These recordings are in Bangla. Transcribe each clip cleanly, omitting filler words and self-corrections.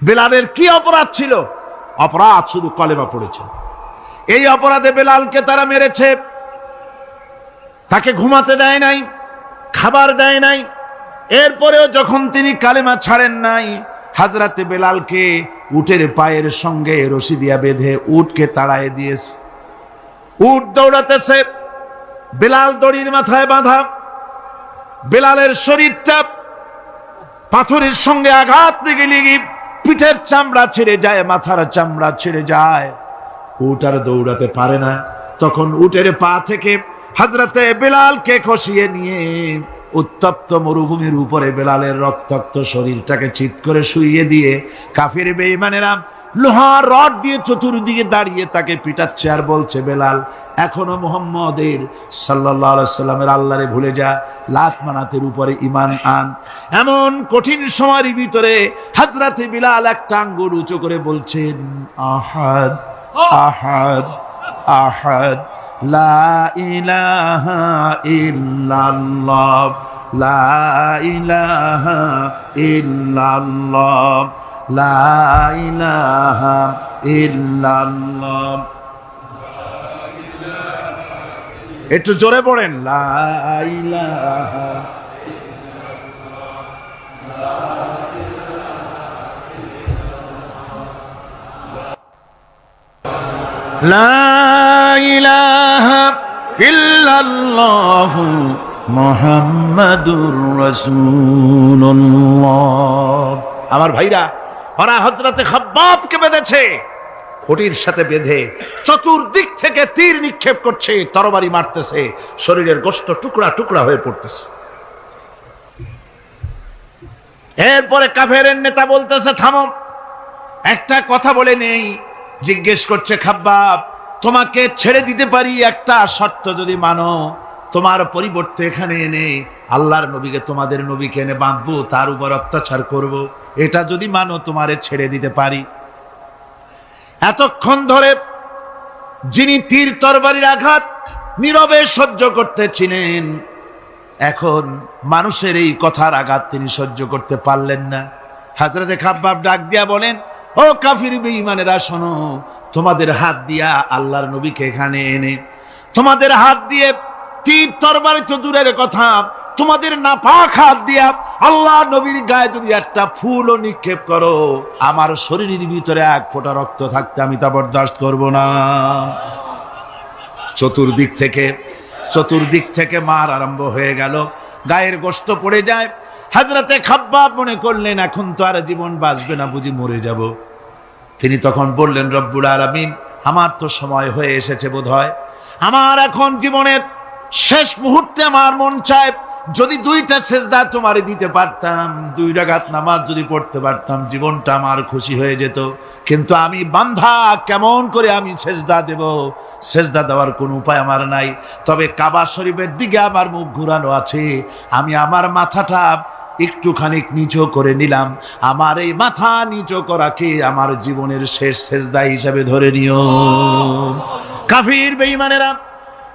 বেলালের কি অপরাধ ছিল? অপরাধ শুধু কলেমা পড়েছে। এই অপরাধে বেলালকে তারা মেরেছে, তাকে ঘুমাতে দেয় নাই, খাবার দেয় নাই। এরপরেও যখন তিনি কালেমা ছাড়েন নাই, হযরতে বেলালকে উটের পায়ের সঙ্গে রশি দিয়া বেঁধে উটকে তাড়ায় দিয়েছে। উট দৌড়াতেছে, বেলাল দড়ির মাথায় বাঁধা। বেলালের শরীরটা পাথরের সঙ্গে আঘাত লেগে লেগে পিঠের চামড়া ছিঁড়ে যায়, মাথার চামড়া ছিঁড়ে যায়। উট আর দৌড়াতে পারে না। তখন উটের পা থেকে হযরতে বেলালকে খসিয়ে নিয়ে উত্তপ্ত মরুভূমির উপরে বেলালের রক্তাক্ত শরীরটাকে চিৎ করে শুইয়ে দিয়ে কাফির বেঈমানেরা লোহার রড দিয়ে চতুর্দিকে দাঁড়িয়ে তাকে পিটাচ্ছে আর বলছে, বেলাল এখনো মুহাম্মদের সাল্লাল্লাহু আলাইহি সাল্লামের আল্লাহরে ভুলে যা, লাত মানাতের উপরে ঈমান আন। এমন কঠিন সময়ের ভিতরে হযরতে বিলাল একটা আঙ্গুল উঁচু করে বলছেন, আহাদ আহাদ আহাদ লা ইলাহা ইল্লাল্লাহ লা ইলাহা ইল্লাল্লাহ লা ইলাহা ইল্লাল্লাহ। একটু জোরে পড়েন, লা ইলাহা লা ইলাহা ইল্লাল্লাহু মুহাম্মাদুর রাসূলুল্লাহ। আমার ভাইরা, ওরা হযরতে খাব্বাবকে বেঁধেছে, খুঁটির সাথে বেঁধে চতুর্দিক থেকে তীর নিক্ষেপ করছে, তরবারি মারতেছে, শরীরের গোশত টুকরা টুকরা হয়ে পড়তেছে। এরপরে কাফেরের নেতা বলতেছে, থামো, একটা কথা বলে নেই। জিজ্ঞেস করছে, খাব্বাব তোমাকে ছেড়ে দিতে পারি, একটা শর্ত যদি মানো, তোমার পরিবর্তে এখানে এনে আল্লাহর নবীকে, তোমাদের নবীকে এনে বাঁধবো, তার উপর অত্যাচার করব, এটা যদি মানো তোমারে ছেড়ে দিতে পারি। এতক্ষণ ধরে যিনি তীর তরবারির আঘাত নীরবে সহ্য করতেছিলেন, এখন মানুষের এই কথার আঘাত তিনি সহ্য করতে পারলেন না। হযরতে খাব্বাব ডাক দিয়া বলেন, ও কাফির বেঈমানেরা শোনো, তোমাদের হাত দিয়া আল্লাহর নবীকে এখানে এনে, তোমাদের হাত দিয়ে তীর তরবারি তো দূরের কথা, তোমাদের নাপাক হাত দিয়া আল্লাহ নবীর গায়ে যদি একটা ফুলও নিক্ষেপ করো, আমার শরীরের ভিতরে এক ফোঁটা রক্ত থাকতে আমি তা বরদাস্ত করব না। চতুর্দিক থেকে মার আরম্ভ হয়ে গেল, গায়ের গোশত পড়ে যায়। হযরতে খাব্বাব মনে করলেন এখন তো আর জীবন বাঁচবে না, বুঝি মরে যাব। তিনি তখন বললেন, রব্বুল আলামিন, আমার তো সময় হয়ে এসেছে বোধহয়, আমার এখন জীবনের শেষ মুহূর্তে আমার মন চায় যদি দুইটা সেজদা তোমারে দিতে পারতাম, 2 রাকাত নামাজ যদি পড়তে পারতাম, জীবনটা আমার খুশি হয়ে যেত। কিন্তু আমি বান্ধা, কেমন করে আমি সেজদা দেব? সেজদা দেওয়ার কোনো উপায় আমার নাই। তবে কাবা শরীফের দিকে আমার মুখ ঘুরানো আছে, আমি আমার মাথাটা একটুখানি নিচু করে নিলাম। আমার এই মাথা নিচু করাকে আমার জীবনের শেষ সেজদা হিসাবে ধরে নিও। কাফির বেঈমানেরা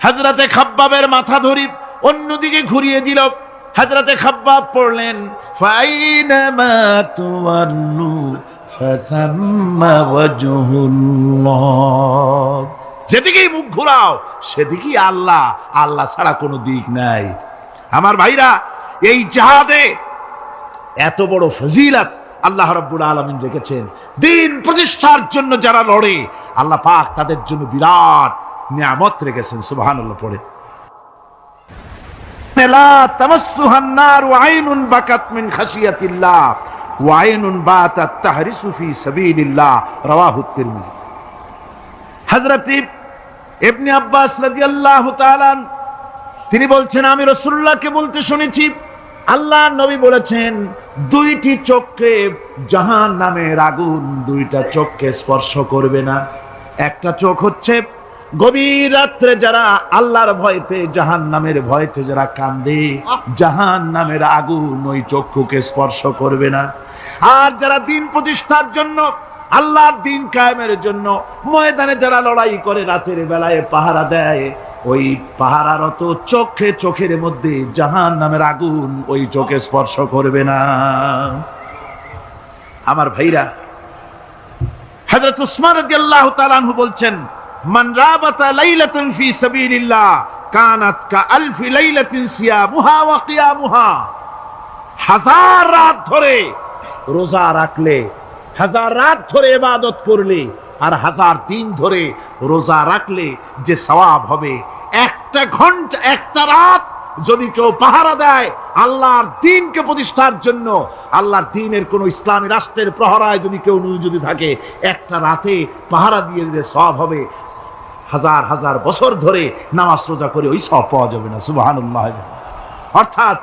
হযরতে খাব্বাবের মাথা ধরি অন্যদিকে ঘুরিয়ে দিল। হযরতে খাব্বাব পড়লেন, ফাইনামা তুওয়াল্লু ফাসাম্মা ওয়াজহুল্লাহ। যেদিকেই মুখ ঘোরাও সেদিকেই আল্লাহ, আল্লাহ ছাড়া কোনো দিক নাই। আমার ভাইরা, এই জিহাদে এত বড় ফজিলত আল্লাহ রাব্বুল আলামিন রেখেছেন। দ্বীন প্রতিষ্ঠার জন্য যারা লড়ে, আল্লাহ পাক তাদের জন্য বিরাট নিয়ামত রেখেছেন। সুবহানাল্লাহ পড়ে, লা তামাসসুহান নার ওয়া আইনুন বাকাত মিন খাশিয়াতিল্লাহ ওয়া আইনুন বাতাত তাহরিসু ফি সাবিলিল্লাহ, রাওয়াহু তিরমিজি। হযরত ইবনে আব্বাস রাদিয়াল্লাহু তাআলা তিনি বলছেন, আমি রাসূলুল্লাহকে বলতে শুনেছি, আল্লাহ নবী বলেছেন, 2টি চোখকে জাহান্নামের আগুন 2টা চোখকে স্পর্শ করবে না। একটা চোখ হচ্ছে গভীর রাত্রে যারা আল্লাহর ভয়তে, জাহান্নামের ভয়তে যারা কান্দে, জাহান্নামের আগুন ওই চক্ষুকে স্পর্শ করবে না। আর যারা দ্বীন প্রতিষ্ঠার জন্য, আল্লাহর দ্বীন কায়েমের জন্য ময়দানে যারা লড়াই করে, রাতের বেলায় পাহারা দেয়, ওই পাহারারত চোখের মধ্যে জাহান্নামের আগুন ওই চোখে স্পর্শ করবে না। আমার ভাইরা, হযরত উসমান রাদিয়াল্লাহু তাআলা আনহু বলছেন, মান রাবাতা লাইলাতান ফি সাবিলিল্লাহ কানাত কা আলফি লাইলাতিন সিয়ামুহা ওয়া কিয়ামুহা। হাজার রাত ধরে রোজা রাখলে, হাজার রাত ধরে ইবাদত করলে, আর হাজার দিন ধরে রোজা রাখলে যে সওয়াব হবে, একটা ঘন্টা একটা রাত যদি কেউ পাহারা দেয় আল্লাহর দ্বীনকে প্রতিষ্ঠার জন্য, আল্লাহর দ্বীনের কোন ইসলামী রাষ্ট্রের প্রহরায় যদি কেউ যদি থাকে, একটা রাতে পাহারা দিয়ে যে সওয়াব হবে, হাজার হাজার বছর ধরে নামাজ রোজা করে ওই সওয়াব পাওয়া যাবে না। সুবহানাল্লাহ। অর্থাৎ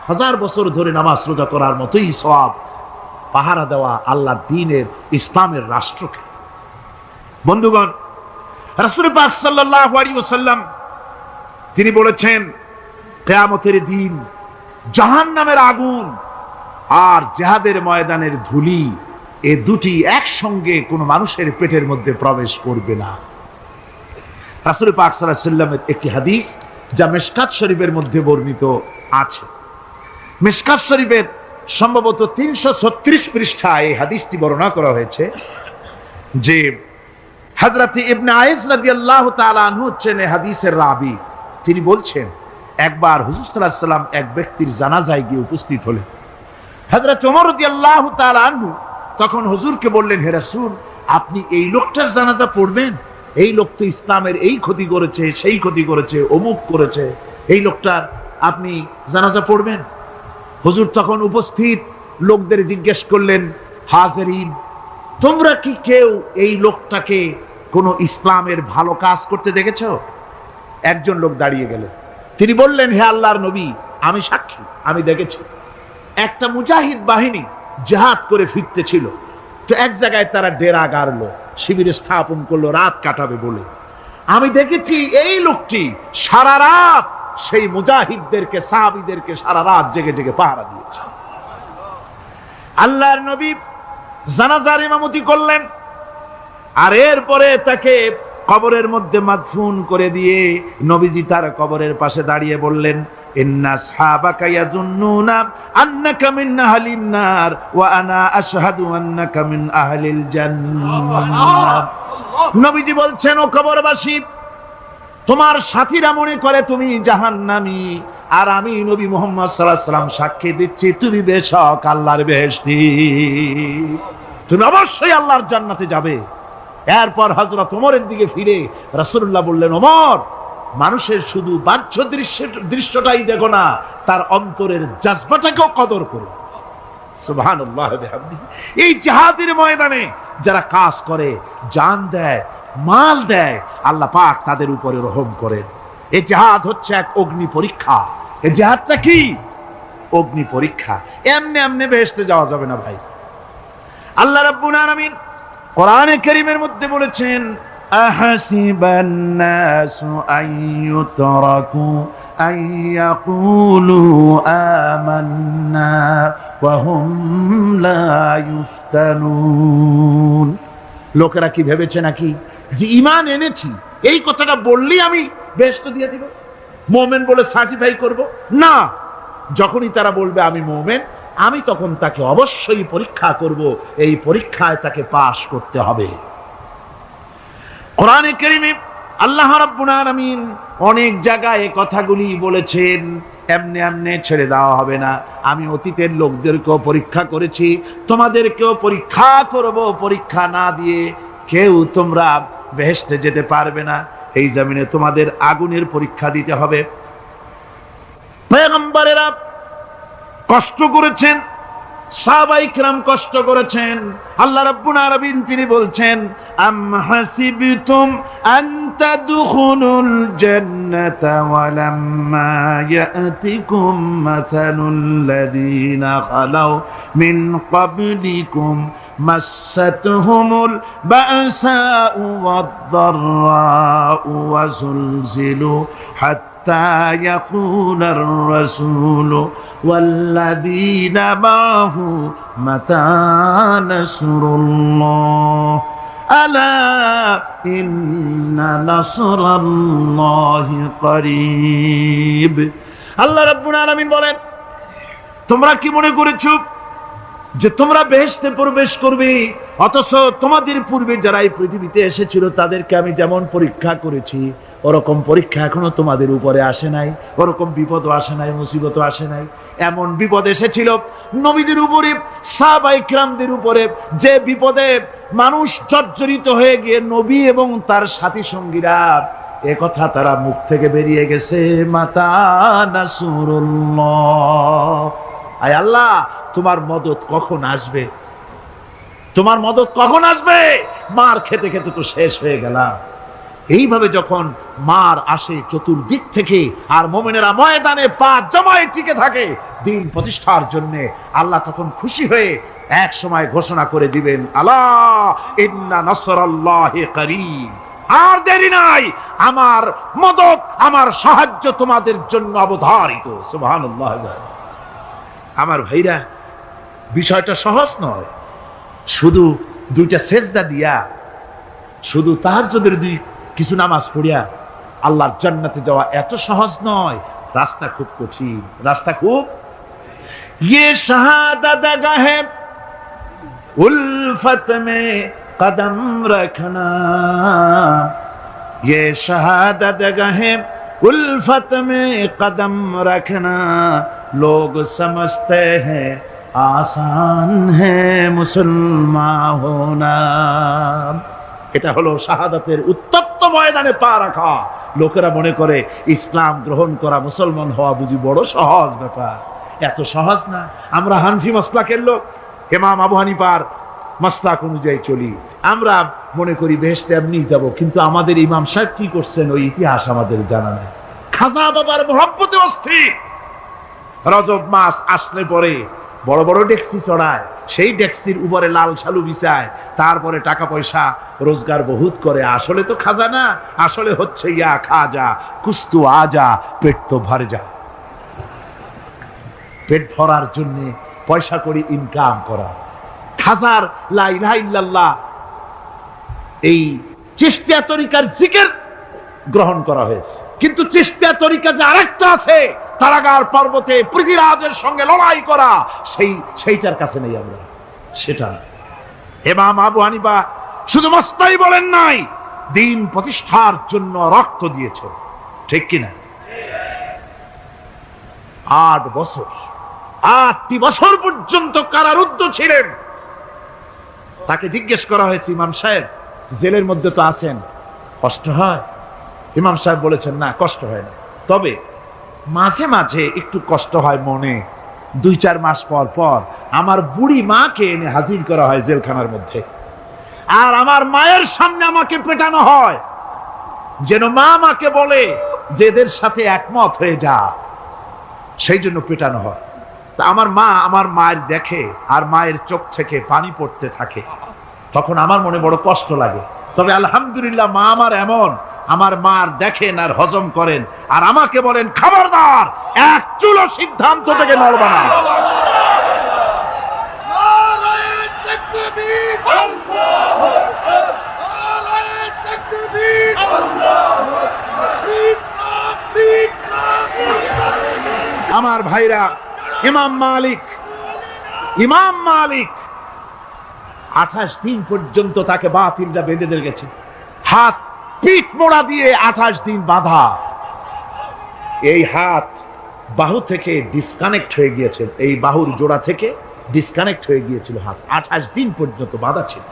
হাজার বছর ধরে নামাজ রোজা করার মতোই সওয়াব পাহারা দেওয়া আল্লাহর দ্বীনের ইসলামের রাষ্ট্রকে। বন্ধুগণ, রাসূল পাক সাল্লাল্লাহু আলাইহি ওয়াসাল্লাম তিনি বলেছেন, কিয়ামতের দিন জাহান্নামের আগুন আর জিহাদের ময়দানের ধুলি, এই দুটি একসঙ্গে কোন মানুষের পেটের মধ্যে প্রবেশ করবে না। রাসূল পাক সাল্লাল্লাহু আলাইহি ওয়াসাল্লামের একটি হাদিস যা মিশকাত শরীফের মধ্যে বর্ণিত আছে। মিশকাত শরীফের সম্ভবত 336 পৃষ্ঠায় এই হাদিসটি বর্ণনা করা হয়েছে যে হযরত ইবনে আয়েশ রাদিয়াল্লাহু তাআলা আনহু হচ্ছেন এই হাদিসের রাবী। তিনি বলছেন, একবার হুজুর সাল্লাল্লাহু আলাইহি ওয়াসাল্লাম এক ব্যক্তির জানাজায় গিয়ে উপস্থিত হলেন। হযরত ওমর রাদিয়াল্লাহু তাআলা আনহু তখন হুজুরকে বললেন, হে রাসূল, আপনি এই লোকটার জানাজা পড়বেন? এই লোক তো ইসলামের এই ক্ষতি করেছে, সেই ক্ষতি করেছে, অমুক করেছে, এই লোকটার আপনি জানাজা পড়বেন? হুজুর তখন উপস্থিত লোকদের জিজ্ঞেস করলেন, হাজিরিন, তোমরা কি কেউ এই লোকটাকে কোন ইসলামের ভালো কাজ করতে দেখেছো? একজন লোক দাঁড়িয়ে গেলেন, তিনি বললেন, হে আল্লাহর নবী, আমি সাক্ষী, আমি দেখেছি। একটা মুজাহিদ বাহিনী জিহাদ করে ফিরতে ছিল, তো এক জায়গায় তারা ডেরা গাড়লো, শিবির স্থাপন করলো রাত কাটাবে বলে। আমি দেখেছি এই লোকটি সারা রাত সেই মুজাহিদদেরকে, সাহাবীদেরকে সারা রাত জেগে জেগে পাহারা দিয়েছে। আল্লাহর নবী জানাজার ইমামতি করলেন, আর এরপরে তাকে কবরের মধ্যে মাদফুন করে দিয়ে নবীজি তার কবরের পাশে দাঁড়িয়ে বললেন, ইন্না আসহাবাকা ইয়াযুন্নুনা আন্নাকা মিন আহলিন নার ওয়া আনা আশহাদু আন্নাকা মিন আহলিল জান্নাহ। নবীজি বলছেন, ও কবরবাসী, তোমার সাথীরা মনে করে তুমি জাহান্নামী, আর আমি নবী মুহাম্মদ সাল্লাল্লাহু আলাইহি ওয়াসাল্লাম সাক্ষী দিচ্ছি তুমি বেশক আল্লাহর বেহেশতি, তুমি অবশ্যই আল্লাহর জান্নাতে যাবে। এরপর হযরত ওমরের দিকে ফিরে রাসূলুল্লাহ বললেন, ওমর, মানুষের শুধু বাহ্য দৃশ্যটাই দেখো না, তার অন্তরের জজবাটাকেও কদর করো। সুবহানাল্লাহ বিহামদিহি। এই জিহাদের ময়দানে যারা কাজ করে, জান দেয়, মাল দেয়, আল্লাহ পাক তাদের উপরে রহম করেন। এই জিহাদ হচ্ছে এক অগ্নি পরীক্ষা। এই জিহাদটা কি? অগ্নি পরীক্ষা। এমনি এমনি বেহেশতে যাওয়া যাবে না ভাই। আল্লাহ রাব্বুল আলামিন কোরআনে কারীমের মধ্যে বলেছেন, আহাসিবান নাসু আইয়ুতরাকু আইয়াকুলু আমান্না ওয়া হুম লা ইফতানুন। লোকেরা কি ভেবেছে নাকি যে ঈমান এনেছি এই কথাটা বললেই আমি বেহেশত দিয়ে দিব, মুমিন বলে সার্টিফাই করব? না, যখনই তারা বলবে আমি মুমিন, আমি তখন তাকে অবশ্যই পরীক্ষা করব, এই পরীক্ষায় তাকে পাশ করতে হবে। কোরআনে কারীমে আল্লাহ রাব্বুল আলামিন অনেক জায়গায় এই কথাগুলি বলেছেন। এমনি এমনি ছেড়ে দেওয়া হবে না। আমি অতীতের লোকদেরকেও পরীক্ষা করেছি, তোমাদেরকেও পরীক্ষা করব। পরীক্ষা না দিয়ে কেউ তোমরা বেহেশতে যেতে পারবে না। এই জমিনে তোমাদের আগুনের পরীক্ষা দিতে হবে। পয়গম্বরেরা কষ্ট করেছেন, সাহাবায়ে কিরাম কষ্ট করেছেন। আল্লাহ রাব্বুল আলামিন তিনি বলছেন, আম হাসিবতুম আন তাদখুলুল জান্নাতা ওয়া লাম্মা ইয়াতিকুম মাসালুল লাযীনা খালাউ মিন ক্বাবলিকুম মাসাতহুমুল বাসাউ ওয়াদ-দাররাউ ওয়া যুলজিলু হাত্তা ইয়াকুলার রাসূলু والذين معه متى نصر الله ألا إن نصر الله قريب। আল্লাহ রাব্বুল আলামিন বলেন, তোমরা কি মনে করেছো যে তোমরা বেহেশতে প্রবেশ করবে, অথচ তোমাদের পূর্বে যারা এই পৃথিবীতে এসেছিল তাদেরকে আমি যেমন পরীক্ষা করেছি ওরকম পরীক্ষা এখনো তোমাদের উপরে আসে নাই, ওরকম বিপদ আসে নাই, মুসিবত আসে নাই। এমন বিপদ এসেছিল নবীদের উপরে, সাহাবায়ে কিরামদের উপরে, যে বিপদে মানুষ জর্জরিত হয়ে গিয়ে নবী এবং তার সাথী সঙ্গীরা এ কথা তারা মুখ থেকে বেরিয়ে গেছে, মাতা নাসরুল্লাহ, আয় আল্লাহ তোমার মদত কখন আসবে, তোমার মদত কখন আসবে, মার খেতে খেতে তো শেষ হয়ে গেলাম। এইভাবে যখন মার আসে চতুর্দিক থেকে আর মুমিনেরা ময়দানে পা জমায়ে টিকে থাকে দিন প্রতিষ্ঠার জন্য, আল্লাহ তখন খুশি হয়ে এক সময় ঘোষণা করে দিবেন, আলা ইন্না নাসরাল্লাহি করিব, আর দেরি নাই, আমার মদত আমার সাহায্য তোমাদের জন্য অবধারিত। সুবহানাল্লাহ। আমার ভাইরা, বিষয়টা সহজ নয়। শুধু দুইটা সেজদা দিয়া, শুধু তাহাজ্জুদের দুই কিছু নামাজ পড়িয়া আল্লাহর জান্নাতে যাওয়া এত সহজ নয়, রাস্তা খুব কঠিন, রাস্তা খুব। ये शहादत गाहे उल्फत में कदम रखना, ये शहादत गाहे उल्फत में कदम रखना, लोग समझते हैं आसान है मुसलमान होना। এটা হলো শাহাদাতের উত্তপ্ত ময়দানে পা রাখা। লোকেরা মনে করে ইসলাম গ্রহণ করা, মুসলমান হওয়া বুঝি বড় সহজ ব্যাপার। এত সহজ না। আমরা হানফি মাসলাকের লোক, ইমাম আবু হানিফার মাসলাক অনুযায়ী চলি। আমরা মনে করি বেহেশতে এমনি যাব, কিন্তু আমাদের ইমাম সাহেব কি করছেন ওই ইতিহাস আমাদের জানা নেই। খাজা বাবার মহব্বতে অস্থির। রজব মাস আসলে পরে বড় বড় ডেক্সি চড়ায়, সেই ডেক্সির উপরে লাল শালু বিছায়, তারপরে টাকা পয়সা রোজগার বহুত করে। আসলে তো খাজা না, আসলে হচ্ছে ইয়া খাজা কুস্তু আজা, পেট তো ভরে যা। পেট ভরার জন্য পয়সা করে ইনকাম করা। খাজার লা ইলাহা ইল্লাল্লাহ এই চিশতিয়া তরিকার জিকির গ্রহণ করা হয়েছে, কিন্তু চিশতিয়া তরিকা যে আরেকটা আছে, তারাগার পর্বতে পৃথিবীরাজের সঙ্গে লড়াই করা, সেইটার কাছে নেই আমরা, সেটা। ইমাম আবু হানিফা শুধু মস্তাই বলেন নাই, দিন প্রতিষ্ঠার জন্য রক্ত দিয়েছে, ঠিক কিনা? 8 বছর, 8টি বছর পর্যন্ত কারারুদ্ধ ছিলেন। তাকে জিজ্ঞেস করা হয়েছে, ইমাম সাহেব জেলের মধ্যে তো আছেন, কষ্ট হয়? ইমাম সাহেব বলেছেন, না কষ্ট হয় না, তবে মাঝে মাঝে একটু কষ্ট হয় মনে। 2-4 মাস পর পর আমার বুড়ি মাকে এনে হাজির করা হয় জেলখানার মধ্যে, আর আমার মায়ের সামনে আমাকে পেটানো হয়, যেন মা আমাকে বলে যে এদের সাথে একমত হয়ে যা, সেই জন্য পেটানো হয়। তা আমার মা আমার মায়ের দেখে, আর মায়ের চোখ থেকে পানি পড়তে থাকে, তখন আমার মনে বড় কষ্ট লাগে। তবে আলহামদুলিল্লাহ মা আমার এমন, আমার মার দেখেন আর হজম করেন, আর আমাকে বলেন খবরদার এক চুলো সিদ্ধান্ত থেকে নড়বা না। আমার ভাইরা, ইমাম মালিক 28 দিন পর্যন্ত তাকে বাতিলটা বেঁধে রেখেছে, হাত পিঠ মোড়া দিয়ে 28 দিন বাঁধা। এই হাত বাহু থেকে ডিসকানেক্ট হয়ে গিয়েছে, এই বাহুর জোড়া থেকে ডিসকানেক্ট হয়ে গিয়েছিল হাত, 28 দিন পর্যন্ত বাঁধা ছিল।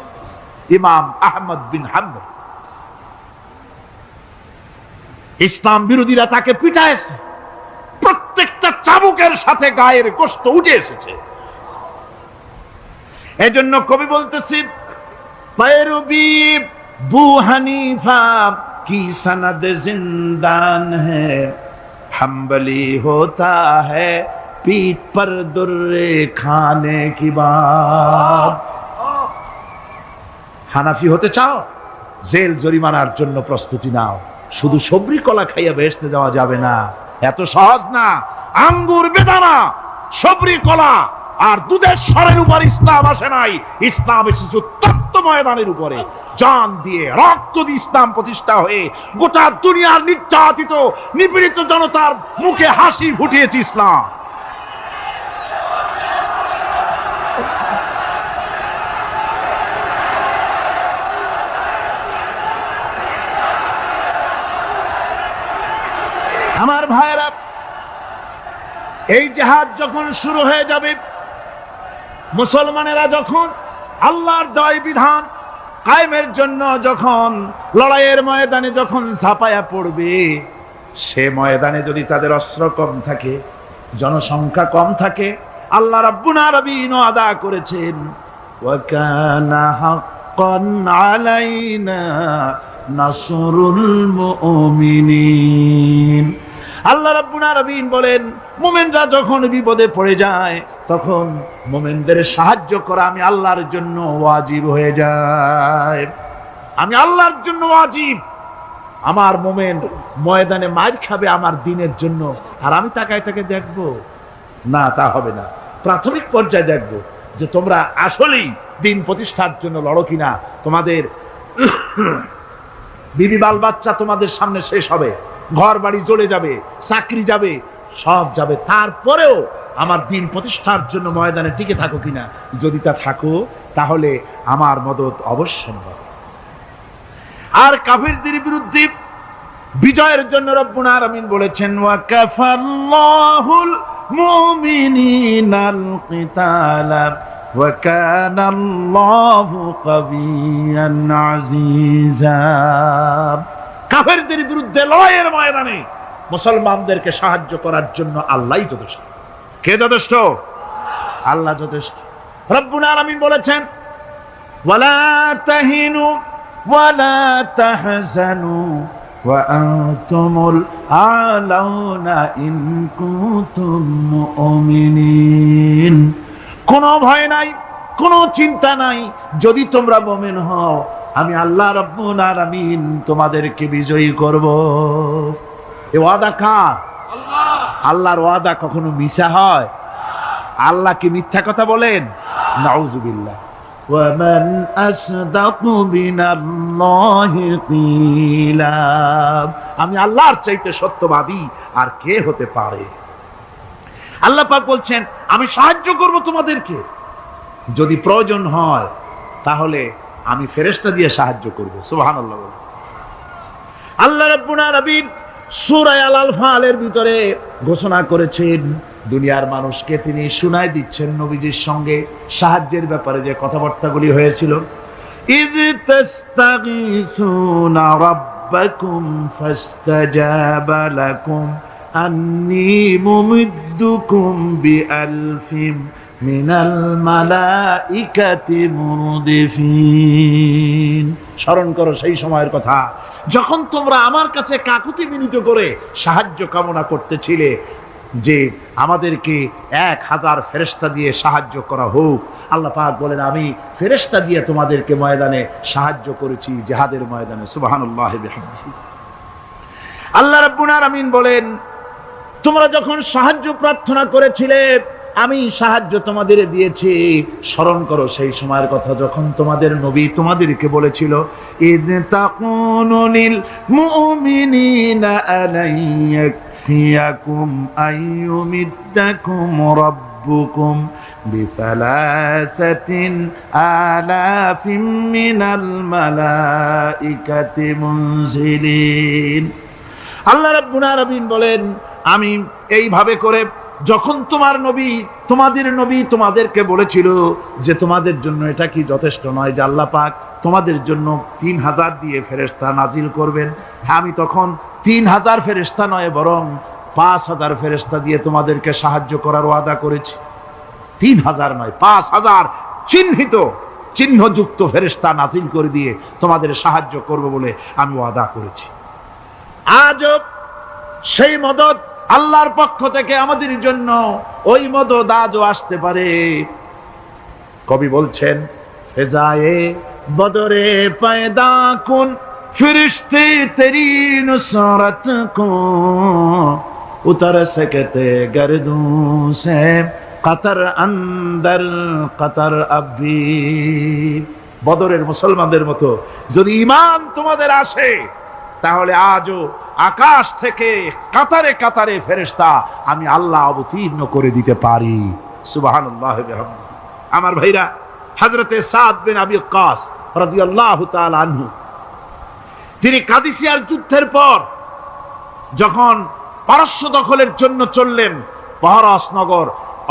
ইমাম আহমদ বিন হাম্বল, ইসলাম বিরোধীরা তাকে পিটাইছে, প্রত্যেকটা চাবুকের সাথে গায়ের গোশত উঠে এসেছে। এজন্য কবি বলতেছি, पैरवी बू हनीफा की सनद जिंदान है, हम्बली होता है पीठ पर दुर्रे खाने की बात। হানাফি হতে চাও, জেল জরিমানার জন্য প্রস্তুতি নাও। শুধু সবরি কলা খাইয়া বেহেশতে যাওয়া যাবে না, এত সহজ না। আঙ্গুর বেদানা, সবরি কলা আর দুধের স্বরের উপর ইসলাম আসে নাই, ইসলাম এসেছে উত্তপ্ত ময়দানের উপরে। জান দিয়ে রক্ত দিয়ে ইসলাম প্রতিষ্ঠা হয়ে গোটা দুনিয়ার নির্যাতিত নিপীড়িত জনতার মুখে হাসি ফুটিয়েছে ইসলাম। এই জিহাদ যখন শুরু হয়ে যাবে, মুসলমানেরা যখন আল্লাহর দেওয়া বিধান কায়েমের জন্য যখন লড়াইয়ের ময়দানে যখন ঝাঁপায়া পড়বে, সে ময়দানে যদি তাদের অস্ত্র কম থাকে, জনসংখ্যা কম থাকে, আল্লাহ রাব্বুল আলামিন ওয়াদা করেছেন ওয়া কানা হাক্কান আলাইনা নাসরুল মুমিনিন। আল্লাহ রাব্বুল আলামিন বলেন, মুমিনরা যখন বিপদে পড়ে যায় তখন মুমিনদের সাহায্য করা আমি আল্লাহর জন্য ওয়াজিব হয়ে যায়। আমি আল্লাহর জন্য ওয়াজিব। আমার মুমিন ময়দানে মার খাবে আমার দ্বীনের জন্য, আর আমি তাকায় তাকে দেখবো না, তা হবে না। প্রাথমিক পর্যায়ে দেখবো যে তোমরা আসলেই দ্বীন প্রতিষ্ঠার জন্য লড়ো কিনা। তোমাদের বিবি বাল বাচ্চা তোমাদের সামনে শেষ হবে, ঘর বাড়ি চলে যাবে, চাকরি যাবে, সব যাবে, তারপরেও আমার দ্বীন প্রতিষ্ঠার জন্য ময়দানে টিকে থাকো কিনা। যদি তা থাকো তাহলে আমার মদদ অবশ্যম্ভব। আর কাফিরদের বিরুদ্ধে বিজয়ের জন্য রব্বুল আলামিন বলেছেন ওয়া কাফাল্লাহুল মুমিনিনাল কিতালা ওয়া কানাল্লাহু কাবিয়ান আজিজা। কাফেরদের বিরুদ্ধে লড়াইয়ের ময়দানে মুসলমানদেরকে সাহায্য করার জন্য আল্লাহই যথেষ্ট। কে যথেষ্ট? আল্লাহ যথেষ্ট। রব্বুল আলামিন বলেছেন ওয়ালা তাহিনু ওয়ালা তাহজানু ওয়া আনতুমুল আলাউনা ইন কুনতুম মুমিনিন। কোনো ভয় নাই, কোনো চিন্তা নাই, যদি তোমরা মুমিন হও আমি আল্লাহ রাব্বুল আলামিন তোমাদেরকে বিজয়ী করব। এই ওয়াদা কার? আল্লাহ। আল্লাহর ওয়াদা কখনো মিথ্যা হয়? আল্লাহ কি মিথ্যা কথা বলেন? নাউযুবিল্লাহ। ওয়া মান আসদাকু বিনাল্লাহি কিলা। আমি আল্লাহর চাইতে সত্যবাদী আর কে হতে পারে? আল্লাহ পাক বলছেন আমি সাহায্য করব তোমাদেরকে, যদি প্রয়োজন হয় তাহলে আমি ফেরেশতা দিয়ে সাহায্য করব। সুবহানাল্লাহ। আল্লাহ রাব্বুল আলামিন সূরা আল-আনফালের ভিতরে ঘোষণা করেছেন, দুনিয়ার মানুষকে তিনি শুনায় দিচ্ছেন নবীজির সঙ্গে সাহায্যের ব্যাপারে যে কথাবার্তাগুলি হয়েছিল। ইয তাস্তাগীসুনা রাব্বাকুম ফাস্তাজাবা লাকুম আন্নী মুমিদ্দুকুম বিআলফিম মিনাল মালাইকাতি মুরদিফিন। স্মরণ করো সেই সময়ের কথা যখন তোমরা আমার কাছে কাকুতি বিনীত করে সাহায্য কামনা করতেছিলে যে আমাদেরকে 1000 ফেরেশতা দিয়ে সাহায্য করা হোক। আল্লাহ পাক বলেন আমি ফেরেশতা দিয়ে তোমাদেরকে ময়দানে সাহায্য করেছি, জিহাদের ময়দানে। সুবহানাল্লাহি বিহামদিহি। আল্লাহ রাব্বুল আলামিন বলেন তোমরা যখন সাহায্য প্রার্থনা করেছিলে আমি সাহায্য তোমাদের দিয়েছি। স্মরণ করো সেই সময়ের কথা যখন তোমাদের নবী তোমাদেরকে বলেছিল ইয তাকুনু লিল মুমিনিনা আলাইয়াকফিয়াকুম আইয়ুমিদ্দাকুম রাব্বুকুম বিসালাসাতিন আলাফিম মিনাল মালাইকাতি মুনজিলিন। আল্লাহ রাব্বুল আলামিন বলেন আমি এইভাবে করে যখন তোমাদের নবী তোমাদেরকে বলেছিল যে তোমাদের জন্য এটা কি যথেষ্ট নয় যে আল্লাহ পাক তোমাদের জন্য 3000 দিয়ে ফেরেশতা নাজিল করবেন, আমি তখন 3000 ফেরেশতা নয় বরং 5000 ফেরেশতা দিয়ে তোমাদেরকে সাহায্য করার ওয়াদা করেছি। 3000 নয়, 5000 চিহ্নযুক্ত ফেরেশতা নাজিল করে দিয়ে তোমাদের সাহায্য করব বলে আমি ওয়াদা করেছি। আজও সেই মদদ আল্লাহর পক্ষ থেকে আমাদের জন্য ওই মদদ আজও আসতে পারে। কবি বলছেন ফেজায়ে বদরে পয়দা কুন ফিরিশতে তেরি নুসরত কো উতর सकते गर्दों से कतर अंदर कतर अभी। বদরের মুসলমানদের মতো যদি ঈমান তোমাদের আসে তাহলে আজও আকাশ থেকে কাতারে কাতারে ফেরেশতা আমি আল্লাহ অবতীর্ণ করে দিতে পারি। সুবহানাল্লাহ বিহামদিহি। আমার ভাইরা, হযরতে সাদ বিন আবি ওয়াক্কাস রাদিয়াল্লাহু তাআলা আনহু তিনি কাদিসিয়ার যুদ্ধের পর যখন পারস্য দখলের জন্য চললেন, পাহারাস নগর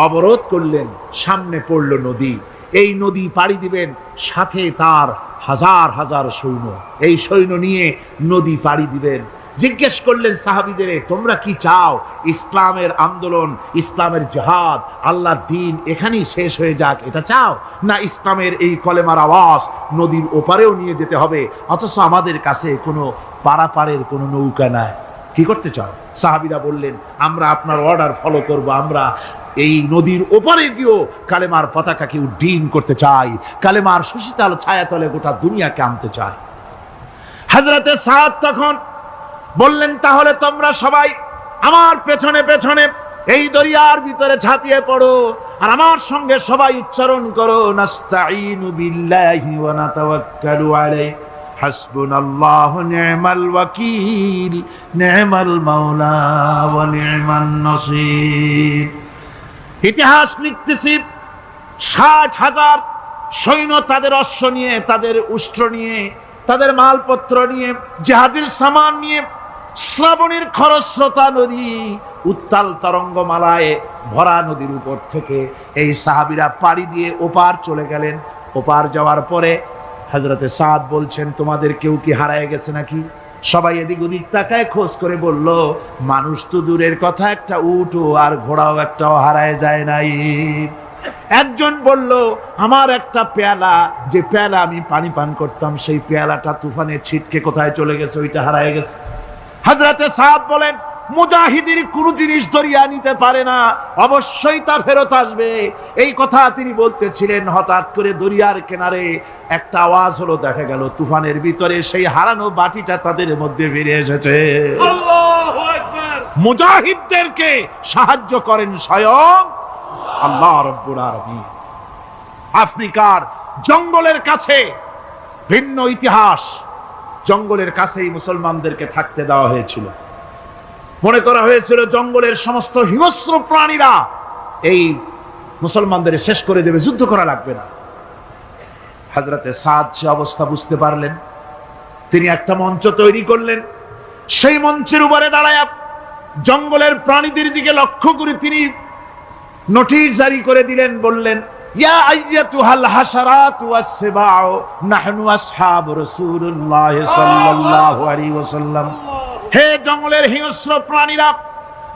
অবরোধ করলেন, সামনে পড়ল নদী। এই নদী পাড়ি দিবেন, সাথে তার হাজার হাজার সৈন্য, এই সৈন্য নিয়ে নদী পাড়ি দিবেন। জিজ্ঞেস করলেন সাহাবীদের, তোমরা কি চাও? ইসলামের আন্দোলন, ইসলামের জিহাদ, আল্লাহর দ্বীন এখানেই শেষ হয়ে যাক, এটা চাও? না ইসলামের এই কলেমার আওয়াজ নদীর ওপারেও নিয়ে যেতে হবে, অথচ আমাদের কাছে কোনো পারাপারের কোনো নৌকা নাই, কি করতে চাও? সাহাবীরা বললেন, আমরা আপনার অর্ডার ফলো করব, আমরা এই নদীর ওপারে গিয়েও কালেমার পতাকাকে উড্ডীন করতে চাই, কালেমার সুশীতল ছায়াতলে গোটা দুনিয়াকে আনতে চাই। হযরতে সাদ তখন বললেন, তাহলে তোমরা সবাই আমার পেছনে পেছনে এই দরিয়ার ভিতরে ঝাঁপিয়ে পড়ো, আর আমার সঙ্গে সবাই উচ্চারণ করো, নাস্তাঈনু বিল্লাহি ওয়া নাতাওয়াক্কালু আলাইহি হাসবুনাল্লাহু নি'মাল ওয়াকিল নি'মাল মাওলা ওয়া নি'মান নাসীর। ইতিহাস লিখতেছি, 60,000 সৈন্য তাদের অশ্ব নিয়ে, তাদের উষ্ট্র নিয়ে, তাদের মালপত্র নিয়ে, জিহাদের সামান নিয়ে শ্রাবণের খরস্রোতা নদী, উত্তাল তরঙ্গমালায় ভরা নদীর উপর থেকে এই সাহাবীরা পাড়ি দিয়ে ওপার চলে গেলেন। ওপার যাওয়ার পরে হযরতে সাদ বলছেন, তোমাদের কেউ কি হারায় গেছে নাকি? সবাই এদিক ওদিক তাকায়, খোঁজ করে বলল, মানুষ তো দূরের কথা, একটা উট আর ঘোড়াও একটাও হারায় যায় নাই। একজন বলল, আমার একটা পেয়ালা, যে পেয়ালা আমি পানি পান করতাম, সেই পেয়ালাটা তুফানে ছিটকে কোথায় চলে গেছে, ওইটা হারায় গেছে। হযরতে সাদ বলেন, মুজাহিদের কোন জিনিস দরিয়া নিতে পারে না, অবশ্যই তা ফেরত আসবে। এই কথা তিনি বলতেছিলেন, হঠাৎ করে দরিয়ার কিনারে একটা আওয়াজ হলো, দেখা গেল তুফানের ভিতরে সেই হারানো বাটিটা তাদের মধ্যে ফিরে এসেছে। আল্লাহু আকবার! মুজাহিদদেরকে সাহায্য করেন স্বয়ং আল্লাহ রাব্বুল আলামিন। আফ্রিকার জঙ্গলের কাছে ভিন্ন ইতিহাস, জঙ্গলের কাছেই মুসলমানদেরকে থাকতে দেওয়া হয়েছিল। মনে করা হয়েছিল জঙ্গলের সমস্ত হিংস্র প্রাণীরা এই মুসলমানদের শেষ করে দেবে, যুদ্ধ করা লাগবে না। হযরতে সাদ সে অবস্থা বুঝতে পারলেন, তিনি একটা মঞ্চ তৈরি করলেন। সেই মঞ্চের উপরে দাঁড়ায় জঙ্গলের প্রাণীদের দিকে লক্ষ্য করে তিনি নোটিশ জারি করে দিলেন, বললেন, ইয়া আইয়াতুহাল হাশারাতু ওয়াস-সিবাউ নাহনু আসহাবু রাসূলুল্লাহ সাল্লাল্লাহু আলাইহি ওয়াসাল্লাম। হে জঙ্গলের হিংস্র প্রাণীরা,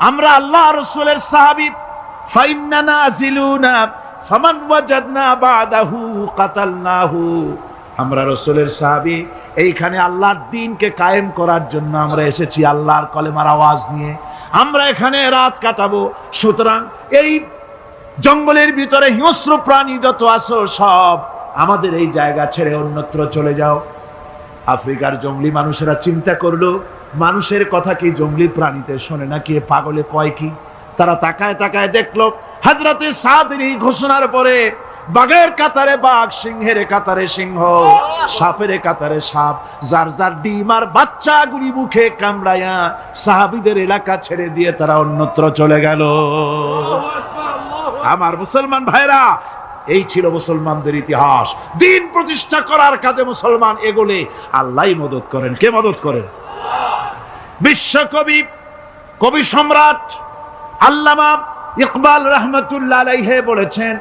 আমরা আল্লাহ রাসূলের সাহাবী, ফাইন্না নাজিলুনা ফামান ওয়াজাদনা বাদাহু কাতালনাহু। আমরা রাসূলের সাহাবী, এইখানে আল্লাহর দ্বীনকে কায়েম করার জন্য আমরা এসেছি, আল্লাহর কলেমার আওয়াজ নিয়ে আমরা এখানে রাত কাটাবো। সুতরাং এই জঙ্গলের ভিতরে হিংস্র প্রাণী যত আছো, সব আমাদের এই জায়গা ছেড়ে অন্যত্র চলে যাও। আফ্রিকার জঙ্গলি মানুষেরা চিন্তা করলো, মানুষের কথা কি জঙ্গলি প্রাণীতে শোনে নাকি, পাগলে কয় কি? তারা তাকায় তাকায় দেখলো, হযরতে সাদের এই ঘোষণার পরে বাঘের কাতারে বাঘ, সিংহের কাতারে সিংহ, সাপের কাতারে সাপ, যার যার ডিম আর বাচ্চাগুলি মুখে কামড়ায়া সাহাবীদের এলাকা ছেড়ে দিয়ে তারা অন্যত্র চলে গেল। আমার মুসলমান ভাইরা, এই ছিল মুসলমানদের ইতিহাস। দ্বীন প্রতিষ্ঠা করার কাজে মুসলমান এগোলে আল্লাহই মদত করেন। কে মদত করেন? বিশ্বকবি, কবি সম্রাট আল্লামা ইকবাল রহমতুল্লাহ আলাইহি বলেছেন,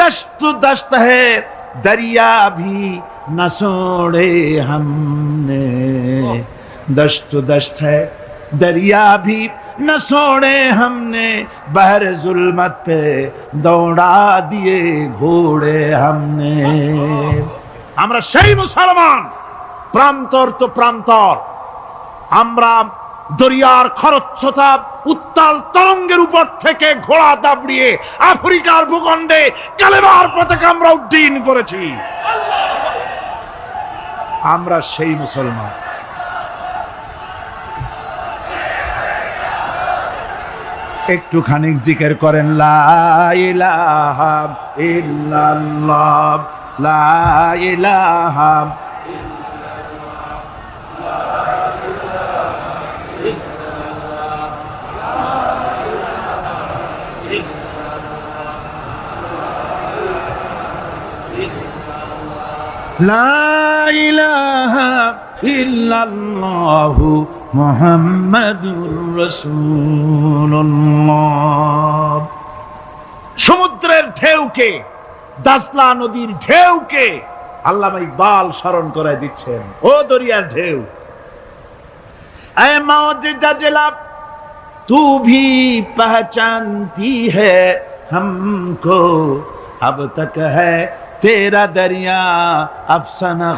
দশত দশত है दरिया भी न छोड़े हमने, दशत दश्त है दरिया भी न छोड़े हमने, बहर जुल्मत पे दौड़ा दिए घोड़े हमने। আমরা সেই মুসলমান, প্রান্তর তো প্রান্তর, আমরা দরিয়ার খরস্রোতা উত্তাল তরঙ্গের উপর থেকে ঘোড়া দাবড়িয়ে আফ্রিকার ভূখণ্ডে কালেমার পতাকা আমরা উড্ডীন করেছি। আমরা সেই মুসলমান। একটুখানি জিকির করেন, লা ইলাহা ইল্লাল্লাহ, লা ইলাহা লা ইলাহা ইল্লাল্লাহু মুহাম্মাদুর রাসূলুল্লাহ। সমুদ্রের ঢেউকে, দাজলা নদীর ঢেউকে আল্লামা ইকবাল স্মরণ করে দিচ্ছেন। ও দরিয়ার ঢেউ, ऐ मौज दजला तू भी पहचानती है हमको, अब तक है तेरा दरिया अफसाना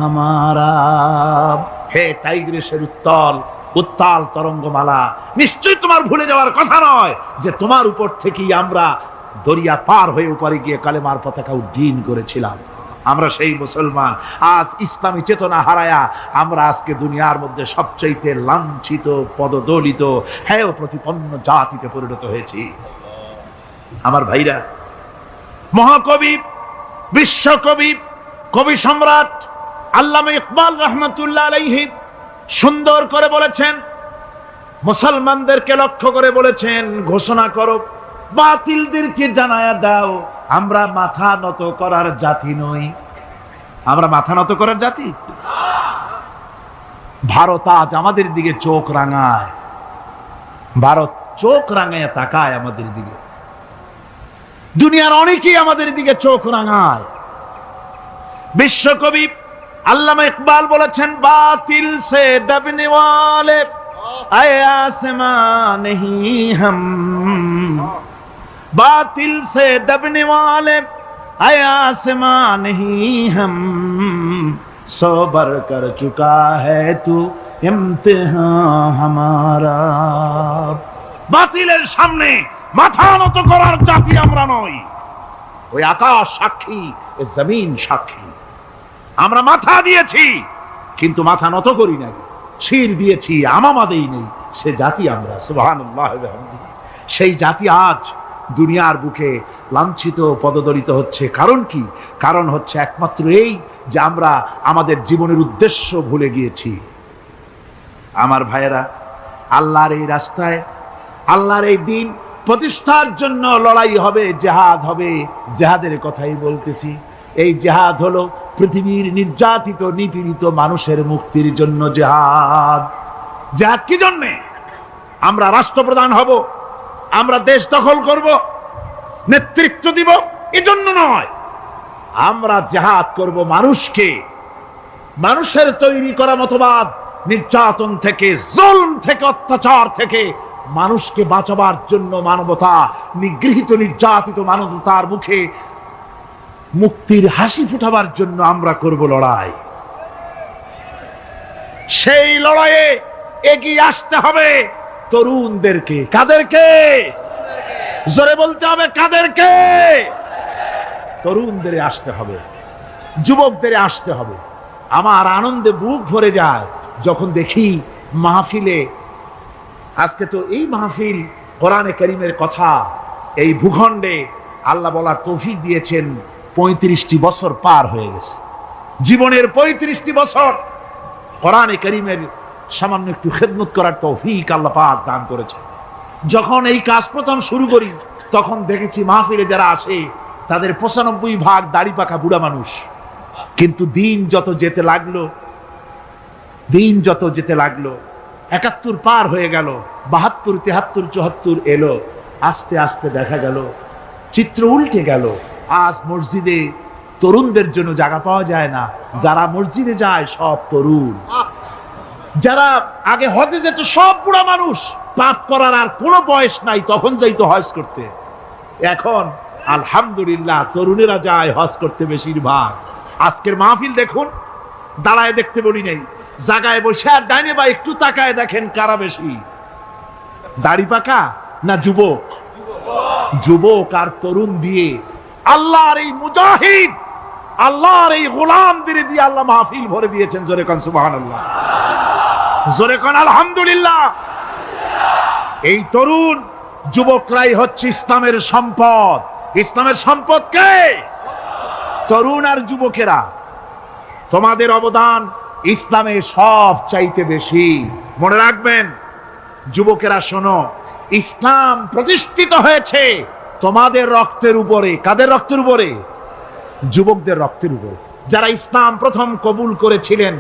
हमारा। হে টাইগ্রিসের উত্তাল উত্তাল তরঙ্গমালা, নিশ্চয়ই তোমার ভুলে যাওয়ার কথা নয় যে তোমার উপর থেকেই আমরা দরিয়া পার হয়ে উপরে গিয়ে কালেমার পতাকা উড্ডীন করেছিলাম। আমরা সেই মুসলমান, আজ ইসলামী চেতনা হারায়া আমরা আজকে দুনিয়ার মধ্যে সবচাইতে লাঞ্ছিত, পদদলিত, হেয় প্রতিপন্ন জাতিতে পরিণত হয়েছি। আমার ভাইরা, মহাকবি, বিশ্বকবি, কবি সম্রাট আল্লামা ইকবাল রহমাতুল্লাহ আলাইহি সুন্দর করে বলেছেন, মুসলমানদেরকে লক্ষ্য করে বলেছেন, ঘোষণা করো, বাতিলদেরকে জানায়া দাও, আমরা মাথা নত করার জাতি নই। আমরা মাথা নত করার জাতি? ভারত আজ আমাদের দিকে চোখ রাঙায়, ভারত চোখ রাঙায় তাকায় আমাদের দিকে, দুনিয়ার অনেকেই আমাদের দিকে চোখ রাঙায়। বিশ্বকবি আল্লামা ইকবাল বলেছেন, বাতিল সে দবনে ওয়ালে আয়ে আসমান নেহি হাম, बातिल से दबने वाले आए आसमां नहीं हम, सो बर कर चुका है तू इम्तिहान हमारा। বাতিলের সামনে মাথা নত করার জাতি আমরা নই। ওই আকাশ সাক্ষী, ওই জমিন সাক্ষী, আমরা মাথা দিয়েছি কিন্তু মাথা নত করি নাই, শির দিয়েছি আমামা দেই নেই, সে জাতি আমরা। সুবহানাল্লাহ। সেই জাতি আজ দুনিয়ার বুকে লাঞ্ছিত, পদদলিত হচ্ছে। কারণ কি? কারণ হচ্ছে একমাত্র এই যে আমরা আমাদের জীবনের উদ্দেশ্য ভুলে গিয়েছি। আমার ভাইয়েরা, আল্লাহর এই রাস্তায়, আল্লাহর এই দিন প্রতিষ্ঠার জন্য লড়াই হবে, জিহাদ হবে। জিহাদের কথাই বলতেছি। এই জিহাদ হলো পৃথিবীর নির্যাতিত, নিপীড়িত মানুষের মুক্তির জন্য জিহাদ। জিহাদ কি জন্যে? আমরা রাষ্ট্রপ্রধান হব, আমরা দেশ দখল করব, নেতৃত্ব দিব, এজন্য নয়। আমরা জিহাদ করব মানুষকে, মানুষের তৈরি করা মতবাদ, নির্যাতন থেকে, জুলম থেকে, অত্যাচার থেকে মানুষকে বাঁচাবার জন্য, মানবতা, নিগৃহীত নির্যাতিত মানবতার মুখে মুক্তির হাসি ফুটাবার জন্য আমরা করব লড়াই। সেই লড়াইয়ে এগিয়ে আসতে হবে তরুণদেরকে। কাদেরকে? জোরে বলতে হবে, কাদেরকে? তরুণদের আসতে হবে, যুবকদের আসতে হবে। আমার আনন্দে বুক ভরে যায় যখন দেখি মাহফিলে, আজকে তো এই মাহফিল কোরআনে কারীমের কথা, এই ভূখণ্ডে আল্লাহ বলার তৌফিক দিয়েছেন। 35টি বছর পার হয়ে গেছে, জীবনের 35টি বছর কোরআনে কারীমের সামান্য একটু খেদমত করার তৌফিক আল্লাহ পাক দান করেছে। যখন এই কাজ প্রথম শুরু করি তখন দেখেছি মাহফিলে যারা আসে তাদের 95% দাড়ি পাকা বুড়া মানুষ। কিন্তু দিন যত যেতে লাগলো, দিন যত যেতে লাগলো, 71 পার হয়ে গেল, 72, 73, 74 এলো, আস্তে আস্তে দেখা গেল চিত্র উল্টে গেল। আজ মসজিদে তরুণদের জন্য জায়গা পাওয়া যায় না। যারা মসজিদে যায় সব তরুণ। যারা আগে হজে যেত সব বুড়া মানুষ, পাপ করার আর কোনো বয়স নাই, তখন যাইতো হজ করতে। এখন আলহামদুলিল্লাহ তরুণেরা যায় হজ করতে বেশিরভাগ। আজকের মাহফিল দেখুন, দাঁড়ায় দেখতে বলি নাই, জায়গায় বসে আর ডাইনে বা একটু তাকায় দেখেন কারা বেশি, দাড়ি পাকা না যুবক? যুবক আর তরুণ দিয়ে আল্লাহর এই মুজাহিদ, আল্লাহর এই গোলামদের দিয়ে আল্লাহ মাহফিল ভরে দিয়েছেন। জোরে কোন সুবহানাল্লাহ, জোরে কোন আলহামদুলিল্লাহ। এই তরুণ যুবকরাই হচ্ছে ইসলামের সম্পদ। ইসলামের সম্পদ কে? তরুণ আর যুবকেরা। তোমাদের অবদান ইসলামে সব চাইতে বেশি। মনে রাখবেন যুবকেরা, শোনো, ইসলাম প্রতিষ্ঠিত হয়েছে তোমাদের রক্তের উপরে। কাদের রক্তের উপরে? যুবকদের রক্তের উপরে। যারা ইসলাম প্রথম কবুল করেছিলেন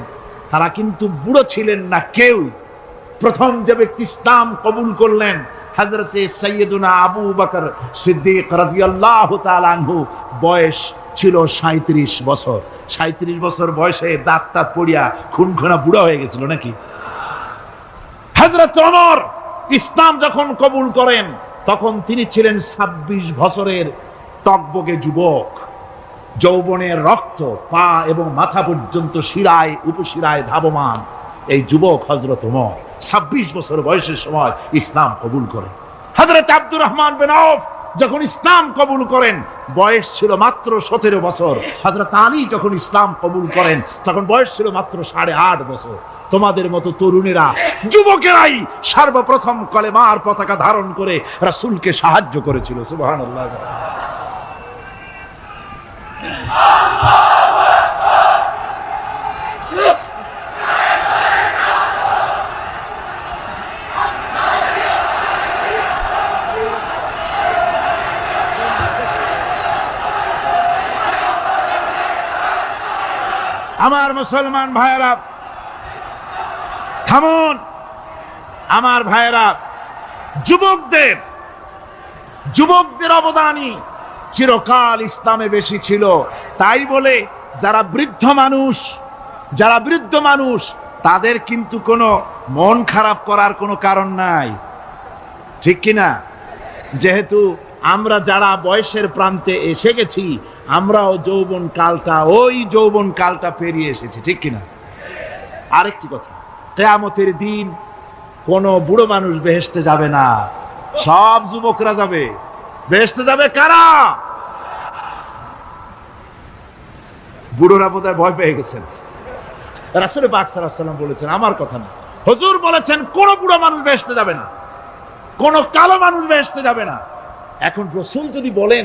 তারা কিন্তু বুড়ো ছিলেন না কেউ, প্রথম যে ব্যক্তি ইসলাম কবুল করলেন হযরতে সাইয়্যিদুনা আবু বকর সিদ্দিক রাদিয়াল্লাহু তাআলা আনহু। বয়স ছিল 37 বছর। 37 বছর বয়সে দাঁত টাত পড়িয়া খুনখুনা বুড়া হয়ে গেছিল নাকি? হযরত ওমর ইসলাম যখন কবুল করেন তখন তিনি ছিলেন 26 বছরের টকবগে যুবক। যৌবনের রক্ত পা এবং মাথা পর্যন্ত শিরায় উপশিরায় ধাবমান এই যুবক হযরত ওমর 26 বছর বয়সের সময় ইসলাম কবুল করেন। হযরত আব্দুর রহমান বিন আউফ যখন ইসলাম কবুল করেন বয়স ছিল মাত্র 17 বছর। হযরত আলী যখন ইসলাম কবুল করেন তখন বয়স ছিল মাত্র 8.5 বছর। তোমাদের মতো তরুণেরা, যুবকেরাই সর্বপ্রথম কলেমার পতাকা ধারণ করে রাসূলকে সাহায্য করেছিল। সুবহানাল্লাহ। আমার মুসলমান ভাইয়েরা থামুন। আমার ভাইয়েরা, যুবকদের অবদানই চিরকাল ইসলামে বেশি ছিল। তাই বলে যারা বৃদ্ধ মানুষ তাদের কিন্তু কোনো মন খারাপ করার কোনো কারণ নাই, ঠিক কিনা? যেহেতু আমরা যারা বয়সের প্রান্তে এসে গেছি আমরাও ওই যৌবন কালটা পেরিয়ে এসেছি, ঠিক কিনা? আরেকটি কথা, কিয়ামতের দিন কোন বুড়ো মানুষ বেহেশতে যাবে না, সব যুবকরা যাবে। বেহেশতে যাবে কারা? বুড়োরা বোধহয় ভয় পেয়ে গেছেন। রাসূল পাক সাল্লাল্লাহু আলাইহি ওয়াসাল্লাম বলেছেন, আমার কথা না, হুজুর বলেছেন কোন বুড়ো মানুষ বেহেশতে যাবে না, কোন কালো মানুষ বেহেশতে যাবে না। এখন রাসূল যদি বলেন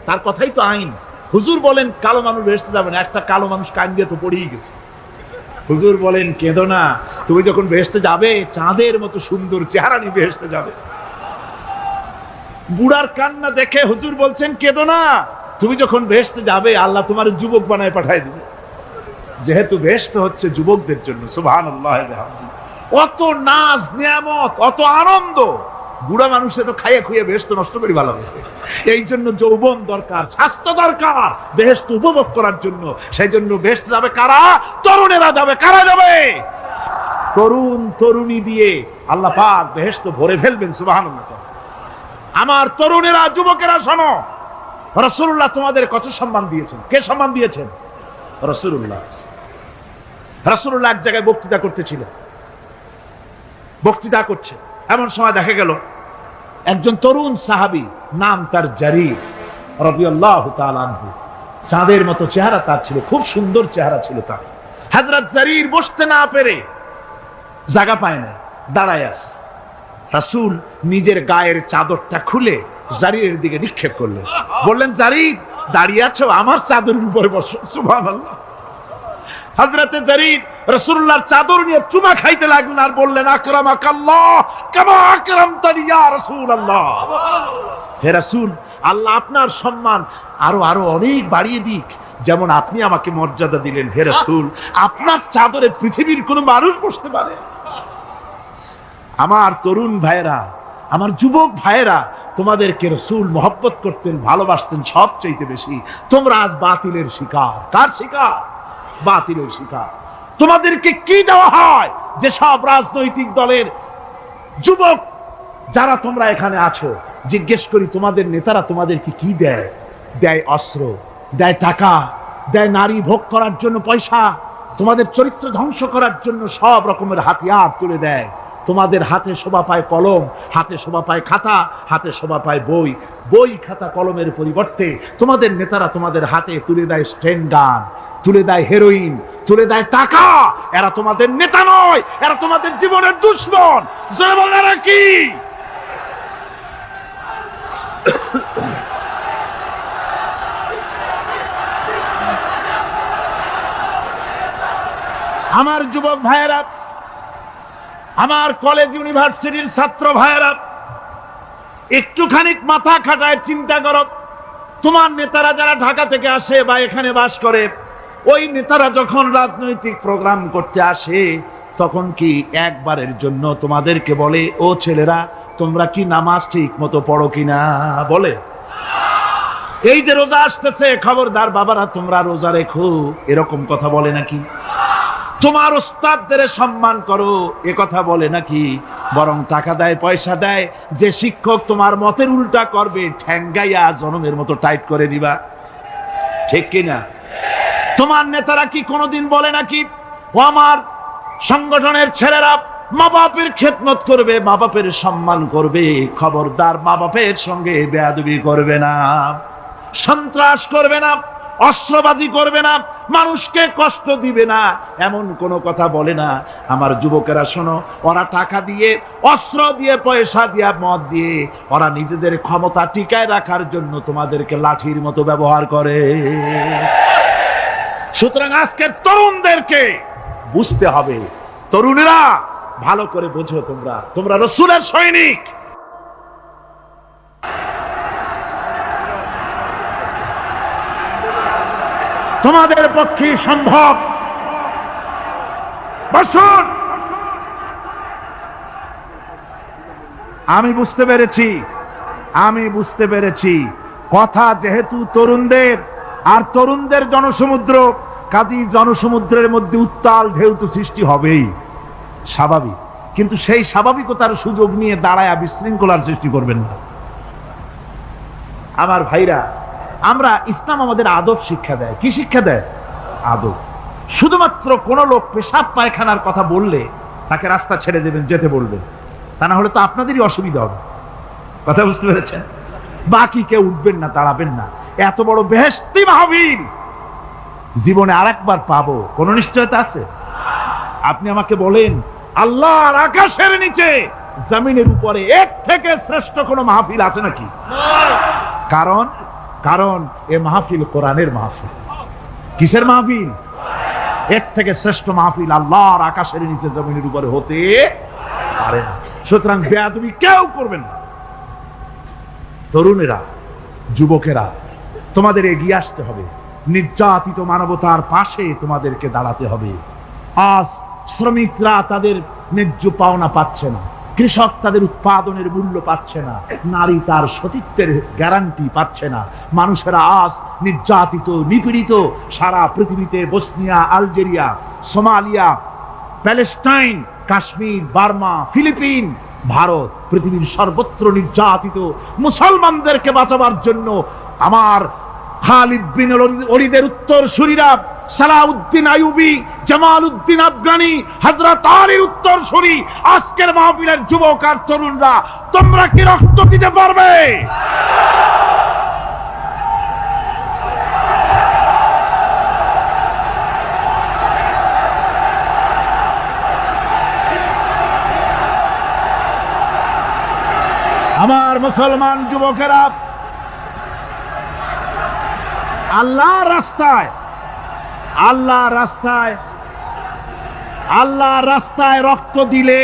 তার কথাই তো আইন। হুজুর বলেন কালো মানুষ বেহেশতে যাবে না, একটা কালো মানুষ কান দিয়ে তো পড়েই গেছে। হুজুর বলেন কেঁদো না, তুমি যখন বেহেশতে যাবে চাঁদের মতো সুন্দর চেহারা নিয়ে বেহেশতে যাবে। বুড়ার কান্না দেখে হুজুর বলছেন কেঁদো না, তুমি যখন বেহেশতে যাবে আল্লাহ তোমার যুবক বানায় পাঠায় দিবে। যেহেতু বেহেশত হচ্ছে যুবকদের জন্য। সুবহানাল্লাহ। অত নাজ নিয়ামত, অত আনন্দ, বুড়া মানুষে তো খাইয়া খুইয়া বেহেশত নষ্ট করি ভালো হবে। এই জন্য যৌবন দরকার, স্বাস্থ্য দরকার বেহেশত উপভোগ করার জন্য। সেই জন্য বেহেশতে যাবে কারা? তরুণেরা যাবে। কারা যাবে? তরুণ তরুণী দিয়ে আল্লাহ পাক বেহেশত ভরে ফেলবেন। সুবহানাল্লাহ। আমার তরুণেরা, যুবকেরা শোনো, রাসূলুল্লাহ তোমাদের কত সম্মান দিয়েছেন। কে সম্মান দিয়েছেন? রাসূলুল্লাহ। রাসূলুল্লাহ এক জায়গায় বক্তৃতা করতেছিলেন, বক্তৃতা করছে, এমন সময় দেখা গেল একজন তরুণ সাহাবী, নাম তার জারীর রাদিয়াল্লাহু তাআলা আনহু। চাঁদের মতো চেহারা তার ছিল, খুব সুন্দর চেহারা ছিল তার। হযরত জারীর বসতে না পেরে জায়গা পায় না, দাঁড়ায় আছে। রাসূল নিজের গায়ের চাদরটা খুলে জারীরের দিকে নিক্ষেপ করলেন, বললেন, জারীর দাঁড়িয়ে আছো, আমার চাদরের উপরে বসো। সুবহানাল্লাহ। হযরতে জারীর রাসূলুল্লাহর চাদর নিয়ে চুমা খাইতে লাগলেন আর বললেন, আকরামাকাল্লাহ কামা আকরামতানি ইয়া রাসূলুল্লাহ। হে রাসূল, আল্লাহ আপনার সম্মান আরো অনেক বাড়িয়ে দিক, যেমন আপনি আমাকে মর্যাদা দিলেন। হে রাসূল, আপনার চাদরে পৃথিবীর কোন মানুষ বসতে পারে? আমার তরুণ ভাইয়েরা, আমার যুবক ভাইয়েরা, তোমাদেরকে রাসূল মহব্বত করতেন, ভালোবাসতেন সবচেয়ে বেশি। তোমরা আজ বাতিলের শিকার। কার শিকার? বাতিলের শিকার। তোমাদেরকে কি দেওয়া হয়? যে সব রাজনৈতিক দলের যুবক যারা তোমরা এখানে আছো, জিজ্ঞেস করি তোমাদের নেতারা তোমাদেরকে কি দেয়? দেয় অস্ত্র, দেয় টাকা, দেয় নারী ভোগ করার জন্য পয়সা, তোমাদের চরিত্র ধ্বংস করার জন্য সব রকমের হাতিয়ার তুলে দেয়। তোমাদের হাতে শোভা পায় কলম, হাতে শোভা পায় খাতা, হাতে শোভা পায় বই। বই খাতা কলমের পরিবর্তে তোমাদের নেতারা তোমাদের হাতে তুলে দেয় স্টেন গান, তুলে দেয় হেরোইন, তুলে দেয় টাকা। এরা তোমাদের নেতা নয়, এরা তোমাদের জীবনের দুশমন। জোরে বলেন এরা কি? আমার যুবক ভাইয়েরা, আমার কলেজ ইউনিভার্সিটির ছাত্র ভাইয়েরা, একটুখানি মাথা খাটায় চিন্তা করো। তোমার নেতারা যারা ঢাকা থেকে আসে বা এখানে বাস করে, ওই নেতারা যখন রাজনৈতিক প্রোগ্রাম করতে আসে তখন কি একবারের জন্য তোমাদেরকে বলে, ও ছেলেরা তোমরা কি নামাজ ঠিক মতো পড়ো কিনা? বলে এই যে রোজা আসতেছে, খবরদার বাবারা তোমরা রোজা রেখো, এরকম কথা বলে নাকি? তোমার ওস্তাদদের সম্মান করো, এ কথা বলে নাকি? বরং টাকা দেয়, পয়সা দেয়, যে শিক্ষক তোমার মতের উল্টা করবে ঠ্যাঙ্গাইয়া জনমের মতো টাইট করে দিবা, ঠিক কিনা? তোমার নেতারা কি কোনোদিন বলে নাকি, ও আমার সংগঠনের ছেলেরা মা বাপের খেদমত করবে, মা বাপের সম্মান করবে, খবরদার মা বাপের সঙ্গে বেয়াদবি করবে না, সন্ত্রাস করবে না, অস্ত্রবাজি করবে না, মানুষকে কষ্ট দিবে না, এমন কোন কথা বলে না? আমার যুবকেরা শোনো, ওরা টাকা দিয়ে, অস্ত্র দিয়ে, পয়সা দিয়ে, মদ দিয়ে ওরা নিজেদের ক্ষমতা টিকায় রাখার জন্য তোমাদেরকে লাঠির মতো ব্যবহার করে। সুতরাং আজকের তরুণদেরকে বুঝতে হবে, তরুণেরা ভালো করে বোঝো, তোমরা রাসূলের সৈনিক। তোমাদের পক্ষে সম্ভব। বসুন, আমি বুঝতে পেরেছি কথা যেহেতু তরুণদের, আর তরুণদের জনসমুদ্র, কাজী জনসমুদ্রের মধ্যে উত্তাল ঢেউ তো সৃষ্টি হবেই, স্বাভাবিক। কিন্তু সেই স্বাভাবিকতার সুযোগ নিয়ে দাঁড়ায় বিশৃঙ্খলার সৃষ্টি করবেন না। আমার ভাইরা, আমরা ইসলাম আমাদের আদব শিক্ষা দেয়। কি শিক্ষা দেয়? আদব। শুধুমাত্র কোন লোক পেশাব পায়খানার কথা বললে তাকে রাস্তা ছেড়ে দেবেন, যেতে বলবেন, তা না হলে তো আপনাদেরই অসুবিধা হবে। কথা বুঝতে পেরেছেন? বাকি কেউ উঠবেন না, দাঁড়াবেন না। এত বড় বেহেশতি মাহফিল জীবনে আরেকবার পাবো কোন নিশ্চয়তা আছে? আপনি আমাকে বলেন, আল্লাহর আকাশের নিচে, জমিনের উপরে এক থেকে শ্রেষ্ঠ কোন মাহফিল আছে নাকি? কারণ এ মাহফিল কোরআনের মাহফিল। কিসের মাহফিল? এর থেকে শ্রেষ্ঠ মাহফিল আল্লাহর আকাশের নিচে, জমিনের উপরে হতে পারে না। সুতরাং বেয়াদবি কেউ করবেন না। তরুণেরা, যুবকেরা, তোমাদের এগিয়ে আসতে হবে। নির্যাতিত মানবতার পাশে তোমাদেরকে দাঁড়াতে হবে। আজ শ্রমিকরা তাদের ন্যায্য পাওনা পাচ্ছে না, কৃষক তাদের উৎপাদনের মূল্য পাচ্ছে না, নারী তার সতীত্বের গ্যারান্টি পাচ্ছে না। মানুষেরা আজ নির্যাতিত, নিপীড়িত। সারা পৃথিবীতে Bosnia, Algeria, Somalia, Palestine, Kashmir, Burma, Philippines, Bharat, পৃথিবীর সর্বত্র নির্যাতিত মুসলমানদেরকে বাঁচাবার জন্য আমার খালিদ বিন ওলীদের উত্তরসূরিরা, সালাউদ্দিন আইয়ুবী, জামালউদ্দিন আফগানি, হযরত আলীর উত্তরসূরি, আজকের মাহফিলের যুবক আর তরুণরা, তোমরা কি রক্ত দিতে পারবে? আমার মুসলমান যুবকেরা, আল্লাহর রাস্তায় রক্ত দিলে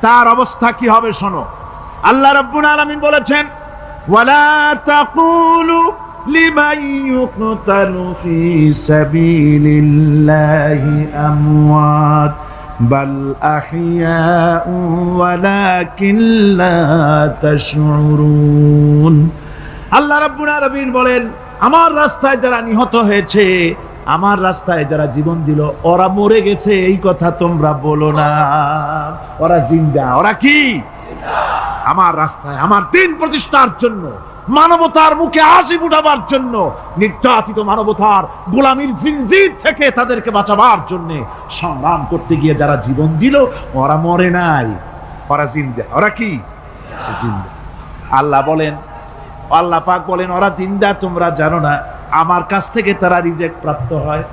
তার অবস্থা কি হবে শোনো। আল্লাহ রাব্বুল আলামিন বলেছেন, ওয়ালা তাকুলু লিমান ইউকতালু ফি সাবিলিল্লাহি আমওয়াত বাল আহইয়াউ ওয়ালাকিন লা তাশউরুন। আল্লাহ রাব্বুল আলামিন বলেন, আমার রাস্তায় যারা নিহত হয়েছে, আমার রাস্তায় যারা জীবন দিল, ওরা মরে গেছে এই কথা তোমরা বলো না, ওরা জিন্দা। ওরা কি? আমার রাস্তায়, আমার দিন প্রতিষ্ঠার জন্য, মানবতার মুখে হাসি ফুটাবার জন্য, নির্যাতিত মানবতার গোলামীর জিনজির থেকে তাদেরকে বাঁচাবার জন্য সংগ্রাম করতে গিয়ে যারা জীবন দিল, ওরা মরে নাই, ওরা জিন্দা। ওরা কি? জিন্দা। আল্লাহ পাক বলেন, ওরা জিন্দা তোমরা জানো না, আমার কাছ থেকে তারা রিজেক্ট প্রাপ্ত হয়।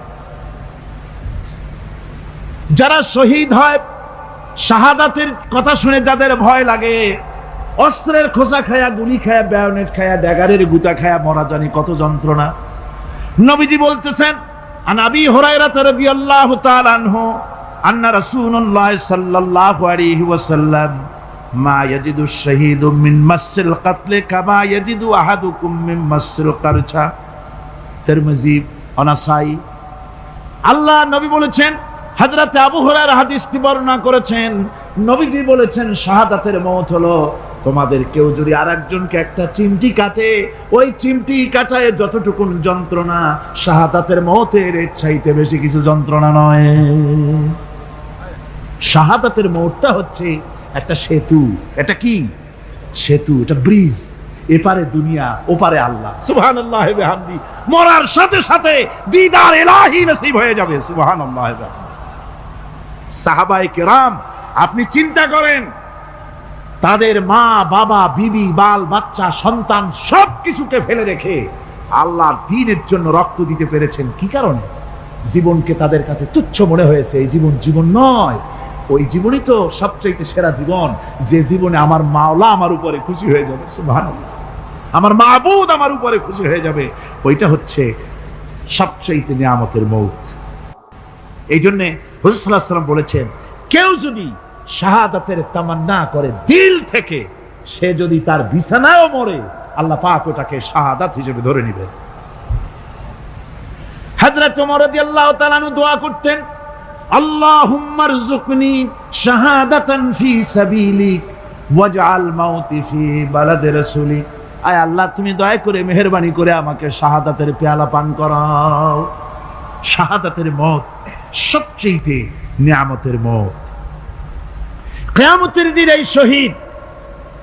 যারা শহীদ হয়, শাহাদাতের কথা শুনে যাদের ভয় লাগে, অস্ত্রের খোঁচা খায়া, গুলি খায়া, বায়োনেট খায়া, ড্যাগারের গুতা খায়া মরা, জানি কত যন্ত্রণা। নবীজি বলতেছেন, আন আবি হুরায়রা রাদিয়াল্লাহু তাআলা আনহু আন্না রাসূলুল্লাহ সাল্লাল্লাহু আলাইহি ওয়াসাল্লাম মা ইয়াজিদু শাহীদু মিন মাসিল কাতল কামা ইয়াজিদু আহাদুকুম মিন মাসিল কারছা। তিরমিজি, নাসাই। আল্লাহ নবী বলেছেন, হযরত আবু হুরায়রা হাদিসটি বর্ণনা করেছেন, নবীজি বলেছেন শাহাদাতের মওত হলো তোমাদের কেউ যদি আরেকজনকে একটা চিমটি কাটে, ওই চিমটি কাটায় যতটুকু যন্ত্রণা, শাহাদাতের মওতের এর চাইতে বেশি কিছু যন্ত্রণা নয়। শাহাদাতের মওতটা হচ্ছে একটা সেতু। এটা কি সেতু? এটা ব্রিজ। এপারে দুনিয়া, ওপারে আল্লাহ। সুবহানাল্লাহ ওয়া বিহামদি। মরার সাথে সাথে দিদার ইলাহি নসিব হয়ে যাবে। সুবহানাল্লাহ ওয়া বিহামদি। সাহাবায়ে কেরাম, আপনি চিন্তা করেন, তাদের মা বাবা বিবি বাল বাচ্চা সন্তান সবকিছুকে ফেলে রেখে আল্লাহর দ্বীনের জন্য রক্ত দিতে পেরেছেন। কি কারণে? জীবনকে তাদের কাছে তুচ্ছ মনে হয়েছে। এই জীবন জীবন নয়, ওই জীবনই তো সবচেয়ে সেরা জীবন, যে জীবনে আমার মাওলা আমার উপরে খুশি হয়ে যাবে। সুবহানাল্লাহ, আমার মাবুদ আমার উপরে খুশি হয়ে যাবে। ওইটা হচ্ছে সবচেয়ে নিয়ামতের মওত। এই জন্য হুজুর সাল্লাল্লাহু আলাইহি ওয়াসাল্লাম বলেছেন, কেউ যদি শাহাদাতের তামান্না করে দিল থেকে, সে যদি তার বিছানায়ও মরে, আল্লাহ পাক ওটাকে শাহাদাত হিসেবে ধরে নেবে। হযরত ওমর রাদিয়াল্লাহু তাআলা আনহু দোয়া করতেন, আল্লাহুম্মা রযুকনি শাহাদাতান ফি সাবিলিক ওয়াজআল মাউতি ফি বালাদি রাসূলিক। আয় আল্লাহ, তুমি দয়া করে মেহেরবানি করে আমাকে শাহাদাতের পেয়ালা পান করাও। শাহাদাতের মওত সবচেয়ে নিয়ামতের মওত। কিয়ামতের দিন এই শহীদ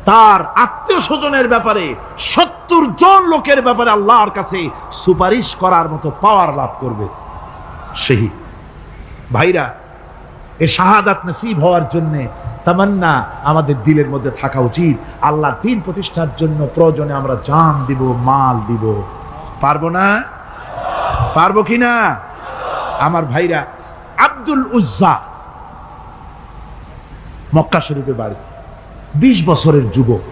তার আত্মীয় স্বজনের ব্যাপারে 70 জন লোকের ব্যাপারে আল্লাহর কাছে সুপারিশ করার মতো পাওয়ার লাভ করবে। শহীদ ভাইরা, এই শাহাদাত নসিব হওয়ার জন্য তামান্না আমাদের দিলের মধ্যে থাকা উচিত। আল্লাহর দ্বীন প্রতিষ্ঠার জন্য প্রয়োজনে আমরা জান দিব, মাল দিব। পারবো না? পারবো কিনা? আমার ভাইরা, আব্দুল উজ্জা মক্কা শরীফে বাড়ি, 20 বছরের যুবক,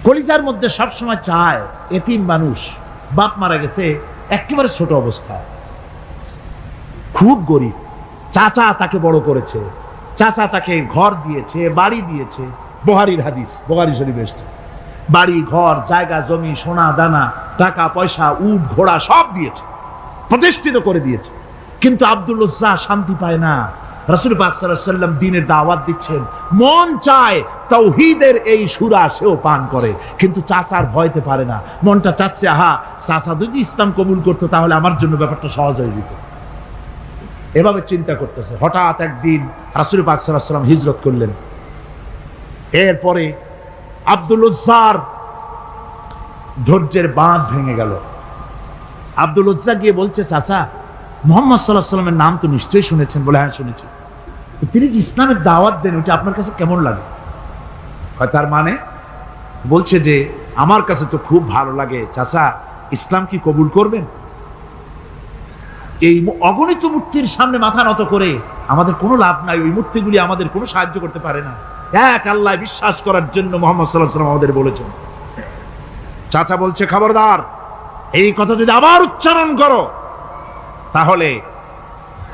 কলিজার মধ্যে সবসময় চায় এতিম মানুষ, বাপ মারা গেছে একেবারে ছোট অবস্থায়, খুব গরিব। চাচা তাকে বড় করেছে, চাচা তাকে ঘর দিয়েছে, বাড়ি দিয়েছে। বুখারীর হাদিস, বুখারী শরীফে এসেছে। বাড়ি ঘর জায়গা জমি সোনা দানা টাকা পয়সা উট ঘোড়া সব দিয়েছে, প্রতিষ্ঠিত করে দিয়েছে। কিন্তু আব্দুল উজ্জা শান্তি পায় না। রাসূল পাক সাল্লাল্লাহু আলাইহি ওয়াসাল্লাম দ্বীনের দাওয়াত দিচ্ছেন, মন চায় তাওহীদের এই সুরা সেও পান করে, কিন্তু চাচার ভয়তে পারে না। মনটা চাচ্ছে, আহা, চাচা যদি ইসলাম কবুল করতো তাহলে আমার জন্য ব্যাপারটা সহজ হয়ে যেত। এভাবে চিন্তা করতেছে। হঠাৎ একদিন রাসূল পাক সাল্লাল্লাহু আলাইহি ওয়াসাল্লাম হিজরত করলেন। এরপরে আব্দুল উজ্জার ধৈর্যের বাঁধ ভেঙে গেল। আব্দুল উজ্জা গিয়ে বলছে, চাচা, মুহাম্মদ সাল্লাল্লাহু আলাইহি ওয়াসাল্লামের নাম তো নিশ্চয়ই শুনেছেন। বলে, হ্যাঁ শুনেছি। তিনি যে ইসলামের দাওয়াত দেন, ওটা আপনার কাছে কেমন লাগে? তার মানে বলছে যে আমার কাছে তো খুব ভালো লাগে। চাচা, ইসলাম কি কবুল করবেন? এই অগণিত মূর্তির সামনে মাথা নত করে আমাদের কোনো লাভ নাই। ওই মূর্তিগুলি আমাদের কোনো সাহায্য করতে পারে না। এক আল্লাহ বিশ্বাস করার জন্য মুহাম্মদ সাল্লাল্লাহু আলাইহি ওয়াসাল্লাম আমাদের বলেছেন। চাচা বলছে, খবরদার, এই কথা যদি আবার উচ্চারণ করো তাহলে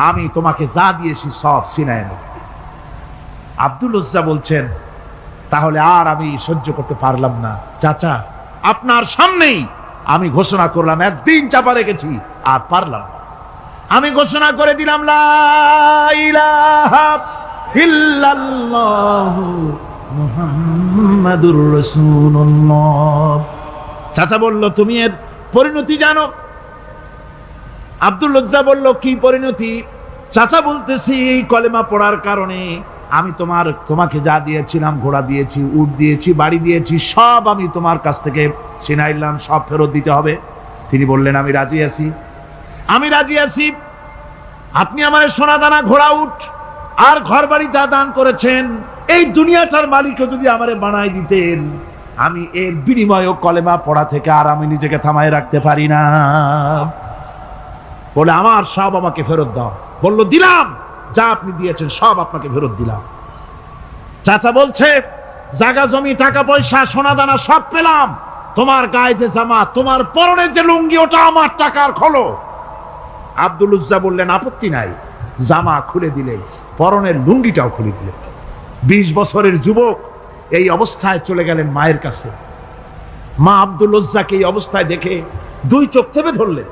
আমি তোমাকে যা দিয়েছি সব ছিনায় নেব। আব্দুল উজ্জা বলছেন, তাহলে আর আমি সহ্য করতে পারলাম না। চাচা, আপনার সামনেই আমি ঘোষণা করলাম, একদিন চাপা রেখেছি, আর পারলাম না। আমি ঘোষণা করে দিলাম, লা ইলাহা ইল্লাল্লাহু মুহাম্মাদুর রাসূলুল্লাহ। চাচা বলল, তুমি এর পরিণতি জানো? আব্দুল উজ্জা বলল, কি পরিণতি? চাচা বলতেছি, এই কলেমা পড়ার কারণে আমি তোমাকে যা দিয়েছিলাম, ঘোড়া দিয়েছি, উট দিয়েছি, বাড়ি দিয়েছি, সব আমি তোমার কাছ থেকে ছিনাইলাম, সব ফেরত দিতে হবে। তিনি বললেন, আমি রাজি আছি, আমি রাজি আছি। আপনি আমার সোনা দানা ঘোড়া উট আর ঘর বাড়ি যা দান করেছেন, এই দুনিয়াটার মালিকও যদি আমারে বানাই দিতেন, আমি এর বিনিময়ে কলেমা পড়া থেকে আর আমি নিজেকে থামায় রাখতে পারি না। বলে, আমার সব আমাকে ফেরত দাও। বলল, দিলাম, যা আপনি দিয়েছেন সব আপনাকে ফেরত দিলাম। চাচা বলছে, জায়গা জমি টাকা পয়সা সোনা দানা সব পেলাম, তোমার গায়ে যে জামা, তোমার পরনের যে লুঙ্গি, ওটা আমার টাকার খোলো। আব্দুল উজ্জা বললেন, আপত্তি নাই, জামা খুলে দিলে, পরনের লুঙ্গিটাও খুলে দিলে। 20 বছরের যুবক এই অবস্থায় চলে গেলেন মায়ের কাছে। মা আব্দুল উজ্জাকে এই অবস্থায় দেখে 2 চোখ চেপে ধরলেন,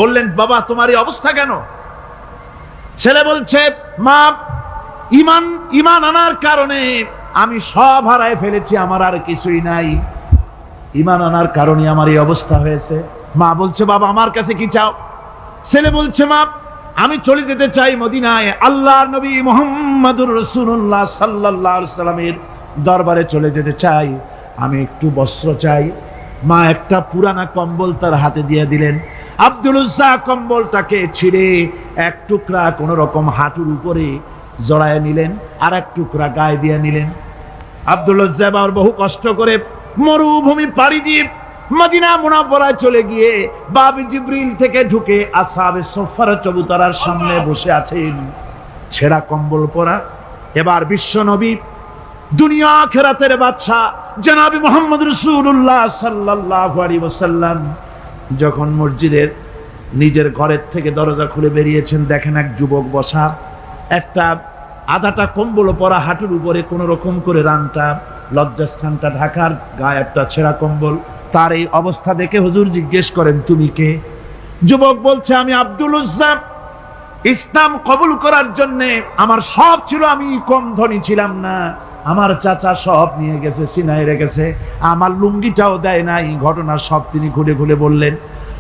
বললেন, বাবা, তোমার এই অবস্থা কেন? ছেলে বলছে, মা, ইমান ইমান আনার কারণে আমি সব হারায় ফেলেছি, আমার আর কিছুই নাই, ইমান আনার কারণে আমার এই অবস্থা হয়েছে। মা বলছে, বাবা আমার কাছে কি চাও? ছেলে বলছে, মা, আমি চলে যেতে চাই মদিনায়, আল্লাহর নবী মুহাম্মদুর রাসূলুল্লাহ সাল্লাল্লাহু আলাইহি সাল্লামের দরবারে চলে যেতে চাই, আমি একটু বস্ত্র চাই। মা একটা পুরানা কম্বল তার হাতে দিয়ে দিলেন। আব্দুল উজ্জা কম্বলটাকে ছিঁড়ে এক টুকরা কোন রকম হাঁটুর উপরে জড়ায় নিলেন, আর এক টুকরা গায়ে দিয়ে নিলেন। আব্দুল উজ্জা আবার বহু কষ্ট করে মরুভূমি পাড়ি দিয়ে মদিনা মুনাওয়ারায় চলে গিয়ে বাবি জিবরিল থেকে ঢুকে আসহাবে সুফফার চবুতরার সামনে বসে আছেন, ছেঁড়া কম্বল পরা। এবার বিশ্ব নবী, দুনিয়া আখিরাতের বাদশা জনাব মুহাম্মদ রাসূলুল্লাহ সাল্লাল্লাহু আলাইহি ওয়াসাল্লাম যখন মসজিদের নিজের ঘরের থেকে দরজা খুলে বেরিয়েছেন, দেখেন এক যুবক বসা, একটা আধাটা কম্বল পরা, হাঁটুর উপরে কোন রকম করে রানটা লজ্জাস্থানটা ঢাকার, গায়ে একটা ছেঁড়া কম্বল। তার এই অবস্থা দেখে হুজুর জিজ্ঞেস করেন, তুমি কে? যুবক বলছে, আমি আব্দুল উজ্জা। ইসলাম কবুল করার জন্য আমার সব ছিল, আমি কম ধনী ছিলাম না, আমার চাচা সব নিয়ে গেছে, সিনায় রেখেছে, আমার লুঙ্গিটাও দেয় নাই। ঘটনা সব তিনি খুলে খুলে বললেন।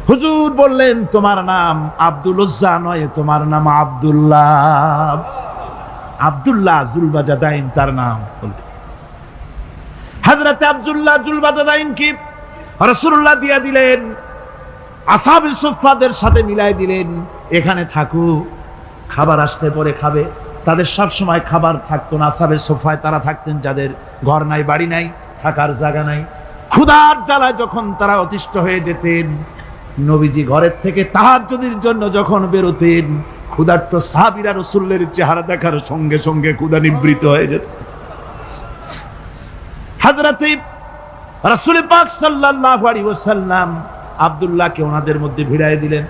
হুজুর বললেন, তোমার নাম আব্দুল উজ্জা নয়, তোমার নাম আব্দুল্লাহ। আব্দুল্লাহ জুলবাজাদাইন তার নাম। হযরত আব্দুল্লাহ জুলবাজাদাইন কি রাসূলুল্লাহ দিয়া দিলেন, আসহাবে সুফফাদের সাথে মিলাই দিলেন, এখানে থাকো, খাবার আসতে পরে খাবে। তাদের সব সময় খাবার থাকতো না। আসহাবে সুফফায় তারা থাকতেন যাদের ঘর নাই, বাড়ি নাই, থাকার জায়গা নাই। ক্ষুধার জ্বালায় যখন তারা অতিষ্ঠ হয়ে যেতেন, নবীজি ঘরের থেকে তাহাজ্জুদের জন্য যখন বেরোতেন, ক্ষুধার্ত সাহাবীরা রাসূলের চেহারা দেখার সঙ্গে সঙ্গে ক্ষুধা নিবৃত হয়ে যেত। হযরত রাসূল পাক সাল্লাল্লাহু আলাইহি ওয়াসাল্লাম আব্দুল্লাহকে ওনাদের মধ্যে ভিড়ায় দিলেন।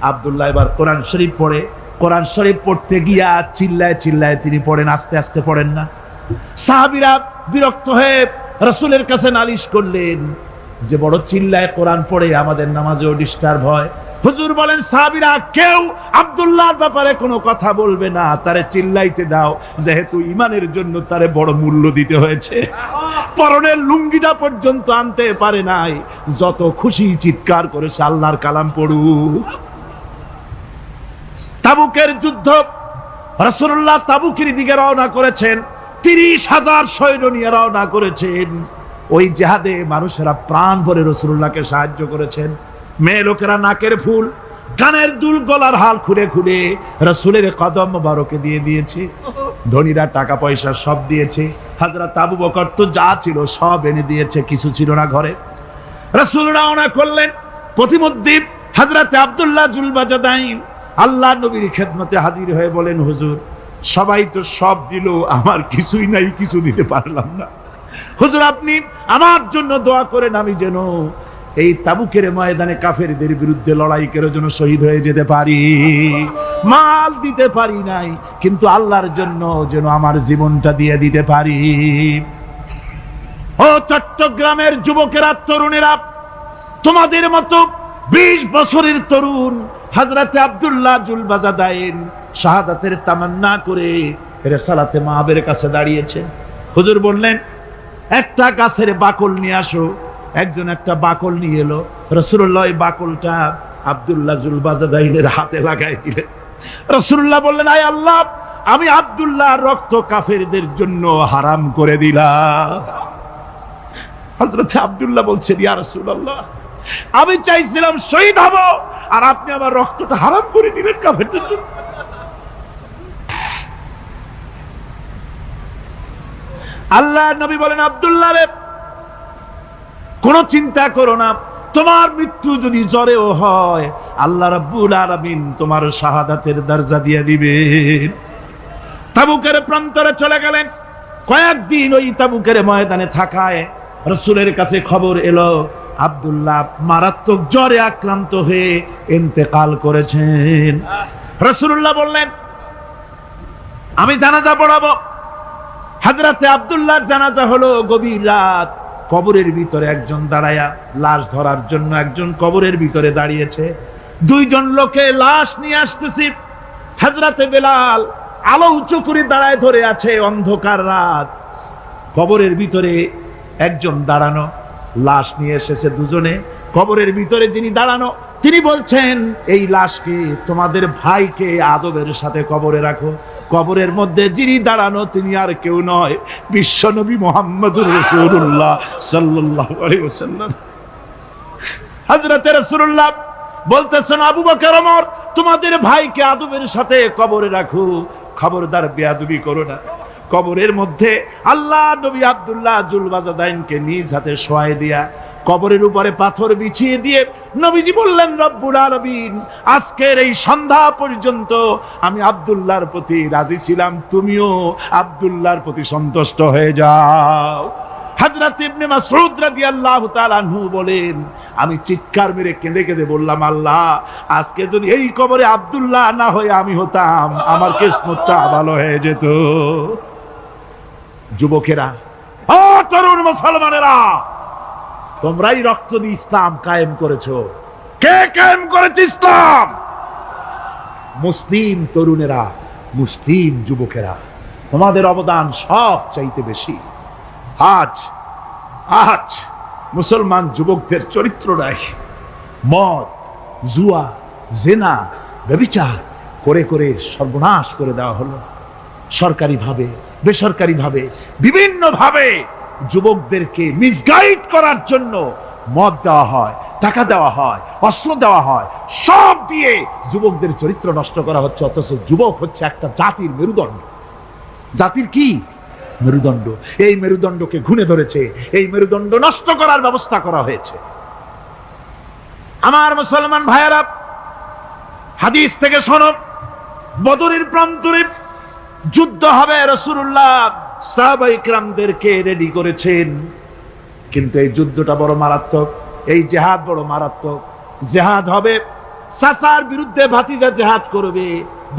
আব্দুল্লাহ এবার কোরআন শরীফ পড়ে। কোরআন শরীফ পড়তে গিয়া চিল্লায় চিল্লায় তিনি পড়েন, আস্তে আস্তে পড়েন না। সাহাবীরা বিরক্ত হয়ে রাসূলের কাছে নালিশ করলেন যে বড় চিল্লায় কোরআন পড়ে, আমাদের নামাজেও ডিস্টার্ব হয়। হুজুর বলেন, সাহাবীরা কেউ আব্দুল্লাহর ব্যাপারে কোনো কথা বলবে না, তারে চিল্লাইতে দাও, যেহেতু ঈমানের জন্য তারে বড় মূল্য দিতে হয়েছে। পরনের লুঙ্গিটা পর্যন্ত আনতে পারে নাই, যত খুশি চিৎকার করেছে আল্লাহর কালাম পড়ুক। তাবুকের যুদ্ধ, রাসূলুল্লাহ তাবুকের দিকে রওনা করেছেন, 30,000 সৈন্য নিয়ে রওনা করেছেন। ওই জিহাদে মানুষেরা প্রাণ ভরে রাসূলুল্লাহকে সাহায্য করেছেন। মেয়ে লোকেরা নাকের ফুল, কানের দুল, গলার হাল খুলে খুলে রাসূলের কদম মোবারকে দিয়ে দিয়েছে। ধনীরা টাকা পয়সা সব দিয়েছে। হযরত আবু বকর তো যা ছিল সব এনে দিয়েছে, কিছু ছিল না ঘরে। রাসূল রওনা করলেন। প্রতিমধ্যে হযরত আব্দুল্লাহ জুলবাজাদাইন আল্লাহ নবীর খেদমতে হাজির হয়ে বলেন, হুজুর সবাই তো সব দিল, আমার কিছুই নাই, কিছু দিতে পারলাম না। হুজুর আপনি আমার জন্য দোয়া করেন, আমি যেন এই তাবুকের ময়দানে কাফেরদের বিরুদ্ধে লড়াই করে যেন শহীদ হয়ে যেতে পারি। মাল দিতে পারি নাই, কিন্তু আল্লাহর জন্য যেন আমার জীবনটা দিয়ে দিতে পারি। ও চট্টগ্রামের যুবকেরা, তরুণেরা, তোমাদের মতো 20 বছরের তরুণ হযরত আব্দুল্লাহ জুলবাজাদাইন শাহাদাতের তামান্না করে রিসালাতে মাহবের কাছে দাঁড়িয়েছে। হুজুর বললেন, একটা গাছের বাকল নিয়ে আসো। একজন একটা বাকল নিয়ে এলো। রাসূলুল্লাহ এই বাকলটা আব্দুল্লাহ জুলবাজাদাইনের হাতে লাগাই দিলেন। রাসূলুল্লাহ বললেন, আয় আল্লাহ, আমি আব্দুল্লাহর রক্ত কাফেরদের জন্য হারাম করে দিলাম। হযরত আব্দুল্লাহ বলছেন, ইয়া রাসূলুল্লাহ, আমি চাইছিলাম শহীদ হব, আর আপনি আমার রক্তটা হারাম করে দিলেন কাফেরদের জন্য। আল্লাহ নবী বলেন, আব্দুল্লাহ রে, কোন চিন্তা করো না, তোমার মৃত্যু যদি জ্বরেও হয়, আল্লাহ রাব্বুল আলামিন তোমার শাহাদাতের দরজা দিয়ে দিবেন। তাবুকের প্রান্তরে চলে গেলেন। কয়েকদিন ওই তাবুকের ময়দানে থাকায় রাসূলের কাছে খবর এলো, আব্দুল্লাহ মারাত্মক জ্বরে আক্রান্ত হয়ে ইন্তেকাল করেছেন। রাসূলুল্লাহ বললেন, আমি জানাজা পড়াবো। হযরতে আব্দুল্লাহর জানাজা হলো গভীর রাত। কবরের ভিতরে একজন দাঁড়ায়া লাশ ধরার জন্য একজন কবরের ভিতরে দাঁড়িয়েছে। 2 জন লোকে লাশ নিয়ে আসতেছে। হযরতে বেলাল আলো উঁচু করে দাঁড়ায় ধরে আছে, অন্ধকার রাত, কবরের ভিতরে একজন দাঁড়ানো, লাশ নিয়ে এসেছে দুজনে। কবরের ভিতরে যিনি দাঁড়ানো তিনি বলছেন, এই লাশকে তোমাদের ভাইকে আদবের সাথে কবরে রাখো। কবরের মধ্যে যিনি দাঁড়ানো তিনি আর কেউ নয়, বিশ্বনবী মুহাম্মদুর রাসূলুল্লাহ সাল্লাল্লাহু আলাইহি ওয়াসাল্লাম। হযরত রাসূলুল্লাহ বলতেছেন, আবু বকর, ওমর, তোমাদের ভাইকে আদবের সাথে কবরে রাখো, খবরদার বেয়াদবি করো না। কবরের মধ্যে আল্লাহ নবী আব্দুল্লাহ জুলবাজাদাইনকে নিজ হাতে শোয়ায় দিয়া কবরের উপরে পাথর বিছিয়ে দিয়ে নবীজি বললেন, রব্বুল আলামিন, আজকের এই সন্ধ্যা পর্যন্ত আমি আব্দুল্লাহর প্রতি রাজি ছিলাম, তুমিও আব্দুল্লাহর প্রতি সন্তুষ্ট হয়ে যাও। হযরত ইবনে মাসউদ রাদিয়াল্লাহু তাআলা আনহু বলেন, আমি চিৎকার মেরে কেঁদে কেঁদে বললাম, আল্লাহ, আজকে যদি এই কবরে আব্দুল্লাহ না হয়ে আমি হতাম, আমার কিসমতটা ভালো হয়ে যেত। যুবকেরা, ও তরুণ মুসলমানেরা, তোমরাই রক্ত দিয়ে ইসলাম কায়েম করেছো। কে কায়েম করেছে ইসলাম? মুসলিম তরুণেরা, মুসলিম যুবকেরা, তোমাদের অবদান সব চাইতে বেশি। আজ আজ মুসলমান যুবকদের চরিত্র নাই, মদ, জুয়া, জেনা, ব্যভিচার করে করে সর্বনাশ করে দেওয়া হলো। সরকারি ভাবে, বেসরকারি ভাবে, বিভিন্ন ভাবে যুবকদেরকে মিসগাইড করার জন্য মদ দেওয়া হয়, টাকা দেওয়া হয়, অস্ত্র দেওয়া হয়, সব দিয়ে যুবকদের চরিত্র নষ্ট করা হচ্ছে। অথচ যুবক হচ্ছে একটা জাতির মেরুদণ্ড। জাতির কি মেরুদণ্ড? এই মেরুদণ্ডকে ঘুণে ধরেছে, এই মেরুদণ্ড নষ্ট করার ব্যবস্থা করা হয়েছে। আমার মুসলমান ভাইয়েরা, হাদিস থেকে শোনো, বদরের প্রান্তরে যুদ্ধ হবে, রাসূলুল্লাহ সাহাবায়ে কিরামদেরকে রেডি করেছেন। কিন্তু এই যুদ্ধটা বড় মারাত্মক, এই জিহাদ বড় মারাত্মক। জিহাদ হবে, চাচার বিরুদ্ধে ভাতিজা জিহাদ করবে,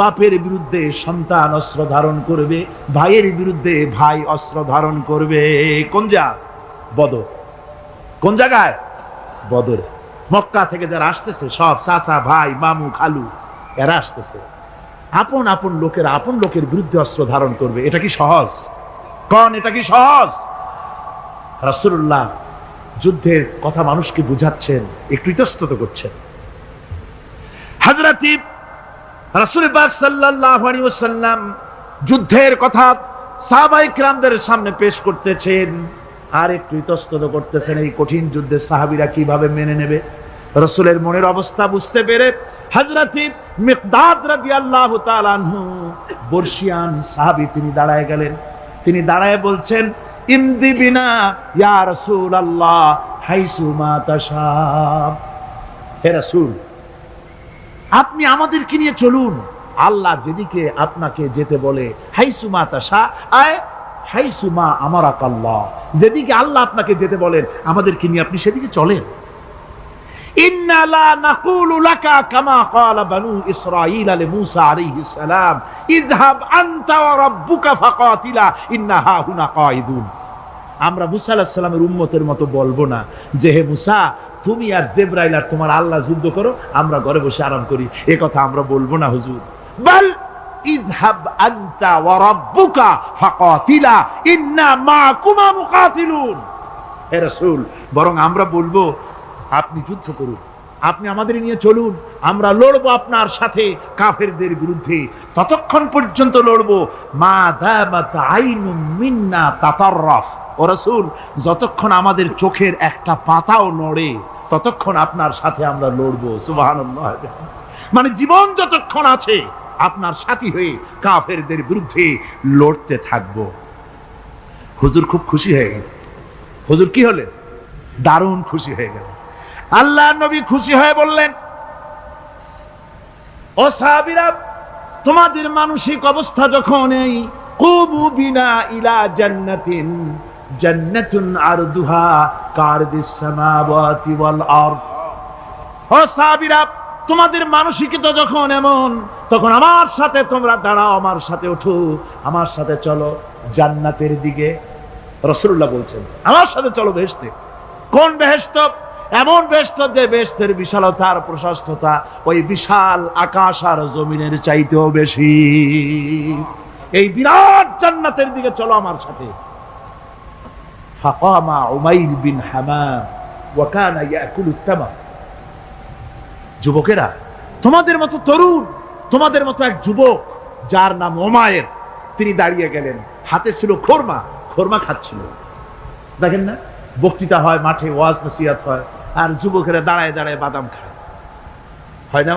বাপের বিরুদ্ধে সন্তান অস্ত্র ধারণ করবে, ভাইয়ের বিরুদ্ধে ভাই অস্ত্র ধারণ করবে। কোন জায়গা? বদর। কোন জায়গায়? বদর। মক্কা থেকে যারা আসতেছে সব চাচা, ভাই, মামু, খালু, এরা আসতেছে। আপন আপন লোকেরা আপন লোকের বিরুদ্ধে অস্ত্র ধারণ করবে। এটা কি সহজ? কোন এটা কি সহজ? রাসূলুল্লাহ যুদ্ধের কথা মানুষকে বুঝাচ্ছেন, একটু ইতস্তত করছেন। হযরত রাসূল পাক সাল্লাল্লাহু আলাইহি ওয়াসাল্লাম যুদ্ধের কথা সাহাবায়ে কিরামদের সামনে পেশ করতেছেন, আর একটু ইতস্তত করতেছেন এই কঠিন যুদ্ধে সাহাবীরা কিভাবে মেনে নেবে। রাসূলের মনের অবস্থা বুঝতে পেরে হযরত মিকদাদ রাদিয়াল্লাহু তাআলা আনহু, বর্ষিয়ান সাহাবী, তিনি দাঁড়ায় গেলেন। তিনি দাঁড়ায় বলছেন, ইমদি বিনা ইয়া রাসূলুল্লাহ হাইসু মা তাশা। হে রাসূল, আপনি আমাদেরকে নিয়ে চলুন, আল্লাহ যেদিকে আপনাকে যেতে বলে, হাইসু মা তাশা আয় হাইসু মা আমারাকাল্লাহ, যেদিকে আল্লাহ আপনাকে যেতে বলেন আমাদেরকে নিয়ে আপনি সেদিকে চলেন। ইন্না লা নাকুলু লাকা কামা ক্বালা বানু ইসরাঈল লিমূসা আলাইহিস সালাম, ইযহাব আনতা ওয়া রাব্বুকা ফাকাতিলা ইন্না হাহুনা কাঈদুন। আমরা মুসা আলাইহিস সালামের উম্মতের মতো বলবো না যে, হে মুসা, তুমি আর জিবরাইল আর তোমার আল্লাহ যুদ্ধ করো, আমরা ঘরে বসে আরাম করি। এই কথা আমরা বলবো না হুজুর। বাল ইযহাব আনতা ওয়া রাব্বুকা ফাকাতিলা ইন্না মাকুমা মুকাতিলুন। হে রাসূল, বরং আমরা বলবো, আপনি যুদ্ধ করুন, আপনি আমাদের নিয়ে চলুন, আমরা লড়বো আপনার সাথে কাফেরদের বিরুদ্ধে। ততক্ষণ পর্যন্ত লড়বো মা দামাত আইনুম মিন্না তাতাররাফ। ও রাসূল, যতক্ষণ আমাদের চোখের একটা পাতাও নড়ে ততক্ষণ আপনার সাথে আমরা লড়বো। সুবহানাল্লাহ। মানে জীবন যতক্ষণ আছে আপনার সাথী হয়ে কাফেরদের বিরুদ্ধে লড়তে থাকবো। হুজুর খুব খুশি হয়ে গেল। হুজুর কি হলেন? দারুণ খুশি হয়ে গেল। আল্লাহ নবী খুশি হয়ে বললেন, ও সাহাবীরা, তোমাদের মানসিক অবস্থা যখন এই কুবু বিনা ইলা জান্নাতিন, জান্নাতুন আরদুহা কারদিস সামাওয়াতি ওয়াল আরদ। ও সাহাবীরা, তোমাদের মানসিকতা যখন এমন, তখন আমার সাথে তোমরা দাঁড়াও, আমার সাথে ওঠো, আমার সাথে চলো জান্নাতের দিকে। রাসূলুল্লাহ বলছেন, আমার সাথে চলো বেহেশতে। কোন বেহেশত? এমন বেহেশত যে বেহেশতের বিশালতা আর প্রশস্ততা ওই বিশাল আকাশ আর জমিনের চাইতেও বেশি। এই বিরাট জান্নাতের দিকে চলো আমার সাথে। ফাকামা উমাইর বিন হামাম ওয়া কানা ইয়াকুলু তামার। যুবকেরা, তোমাদের মতো তরুণ, তোমাদের মতো এক যুবক যার নাম উমাইর, তিনি দাঁড়িয়ে গেলেন, হাতে ছিল খোরমা, খোরমা খাচ্ছিল। দেখেন না, বক্তৃতা হয় মাঠে, ওয়াজ নসিহত হয়, আর যুবকেরা দাঁড়ায় দাঁড়ায় বাদাম খায়, হয় না?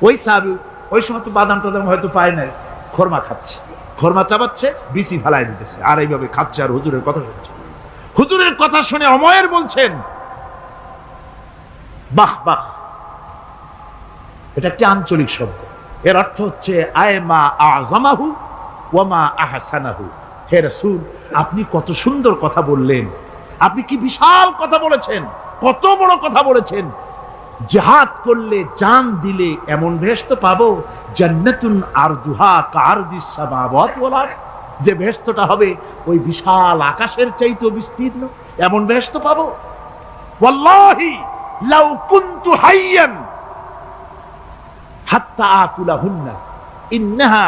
ওই সাহাবী ওই সময় তো বাদাম টাদাম হয়তো পায় নাই, খোরমা খাচ্ছে, খোরমা চাবাচ্ছে, বিচি ফালাই দিতেছে, আর এইভাবে খাচ্ছে আর হুজুরের কথা শুনছে। হুজুরের কথা শুনে উমাইর বলছেন, বাহ বাহ। এটা একটি আঞ্চলিক শব্দ, এর অর্থ হচ্ছে আয়মা আযমাহু ওয়া মা আহসানাহু। হে রাসূল, আপনি কত সুন্দর কথা বললেন, আপনি কি বিশাল কথা বলেছেন, কত বড় কথা বলেছেন। জিহাদ করলে, জান দিলে এমন বেহেশত পাবো, জান্নাতুন আরদুহা কারদিস সামাওয়াত ওয়াল আরদ, যে বেহেশতটা হবে ওই বিশাল আকাশের চাইতেও বিস্তীর্ণ, এমন বেহেশত পাবো। ওয়াল্লাহি লাউ কুনতু হাইয়ান হাত্তা আকুলাহুন্না ইন্নাহা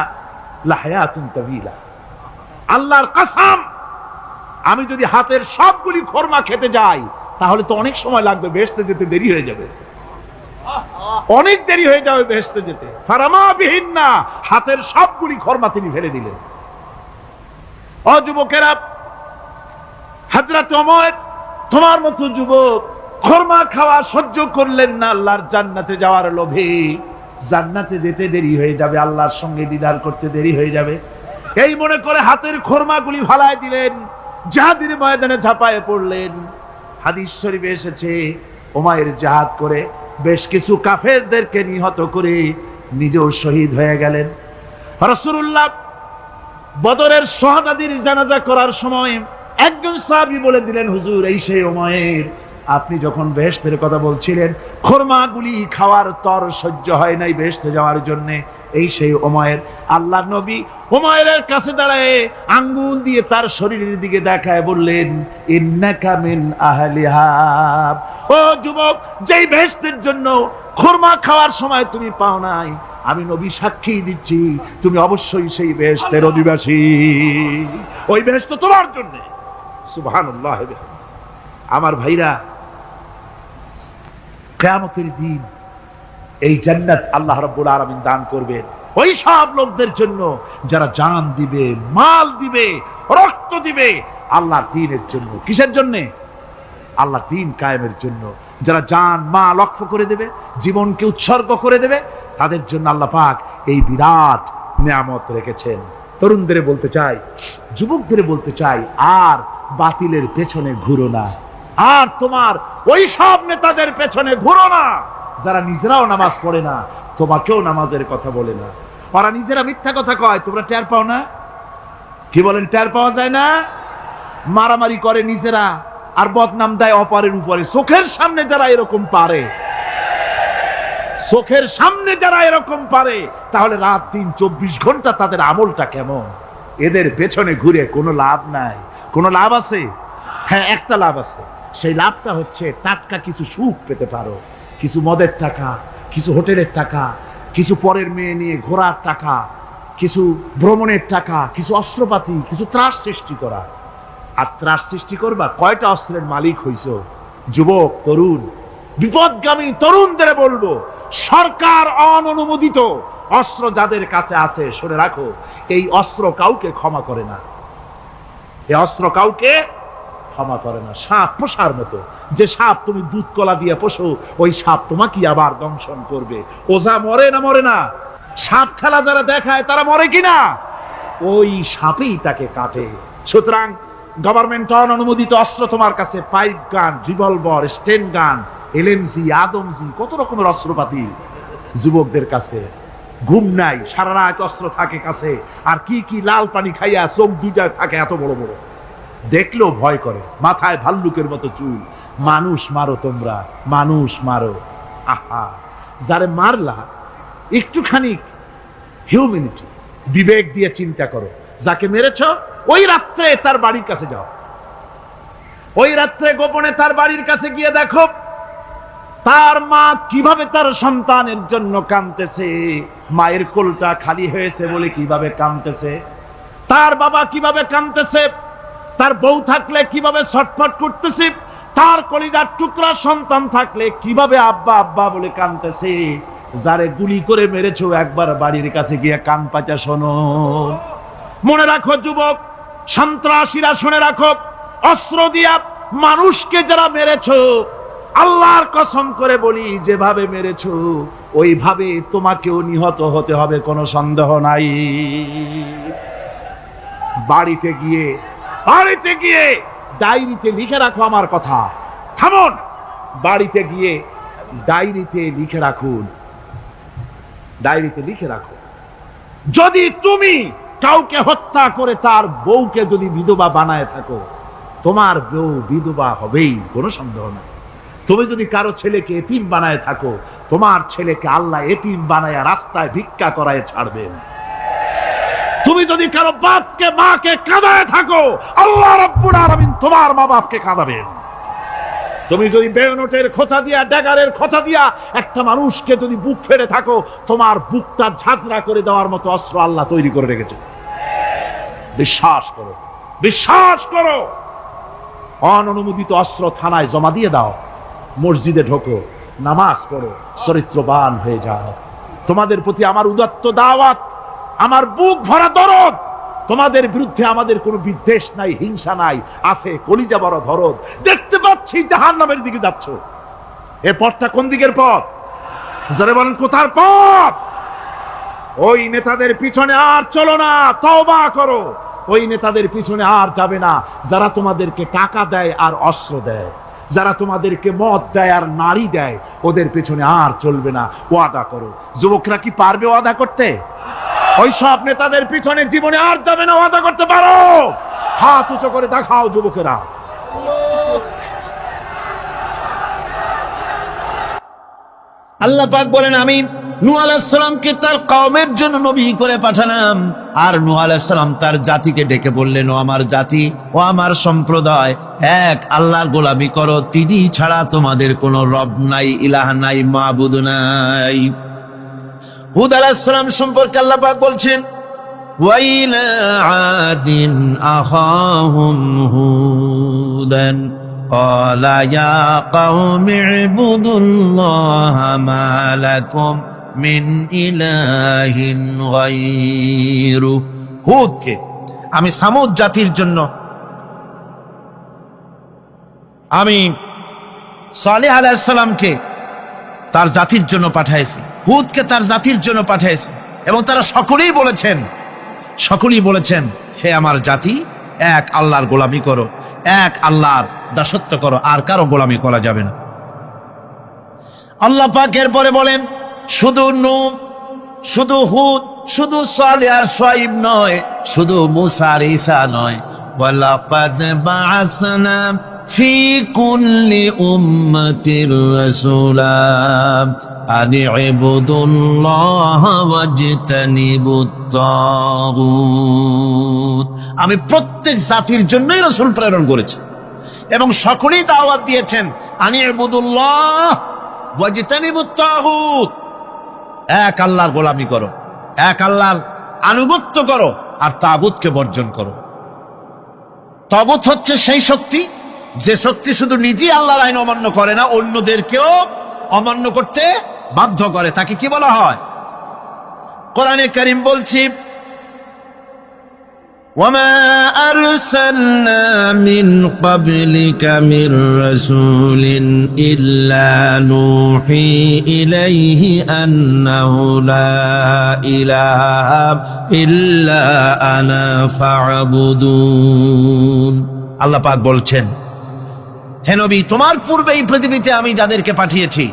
লাহায়াতুন তাওয়িলা। আল্লাহর কসম, আমি যদি হাতের সবগুলি খোরমা খেতে যাই তাহলে তো অনেক সময় লাগবে, বেহেশতে যেতে দেরি হয়ে যাবে, অনেক দেরি হয়ে যাবে বেহেশতে যেতে। ফারামা বিহিন্না, হাতের সবগুলি খোরমা তিনি ফেলে দিলেন। ও যুবকেরা, হযরত ওমর তোমার মতো যুবক খোরমা খাওয়া সহ্য করলেন না আল্লাহর জান্নাতে যাওয়ার লোভে। জান্নাতে যেতে দেরি হয়ে যাবে, আল্লাহর সঙ্গে দিদার করতে দেরি হয়ে যাবে, এই মনে করে হাতের খোরমাগুলি ফালায় দিলেন, জিহাদের ময়দানে ঝাঁপায়ে পড়লেন। হাদিস শরীফে এসেছে, উমাইর জিহাদ করে বেশ কিছু কাফেরদেরকে নিহত করে নিজেও শহীদ হয়ে গেলেন। রাসূলুল্লাহ বদরের শহাদাদের জানাজা করার সময় একজন সাহাবী বলে দিলেন, হুজুর, এই সেই উমাইর, আপনি যখন বেহেশতের কথা বলছিলেন, খোরমাগুলি খাওয়ার তর সহ্য হয় নাই বেহেশতে যাওয়ার জন্য, এই সেই উমাইর। আল্লাহর নবী উমাইরের কাছে দাঁড়ায় আঙ্গুল দিয়ে তার শরীরের দিকে দেখায় বললেন, ইন্নাকা মিন আহলিহা। ও যুবক, যেই বেহেশতের জন্য খোরমা খাওয়ার সময় তুমি পাও নাই, আমি নবী সাক্ষী দিচ্ছি তুমি অবশ্যই সেই বেহেশতের অধিবাসী, ওই বেহেশত তোমার জন্য। সুবহানাল্লাহ। আমার ভাইরা, কিয়ামতের দিন এই জান্নাত আল্লাহ রাব্বুল আলামিন দান করবেন ওই সব লোকদের জন্য যারা জান দিবে, মাল দিবে, রক্ত দিবে আল্লাহর দ্বীনের জন্য। কিসের জন্য? আল্লাহর দ্বীন কায়েমের জন্য। যারা জান মাল ওয়াকফ করে দেবে, জীবনকে উৎসর্গ করে দেবে, তাদের জন্য আল্লাহ পাক এই বিরাট নিয়ামত রেখেছেন। তরুণদের বলতে চাই, যুবকদের বলতে চাই, আর বাতিলের পেছনে ঘুরো না, আর তোমার ওই সব নেতাদের পেছনে ঘুরো না যারা নিজেরাও নামাজ পড়ে না, তোমাকেও নামাজের কথা বলে না। ওরা নিজেরা মিথ্যা কথা কয়, তোমরা টের পাও না? কি বলেন, টের পাওয়া যায় না? মারামারি করে নিজেরা আর বদনাম দেয় অপরের উপরে। চোখের সামনে যারা এরকম পারে, চোখের সামনে যারা এরকম পারে, তাহলে রাত দিন 24 ঘন্টা তাদের আমলটা কেমন? এদের পেছনে ঘুরে কোনো লাভ নাই। কোনো লাভ আছে? হ্যাঁ, একটা লাভ আছে। সেই লাভটা হচ্ছে টাটকা কিছু সুখ পেতে পারো, কিছু মদের টাকা, কিছু হোটেলের টাকা, কিছু পরের মেয়ে নিয়ে ঘোরার টাকা, কিছু ভ্রমণের টাকা, কিছু অস্ত্রপাতি, কিছু ত্রাস সৃষ্টি করা। আর ত্রাস সৃষ্টি করবা, কয়টা অস্ত্রের মালিক হইছো? যুবক, তরুণ, বিপদগামী তরুণদের বলবো, সরকার অননুমোদিত অস্ত্র যাদের কাছে আছে, শুনে রাখো, এই অস্ত্র কাউকে ক্ষমা করে না, এই অস্ত্র কাউকে ক্ষমা করে না। সাপ পোষার মতো, যে সাপ তুমি দুধ কলা দিয়ে পোষো, ওই সাপ তোমাকে আবার দংশন করবে। ওঝা মরে না মরে না? সাপ খেলা যারা দেখায় তারা মরে কিনা? ওই সাপেই তাকে কাটে। সুতরাং গভর্নমেন্ট অনুমোদিত অস্ত্র তোমার কাছে, পাইপ গান, রিভলভার, স্টেন গান, এলএমজি, আদমজি, কত রকমের অস্ত্রপাতি যুবকদের কাছে। ঘুম নাই, সারা রাত অস্ত্র থাকে কাছে, আর কি কি লাল পানি খাইয়া চোখ দুইটা থাকে এত বড় বড়, দেখলেও ভয় করে, মাথায় ভাল্লুকের মতো চুল। মানুষ মারো তোমরা, মানুষ মারো। আহা, যারে মারলা একটুখানি হিউম্যানিটি, বিবেক দিয়ে চিন্তা করো। যাকে মেরেছ ওই রাত্রে তার বাড়ির কাছে যাও, ওই রাত্রে গোপনে তার বাড়ির কাছে গিয়ে দেখো তার মা কিভাবে তার সন্তানের জন্য কাঁদতেছে, মায়ের কোলটা খালি হয়েছে বলে কিভাবে কাঁদতেছে, তার বাবা কিভাবে কাঁদতেছে, তার বউ থাকলে কিভাবে ছটফট করতেছে, তার কলিজার টুকরা সন্তান থাকলে কিভাবে আব্বা আব্বা বলে কাঁদতেছে। যারে গুলি করে মেরেছো একবার বাড়ির কাছে গিয়ে কান পাচা শোনো। মনে রাখো যুবক, সন্ত্রাসীরা শুনে রাখো, অস্ত্র দিয়া মানুষকে যারা মেরেছো, আল্লাহর কসম করে বলি যেভাবে মেরেছো ওইভাবে তোমাকেও নিহত হতে হবে, কোনো সন্দেহ নাই। বাড়িতে গিয়ে ডায়েরিতে লিখে রাখো আমার কথা। থামুন, বাড়িতে গিয়ে ডায়েরিতে লিখে রাখুন, ডায়েরিতে লিখে রাখো, যদি তুমি কাউকে হত্যা করে তার বউকে যদি বিধবা বানায় থাকো, তোমার বউ বিধবা হবেই, কোনো সন্দেহ নাই। তুমি যদি কারো ছেলেকে এতিম বানায় থাকো, তোমার ছেলেকে আল্লাহ এতিম বানায় রাস্তায় ভিক্ষা করায় ছাড়বেন। তুমি যদি কারো বাপকে মাকে কাঁদায় থাকো, আল্লাহ রাব্বুল আলামিন তোমার মা বাপকে কাঁদাবেন। তুমি যদি বেয়নটের খোঁচা দিয়া, ড্যাগারের খোঁচা দিয়া একটা মানুষকে যদি বুক ফেড়ে থাকো, তোমার বুকটা ঝাঁঝরা করে দেওয়ার মতো অস্ত্র আল্লাহ তৈরি করে রেখেছে। বিশ্বাস করো, বিশ্বাস করো। অননুমোদিত অস্ত্র থানায় জমা দিয়ে দাও, মসজিদে ঢোকো, নামাজ পড়ো, চরিত্রবান হয়ে যাও। তোমাদের প্রতি আমার উদাত্ত দাওয়াত, আমার বুক ভরা দরদ। তোমাদের বিরুদ্ধে আমাদের কোনো বিদ্বেষ নাই, হিংসা নাই, আছে কলিজা বড় দরদ। দেখতে পাচ্ছি জাহান্নামের দিকে যাচ্ছ। এ পথটা কোন দিকের পথ? যারা বলেন কোথার পথ? ওই নেতাদের পিছনে আর চলো না, তওবা করো। ওই নেতাদের পিছনে আর যাবে না যারা তোমাদেরকে টাকা দেয় আর অস্ত্র দেয়, যারা তোমাদেরকে মদ দেয় আর নারী দেয়, ওদের পেছনে আর চলবে না। ওয়াদা করো। যুবকরা কি পারবে ওয়াদা করতে? ওই সব নেতাদের পিছনে জীবনে আর যাবে না। ওয়াদা করতে পারো? হাত উঁচু করে দেখাও যুবকেরা। আল্লাহ পাক বলেন, আমি নূহ আলাইহিস সালামকে তার কওমের জন্য নবী করে পাঠালাম। আর নূহ আলাইহিস সালাম তার জাতিকে ডেকে বললেন, ও আমার জাতি, ও আমার সম্প্রদায়, এক আল্লাহর গোলামি করো, তিনি ছাড়া তোমাদের কোনো রব নাই, ইলাহ নাই, মাবুদ নাই। হুদ আলাইহিস সালাম সম্পর্কে আল্লাহ পাক বলছেন, ওয়াইলা আদিন আখাহুম হুদান قال يا قوم اعبدوا الله ما لكم من إله غيره। হুদকে আমি সামুদ জাতির জন্য, আমি সালেহ আলাইহিস সালামকে তার জাতির জন্য পাঠাইছি, হুদকে তার জাতির জন্য পাঠাইছি, এবং তারা সকলেই বলেছেন, হে আমার জাতি, এক আল্লাহর গোলামি করো, এক আল্লাহর দাসত্ব করো, আর কারো গোলামি করা যাবে না। আল্লাহ পাক এরপরে বলেন, শুধু নূহ, শুধু হুদ, শুধু সালেহ আর শুআয়ব নয়, শুধু মুসা আর ঈসা নয়, ওয়ালাকাদ বাআসনা ফি কুল্লি উম্মাতির রাসূলা আন ইবুদুল্লাহা ওয়াজতানিবুত তাগুত। আমি প্রত্যেক জাতির জন্যই রাসূল প্রেরণ করেছি এবং সকলেই দাওয়াত দিয়েছেন, আন ইবুদুল্লাহ ওয়াজতানিবুত তাগুত, এক আল্লাহর গোলামি করো, এক আল্লাহর আনুগত্য করো, আর তাগুতকে বর্জন করো। তাগুত হচ্ছে সেই শক্তি যে শক্তি শুধু নিজেই আল্লাহর আইন অমান্য করে না, অন্যদেরকেও অমান্য করতে বাধ্য করে। তাকে কি বলা হয়? কোরআনে কারীম বলছি, ওয়ামা আরসালনা মিন ক্বাবলিকা মির রাসূলিন ইল্লা নূহি ইলাইহি আন্নাহু লা ইলাহা ইল্লা আনা ফা'বুদুন। আল্লাহ পাক বলছেন, হে নবী, তোমার পূর্বে এই পৃথিবীতে আমি যাদেরকে পাঠিয়েছি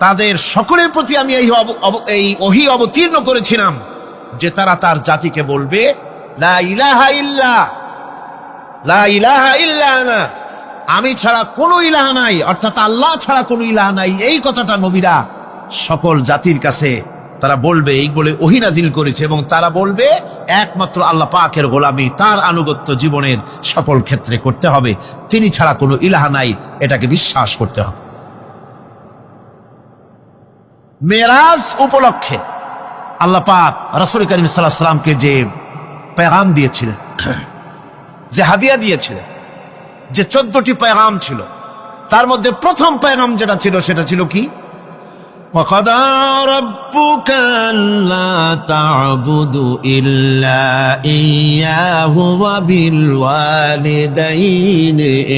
তাদের সকলের প্রতি আমি এই ওহী অবতীর্ণ করেছিলাম যে তারা তার জাতিকে বলবে, লা ইলাহা ইল্লা, লা ইলাহা ইল্লা আনা, আমি ছাড়া কোনো ইলাহ নাই, অর্থাৎ আল্লাহ ছাড়া কোনো ইলাহ নাই। এই কথাটা নবীরা সকল জাতির কাছে তারা বলবে, এই বলে ওহী নাজিল করেছে, এবং তারা বলবে একমাত্র আল্লাহ পাকের গোলামি, তার আনুগত্য জীবনের সকল ক্ষেত্রে করতে হবে, তিনি ছাড়া কোনো ইলাহ নাই, এটাকে বিশ্বাস করতে হবে। মেরাজ উপলক্ষে আল্লাহ পাক রাসূল করিম সাল্লাল্লাহু আলাইহি ওয়াসাল্লামকে যে পেগাম দিয়েছিলেন, যে হাদিয়া দিয়েছিলেন, যে 14টি পেগাম ছিল, তার মধ্যে প্রথম পেগাম যেটা ছিল সেটা ছিল কি? وَقَضَى رَبُّكَ أَلَّا تَعْبُدُوا إِلَّا إِيَّاهُ وَبِالْوَالِدَيْنِ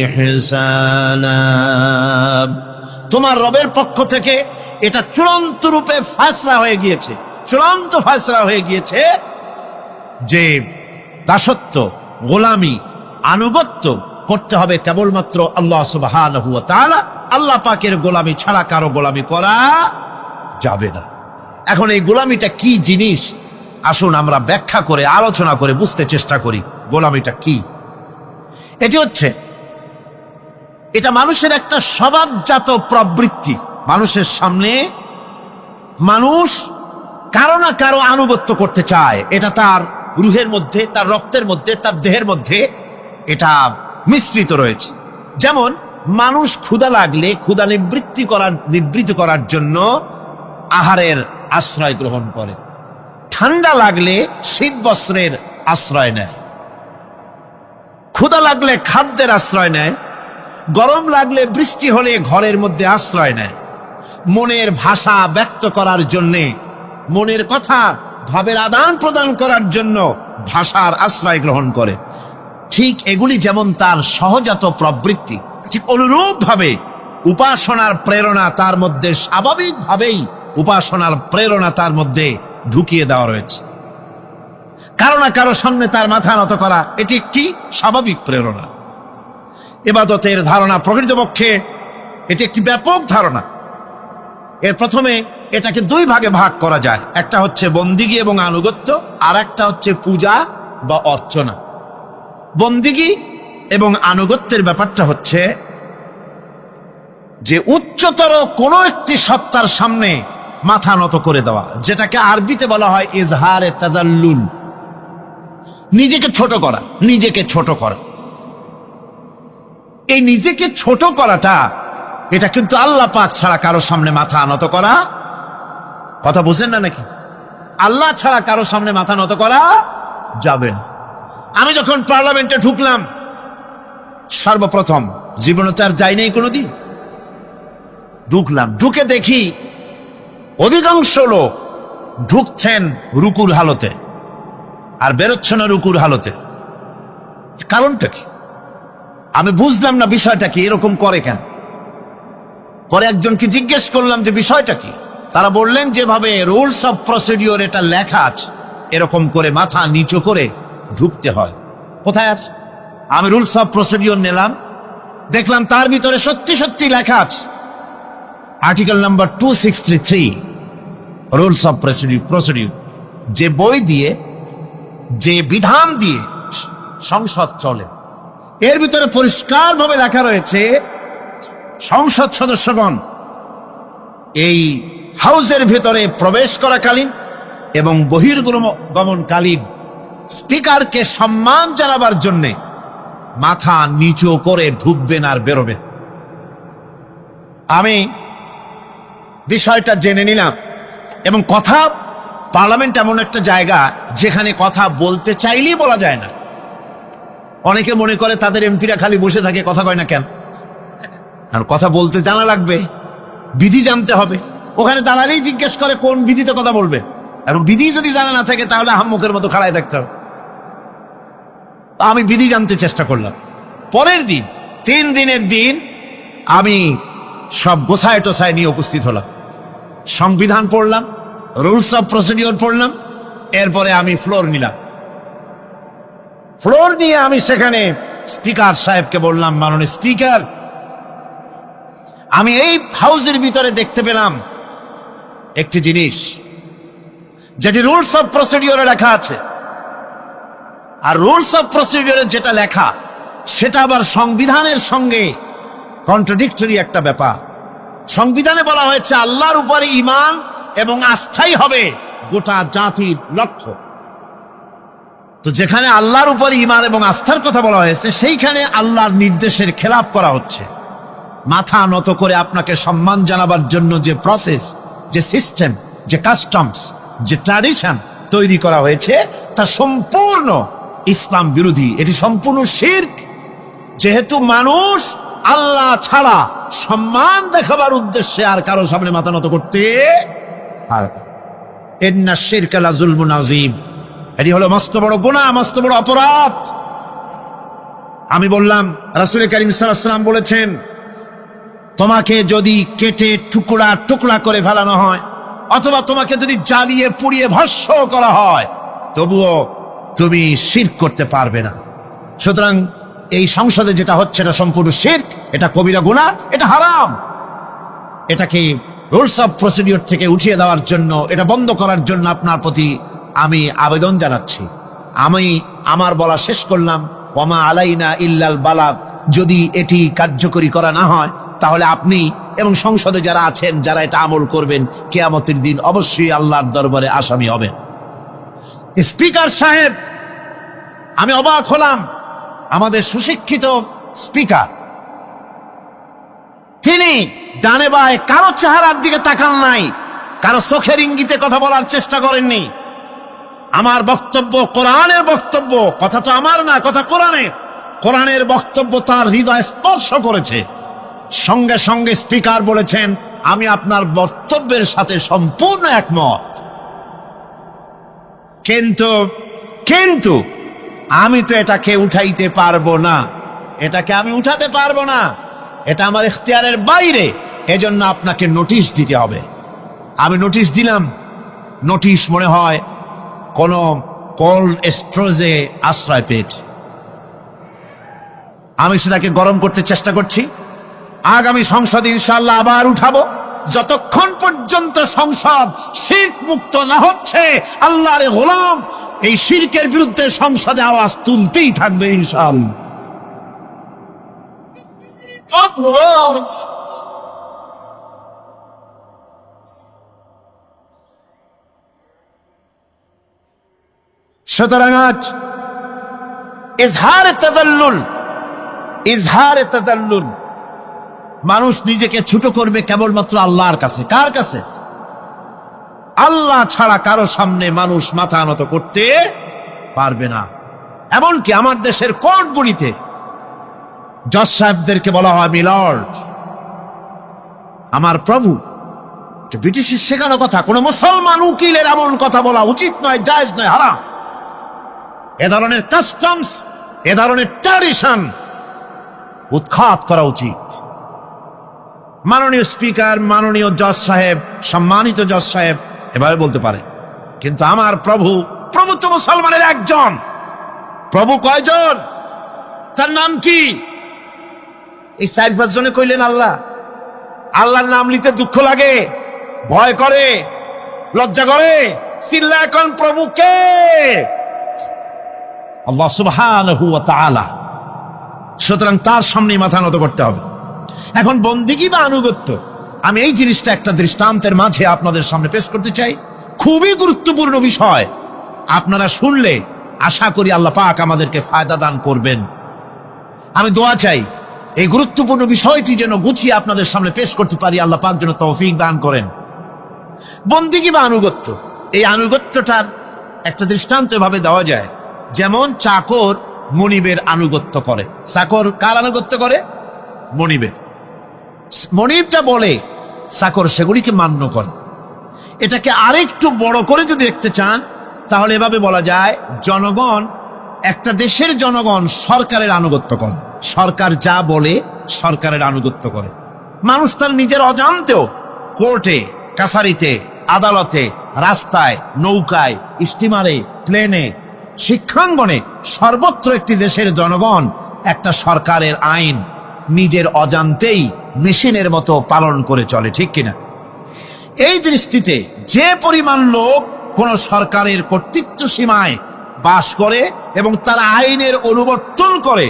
إِحْسَانًا। তোমার রবের পক্ষ থেকে এটা চূড়ান্ত রূপে ফয়সালা হয়ে গিয়েছে, চূড়ান্ত ফয়সালা হয়ে গিয়েছে যে দাসত্ব, গোলামি, আনুগত্য করতে হবে কেবলমাত্র আল্লাহ সুবহানাহু ওয়া তাআলা। আল্লাহ পাকের গোলামি ছাড়া কারো গোলামি করা যাবে না। এখন এই গোলামিটা কি জিনিস, আসুন আমরা ব্যাখ্যা করে আলোচনা করে বুঝতে চেষ্টা করি গোলামিটা কি। এটি হচ্ছে, এটা মানুষের একটা স্বভাবজাত প্রবৃত্তি। মানুষের সামনে মানুষ কারো না কারো আনুগত্য করতে চায়, এটা তার রুহের মধ্যে, তার রক্তের মধ্যে, তার দেহের মধ্যে এটা মিশ্রিত রয়েছে। যেমন মানুষ ক্ষুধা লাগলে ক্ষুধা নিবৃত্ত করার জন্য আহারের আশ্রয় গ্রহণ করে, ঠান্ডা লাগলে শীত বস্ত্রের আশ্রয় নেয়, ক্ষুধা লাগলে খাদ্যের আশ্রয় নেয়, গরম লাগলে বৃষ্টি হলে ঘরের মধ্যে আশ্রয় নেয়, মনের ভাষা ব্যক্ত করার জন্যে, মনের কথা ভাবের আদান প্রদান করার জন্য ভাষার আশ্রয় গ্রহণ করে। ঠিক এগুলি যেমন তার সহজাত প্রবৃত্তি, ঠিক অনুরূপ ভাবে উপাসনার প্রেরণা তার মধ্যে স্বাভাবিকভাবেই উপাসনার প্রেরণা তার মধ্যে ঢুকিয়ে দেওয়া রয়েছে। কারো না কারো সামনে তার মাথা নত করা এটি একটি স্বাভাবিক প্রেরণা। ইবাদতের ধারণা প্রকৃতপক্ষে এটি একটি ব্যাপক ধারণা। এর প্রথমে এটাকে দুই ভাগে ভাগ করা যায়, একটা হচ্ছে বন্দিগি এবং আনুগত্য, আর একটা হচ্ছে পূজা বা অর্চনা। বন্দিগি এবং আনুগত্যের ব্যাপারটা হচ্ছে যে উচ্চতর কোন একটি সত্তার সামনে মাথা নত করে দেওয়া, যেটাকে আরবিতে বলা হয় ইজহারে তাজাল্লুল, নিজেকে ছোট করা, নিজেকে ছোট করা। এই নিজেকে ছোট করাটা এটা কিন্তু আল্লাহ পাক ছাড়া কারো সামনে মাথা নত করা, কথা বুঝেন না নাকি? আল্লাহ ছাড়া কারো সামনে মাথা নত করা যাবে না। আমি যখন পার্লামেন্টে ঢুকলাম সর্বপ্রথম, জীবনে তো আর যাই নাই কোনোদিন, ঢুকলাম, ঢুকে দেখি অধিকাংশ লোক ঢুকছেন রুকুর হালতে আর বেরোচ্ছে না রুকুর হালতে। কারণটা কি আমি বুঝলাম না, বিষয়টা কি, এরকম করে কেন? পরে একজনকে জিজ্ঞেস করলাম যে বিষয়টা কি। তারা বললেন যেভাবে রুলস অফ প্রসিডিওর এটা লেখা আছে, এরকম করে মাথা নিচু করে ঢুকতে হয়। কোথায় আছে? আমি রুলস অফ প্রসিডিওর নিলাম, দেখলাম তার ভিতরে সত্যি সত্যি লেখা আছে, article number 263 rules of procedure, যে বই দিয়ে, যে বিধান দিয়ে সংসদ চলে, এর ভিতরে পরিষ্কারভাবে লেখা রয়েছে সংসদ সদস্যগণ এই হাউসের ভিতরে প্রবেশ করাকালীন এবং বহির্গমনকালীন স্পিকারকে সম্মান জানাবার জন্য মাথা নিচু করে ঢুকবেন আর বেরোবেন। আমি বিষয়টা জেনে নিলাম, এবং কথা, পার্লামেন্ট এমন একটা জায়গা যেখানে কথা বলতে চাইলেই বলা যায় না। অনেকে মনে করে তাদের এমপিরা খালি বসে থাকে, কথা কয় না কেন? আর কথা বলতে জানা লাগবে, বিধি জানতে হবে। ওখানে দাঁড়ালেই জিজ্ঞেস করে কোন বিধিতে কথা বলবে, এবং বিধি যদি জানা না থাকে তাহলে হাম্মুকের মতো খাড়ায় থাকতে হবে। আমি বিধি জানতে চেষ্টা করলাম। পরের দিন, 3 দিনের দিন আমি সব গোছায় টোছায় নিয়ে উপস্থিত হলাম, সংবিধান পড়লাম, রুলস অফ প্রসিডিওর পড়লাম, এরপরে আমি ফ্লোর নিলাম। ফ্লোর নিয়ে আমি সেখানে স্পিকার সাহেবকে বললাম, মাননীয় স্পিকার, আমি এই হাউসের ভিতরে দেখতে পেলাম একটি জিনিস যেটি রুলস অফ প্রসিডিওরে লেখা আছে, আর রুলস অফ প্রসিডিওরে যেটা লেখা সেটা আবার সংবিধানের সঙ্গে কন্ট্রাডিক্টরি একটা ব্যাপার। সংবিধানে বলা হয়েছে আল্লাহর উপরে ঈমান এবং আস্থাই হবে গোটা জাতির লক্ষ্য। তো যেখানে আল্লাহর উপরে ঈমান এবং আস্থার কথা বলা হয়েছে, সেইখানে আল্লাহর নির্দেশের খেলাপ করা হচ্ছে। মাথা নত করে আপনাকে সম্মান জানাবার জন্য যে প্রসেস, যে সিস্টেম, যে কাস্টমস, যে ট্র্যাডিশন তৈরি করা হয়েছে তা সম্পূর্ণ ইসলাম বিরোধী, এটি সম্পূর্ণ শিরক। যেহেতু মানুষ আল্লাহ ছাড়া সম্মান দেখাবার উদ্দেশ্যে আর কারো সামনে মাথা নত করতে পারবে না। ইন্না শিরকা লাযুলমুন আযীম, এটি হলো মস্ত বড় গুনাহ, মস্ত বড় অপরাধ। আমি বললাম রাসূল কারীম সাল্লাল্লাহু আলাইহি ওয়াসাল্লাম বলেছেন, তোমাকে যদি কেটে টুকরা টুকরা করে ফেলানো হয় অথবা তোমাকে যদি জ্বালিয়ে পুড়িয়ে ভস্ম করা হয়, তবুও তুমি শিরক করতে পারবে না। সুতরাং এই সংসদে যেটা হচ্ছে এটা সম্পূর্ণ শিরক, এটা কবিরা গুনাহ, এটা হারাম। এটাকে রুলস অফ প্রসিডিওর থেকে উঠিয়ে দেওয়ার জন্য, এটা বন্ধ করার জন্য আপনার প্রতি আমি আবেদন জানাচ্ছি। আমি আমার বলা শেষ করলাম। ওয়ামা আলাইনা ইল্লাল বালাগ। যদি এটি কার্যকরী করা না হয় তাহলে আপনি এবং সংসদে যারা আছেন, যারা এটা আমল করবেন, কিয়ামতের দিন অবশ্যই আল্লাহর দরবারে আসামি হবেন। স্পিকার সাহেব, আমি অবাক হলাম, আমাদের সুশিক্ষিত স্পিকার, তিনি ডানে বায়ে কারো চেহারার দিকে তাকান নাই, কারো চোখের ইঙ্গিতে কথা বলার চেষ্টা করেননি। আমার বক্তব্য কোরআনের বক্তব্য, কথা তো আমার না, কথা কোরআনের। কোরআনের বক্তব্য তার হৃদয় স্পর্শ করেছে। সঙ্গে সঙ্গে স্পিকার বলেছেন, আমি আপনার বক্তব্যের সাথে সম্পূর্ণ একমত, কিন্তু আমি তো এটাকে উঠাইতে পারবো না, এটাকে আমি উঠাতে পারবো না, এটা আমার ইখতিয়ারের বাইরে, এজন্য আপনাকে নোটিশ দিতে হবে। আমি নোটিশ দিলাম। নোটিশ মনে হয় কোন কোল্ড স্টোরেজে আশ্রয় পেয়েছে। আমি সেটাকে গরম করতে চেষ্টা করছি। আগামী সংসদ ইনশাআল্লাহ আবার উঠাবো। যতক্ষণ পর্যন্ত সংসদ শিরক মুক্ত না হচ্ছে, আল্লাহর গোলাম এই শিরকের বিরুদ্ধে সংসদে আওয়াজ তুলতেই থাকবে ইনশাআল্লাহ। সুতরাং আজ ইজহারে তাদাল্লুল, মানুষ নিজেকে ছোট করবে কেবলমাত্র আল্লাহর কাছে। কার কাছে? আল্লাহ ছাড়া কারো সামনে মানুষ মাথা নত করতে পারবে না। এমনকি আমার দেশের কোর্টগুলিতে জজ সাহেবদেরকে বলা হয় মিলর্ড, আমার প্রভু। ব্রিটিশের শেখানো কথা, কোন মুসলমান উকিলের এমন কথা বলা উচিত নয়, জায়েজ নয়, হারাম। এ ধরনের কাস্টমস, এ ধরনের ট্র্যাডিশন উৎখাত করা উচিত। মাননীয় স্পিকার, মাননীয় জজ সাহেব, সম্মানিত জজ সাহেব এভাবে বলতে পারে, কিন্তু আমার প্রভু তো মুসলমানের একজন। প্রভু কয়জন? তার নাম কি? এই 4-5 জনে কইলেন আল্লাহ। আল্লাহর নাম নিতে দুঃখ লাগে, ভয় করে, লজ্জা করে, চিল্লা এখন প্রভু কে? আল্লাহ সুবহানাহু ওয়া তাআলা। সুতরাং তার সামনে মাথা নত করতে হবে। এখন বন্দেগী বা আনুগত্য, আমি এই জিনিসটা একটা দৃষ্টান্তের মাঝে আপনাদের সামনে পেশ করতে চাই। খুবই গুরুত্বপূর্ণ বিষয়, আপনারা শুনলে আশা করি আল্লাহ পাক আমাদেরকে ফায়দা দান করবেন। আমি দোয়া চাই এই গুরুত্বপূর্ণ বিষয়টি যেন গুছিয়ে আপনাদের সামনে পেশ করতে পারি, আল্লাহ পাক যেন তৌফিক দান করেন। বন্দেগী বা আনুগত্য, এই আনুগত্যটার একটা দৃষ্টান্ত এভাবে দেওয়া যায়, যেমন চাকর মনিবের আনুগত্য করে। চাকর কার আনুগত্য করে? মনিবের। মনিবটা বলে, চাকর সেগুলিকে মান্য করে। এটাকে আরেকটু বড় করে যদি দেখতে চান তাহলে এভাবে বলা যায়, জনগণ, একটা দেশের জনগণ সরকারের আনুগত্য করে। সরকার যা বলে সরকারের আনুগত্য করে। মানুষ তার নিজের অজান্তেও কোর্টে, কাছারিতে, আদালতে, রাস্তায়, নৌকায়, স্টিমারে, প্লেনে, শিক্ষাঙ্গনে, সর্বত্র একটি দেশের জনগণ একটা সরকারের আইন নিজের অজান্তেই মেশিনের মতো পালন করে চলে, ঠিক কিনা? এই দৃষ্টিতে যে পরিমাণ লোক কোন সরকারের কর্তৃত্ব সীমায় বাস করে এবং তারা আইনের অনুবর্তন করে,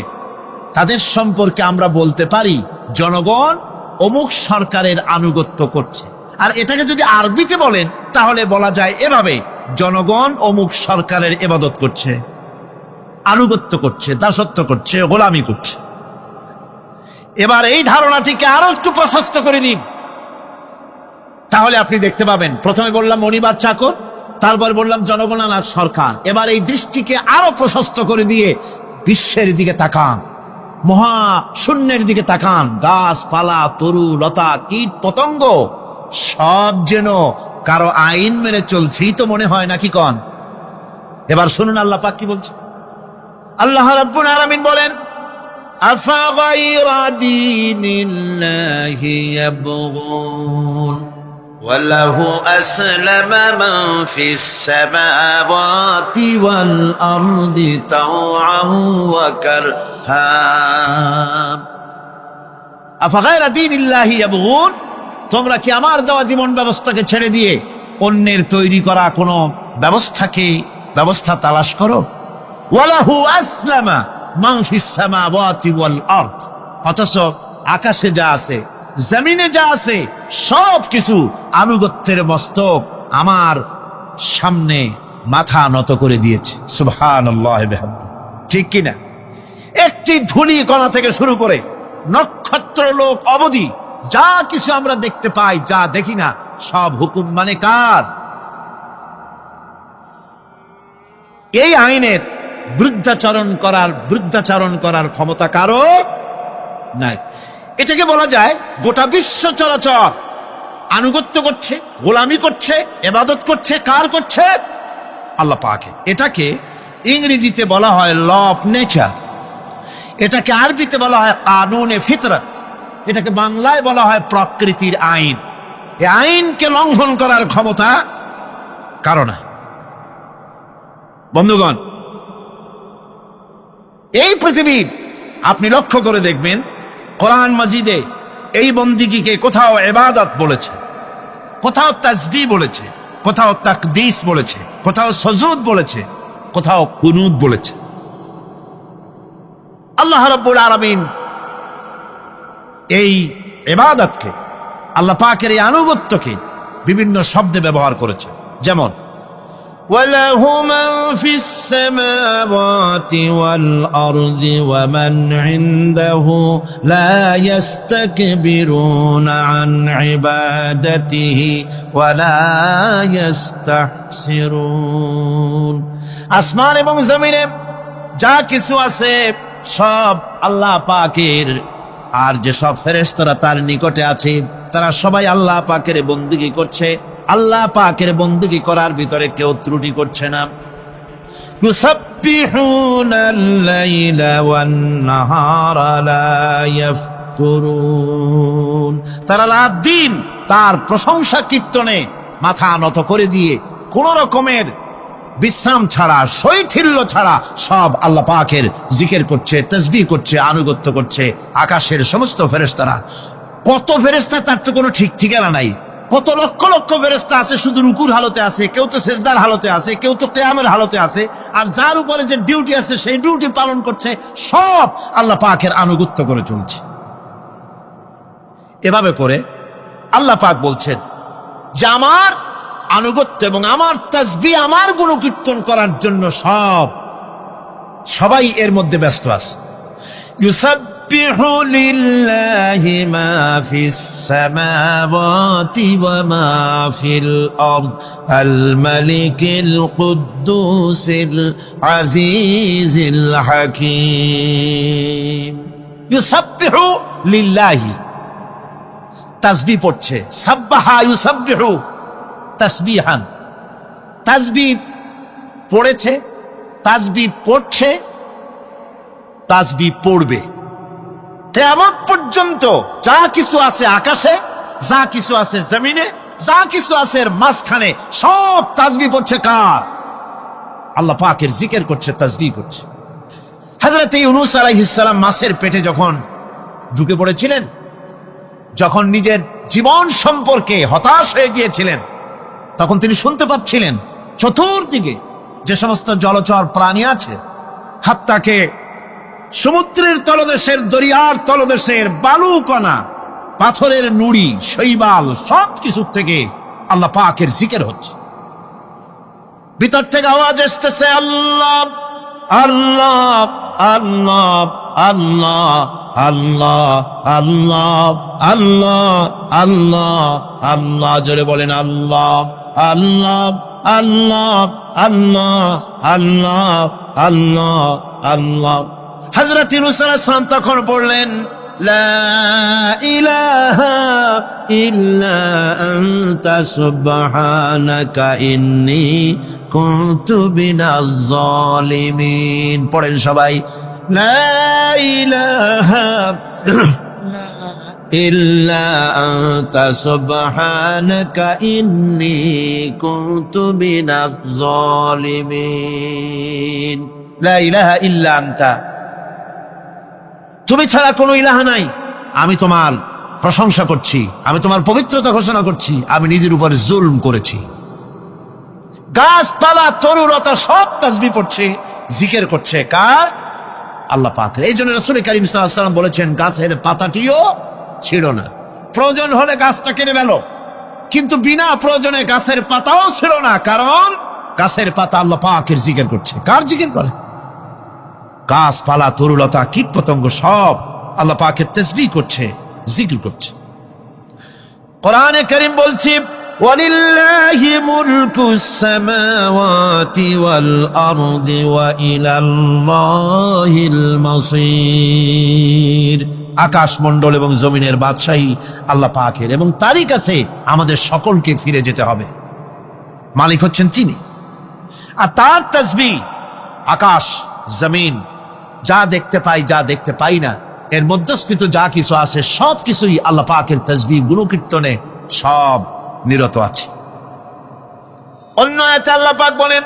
তাদের সম্পর্কে আমরা বলতে পারি জনগণ অমুক সরকারের আনুগত্য করছে। আর এটাকে যদি আরবিতে বলেন তাহলে বলা যায় এভাবে, জনগণ অমুক সরকারের ইবাদত করছে, আনুগত্য করছে, দাসত্ব করছে, গোলামি করছে। এবার এই ধারণাটিকে আরো একটু প্রশস্ত করে দিন। তাহলে আপনি দেখতে পাবেন, প্রথমে বললাম মনিবার চাকর, তারপর বললাম জনগণনা সরকার। এবার এই দৃষ্টিকে আরো প্রশস্ত করে দিয়ে বিশ্বের দিকে তাকান, মহা শূন্যের দিকে তাকান। গাছপালা, তরু লতা, কীট পতঙ্গ সব যেন কারো আইন মেনে চলছেই তো মনে হয়, নাকি কন? এবার শুনুন আল্লাহ পাক কি বলছে। আল্লাহ রাব্বুল আলামিন বলেন, আফাগাইরা দীনিল্লাহি ইয়াবগুন ওয়ালাহু আসলামা মান ফিস সামাওয়াতি ওয়াল আরদি তাওআন ওয়া কারহা। আফাগাইরা দীনিল্লাহি ইয়াবগুন, তোমরা কি আমার দেওয়া জীবন ব্যবস্থাকে ছেড়ে দিয়ে অন্যের তৈরি করা কোনো ব্যবস্থা তালাশ করো? ওয়ালাহু আসলামা মান ফিস সামাওয়াতি ওয়াল আরদ, অথচ আকাশে যা আছে, জমিনে যা আছে, সব কিছু আনুগত্যের মস্তক আমার সামনে মাথা নত করে দিয়েছে। সুবহানাল্লাহ বিহামদি, ঠিক কিনা? একটি ধূলি কণা থেকে শুরু করে নক্ষত্র লোক অবধি যা কিছু আমরা দেখতে পাই, যা দেখি না, সব হুকুম মানে কার? এই আইনের বৃদ্ধাচরণ করার ক্ষমতা কারো নাই। এটাকে বলা যায় গোটা বিশ্ব চরাচর আনুগত্য করছে, গোলামি করছে, ইবাদত করছে। কার করছে? আল্লাহ পাকের। এটাকে ইংরেজিতে বলা হয় ল অফ নেচার, এটাকে আরবিতে বলা হয় কানুনে ফিতরত, এটাকে বাংলায় বলা হয় প্রকৃতির আইন। এই আইনকে লঙ্ঘন করার ক্ষমতা কারো নাই। বন্ধুগণ, এই পৃথিবীর আপনি লক্ষ্য করে দেখবেন, কোরআন মাজিদে এই বন্দিগিকে কোথাও ইবাদত বলেছে, কোথাও তাসবিহ বলেছে, কোথাও তাকদীস বলেছে, কোথাও সুজুদ বলেছে, কোথাও কুনুত বলেছে। আল্লাহ রাব্বুল আলামিন এই ইবাদতকে, আল্লাহ পাকের এই আনুগত্যকে বিভিন্ন শব্দে ব্যবহার করেছে। যেমন وَلَهُ مَنْ فِي السَّمَاوَاتِ وَالْأَرْضِ وَمَنْ عِنْدَهُ لَا يَسْتَكْبِرُونَ عَنْ عِبَادَتِهِ وَلَا يَسْتَحْسِرُونَ। আসমান এবং জমিনে যা কিছু আছে সব আল্লাহ পাকের, আর যে সব ফেরেশতারা তার নিকটে আছে তারা সবাই আল্লাহ পাকের বন্দেগী করছে। আল্লাহ পাকের বন্দেগী করার ভিতরে কেউ ত্রুটি করছে না। ইউসাব্বিহুনাল লাইলা ওয়ান নাহারা লা ইয়াফতুরুন, তারা রাত দিন তার প্রশংসা কীর্তনে মাথা নত করে দিয়ে কোন রকমের বিশ্রাম ছাড়া, শৈথিল্য ছাড়া সব আল্লাহ পাকের জিকির করছে, তাসবিহ করছে, আনুগত্য করছে। আকাশের সমস্ত ফেরেশতারা, কত ফেরেশতা তার তো কোনো ঠিক ঠিকানা নাই। কত লক্ষ লক্ষ ফেরেশতা আছে শুধু রুকুর হালতে আছে, কেউ তো সেজদার হালতে আছে, কেউ তো কিয়ামের হালতে আছে। আর যার উপরে যে ডিউটি আছে সেই ডিউটি পালন করছে, সব আল্লাহ পাকের আনুগত্য করে চলছে। এভাবে করে আল্লাহ পাক বলছেন যে আমার আনুগত্য এবং আমার তাসবিহ, আমার গুণকীর্তন করার জন্য সবাই এর মধ্যে ব্যস্ত আছে। ইউসাব্বিহু লিল্লাহি মা ফিস সামাওয়াতি ওয়া মা ফিল আরদ আল মালিকিল কুদ্দুসিল আজিজিল হাকীম। ইউসাব্বিহু লিল্লাহি, তাসবিহ পড়ছে, সাব্বাহা ইউসাব্বিহু তাসবিহান, তাসবিহ পড়েছে, তাসবিহ পড়ছে, তাসবিহ পড়বে। কিয়ামত পর্যন্ত যা কিছু আছে আকাশে, যা কিছু আছে জমিনে, যা কিছু আছে এর মাঝখানে, সব তাসবিহ পড়ছে কার? আল্লাহ পাকের জিকির করছে, তাসবিহ করছে। হযরত ইউনূস আলাইহিস সালাম মাছের পেটে যখন ঢুকে পড়েছিলেন, যখন নিজের জীবন সম্পর্কে হতাশ হয়ে গিয়েছিলেন, তখন তিনি শুনতে পাচ্ছিলেন চতুর্দিকে যে সমস্ত জলচর প্রাণী আছে, হাত্তাকে সমুদ্রের তলদেশের, দরিয়ার তলদেশের বালুকণা, পাথরের নুড়ি, শৈবাল, সব কিছু থেকে আল্লাহ পাকের জিকির হচ্ছে। ভিতর থেকে আওয়াজ আসতেছে, আল্লাহ আল্লাহ আল্লাহ আল্লাহ আল্লাহ আল্লাহ আল্লাহ আল্লাহ আল্লাহ, জোরে বলেন আল্লাহ আল্লাহ আল্লাহ আল্লাহ আল্লাহ আল্লাহ আল্লাহ। হযরত ইউনূস আলাইহিস সালাম তখন বললেন, লা ইলাহা ইল্লা আনতা সুবহানাকা ইন্নী কুনতু মিনাজ জালিমিন। পড়েন সবাই, লা ইলাহা ইল্লা আনতা সুবহানাকা ইন্নী কুনতু মিনাজ জালিমিন। লা ইলাহা ইল্লা আনতা, তুমি ছাড়া কোনো ইলাহা নাই। আমি তোমার প্রশংসা করছি, আমি তোমার পবিত্রতা ঘোষণা করছি। আমি নিজের উপরে জুলম করেছি। গাছপালা তরুলতা সব তাসবিহ পড়ছে, জিকির করছে কার? আল্লাহ পাক। এই জন্য রাসূল কারীম সাল্লাল্লাহু আলাইহি ওয়াসাল্লাম বলেছেন, গাছের পাতাটিও ছিল না, প্রয়োজন হলে গাছটা কেটে ফেলো, কিন্তু বিনা প্রয়োজনে গাছের পাতাও ছিল না, কারণ গাছের পাতা আল্লাহ পাকের জিকির করছে। কার জিকির করে? গাছপালা তরুলতা কীট পতঙ্গ সব আল্লাহ পাকের তাসবিহ করছে, জিকির করছে। কোরআনে কারীম বলছে, ওয়ালিল্লাহি মুলকুস সামাওয়াতি ওয়াল আরদি ওয়া ইলাল্লাহিল মাসির। আকাশ মণ্ডল এবং জমিনের বাদশাহী আল্লাহ পাকের, এবং তারই কাছে আমাদের সকলকে ফিরে যেতে হবে। মালিক হচ্ছেন তিনি, আর তার তাসবিহ আকাশ জমিন যা দেখতে পাই যা দেখতে পাই না, এর মধ্যস্থিত যা কিছু আছে সব কিছুই আল্লাহ পাকের তাসবিহ গুণকীর্তনে সব নিরত আছে। অন্য আয়াতে আল্লাহ পাক বলেন,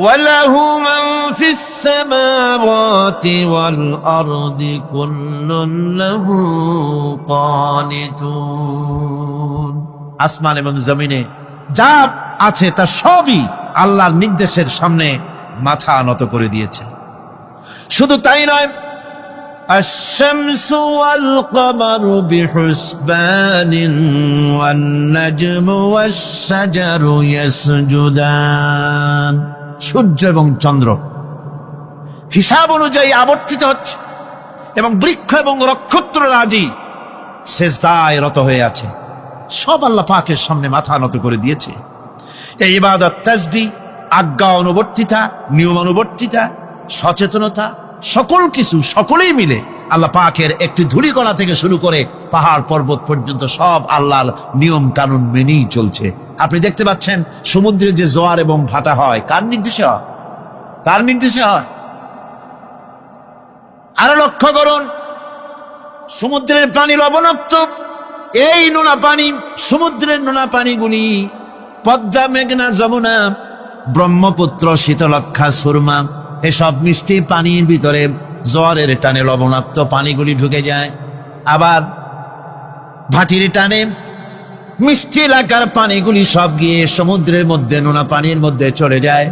ওয়ালাহু মান ফিস সামাওয়াতি ওয়াল আরদি কুল্লুন লাহু কানিতুন। আসমান এবং জমিনে যা আছে তা সবই আল্লাহর নির্দেশের সামনে মাথা নত করে দিয়েছে। শুধু তাই নয়, আশ-শামসু ওয়াল কমারু বিহুসবানিন ওয়ান নাজমু ওয়াশ-শাজারু ইয়াসজুদান। সূর্য এবং চন্দ্র হিসাব অনুযায়ী আবর্তিত হচ্ছে, এবং বৃক্ষ এবং নক্ষত্ররাজি সেজদায় রত হয়ে আছে। সব আল্লাহ পাকের সামনে মাথা নত করে দিয়েছে। এই ইবাদত, তাসবিহ, আজ্ঞা অনুবর্তিতা, নিয়মানুবর্তিতা, সচেতনতা, সকল কিছু সকলেই মিলে আল্লাহ পাকের একটি ধূলিকণা থেকে শুরু করে পাহাড় পর্বত পর্যন্ত সব আল্লাহর নিয়ম কানুন মেনেই চলছে। আপনি দেখতে পাচ্ছেন সমুদ্রে যে জোয়ার এবং ভাটা হয়, কার নির্দেশে হয়? তার নির্দেশে হয়। আরো লক্ষ্য করুন, সমুদ্রের পানি লবণাক্ত। এই নোনা পানি, সমুদ্রের নোনা পানিগুলি পদ্মা, মেঘনা, যমুনা, ব্রহ্মপুত্র, শীতলক্ষা, সুরমা, এসব মিষ্টি পানির ভিতরে জোয়ারের টানে লবণাক্ত পানিগুলি ঢুকে যায়। আবার ভাটির টানে মিষ্টি এলাকার পানিগুলি সব গিয়ে সমুদ্রের মধ্যে নোনা পানির মধ্যে চলে যায়।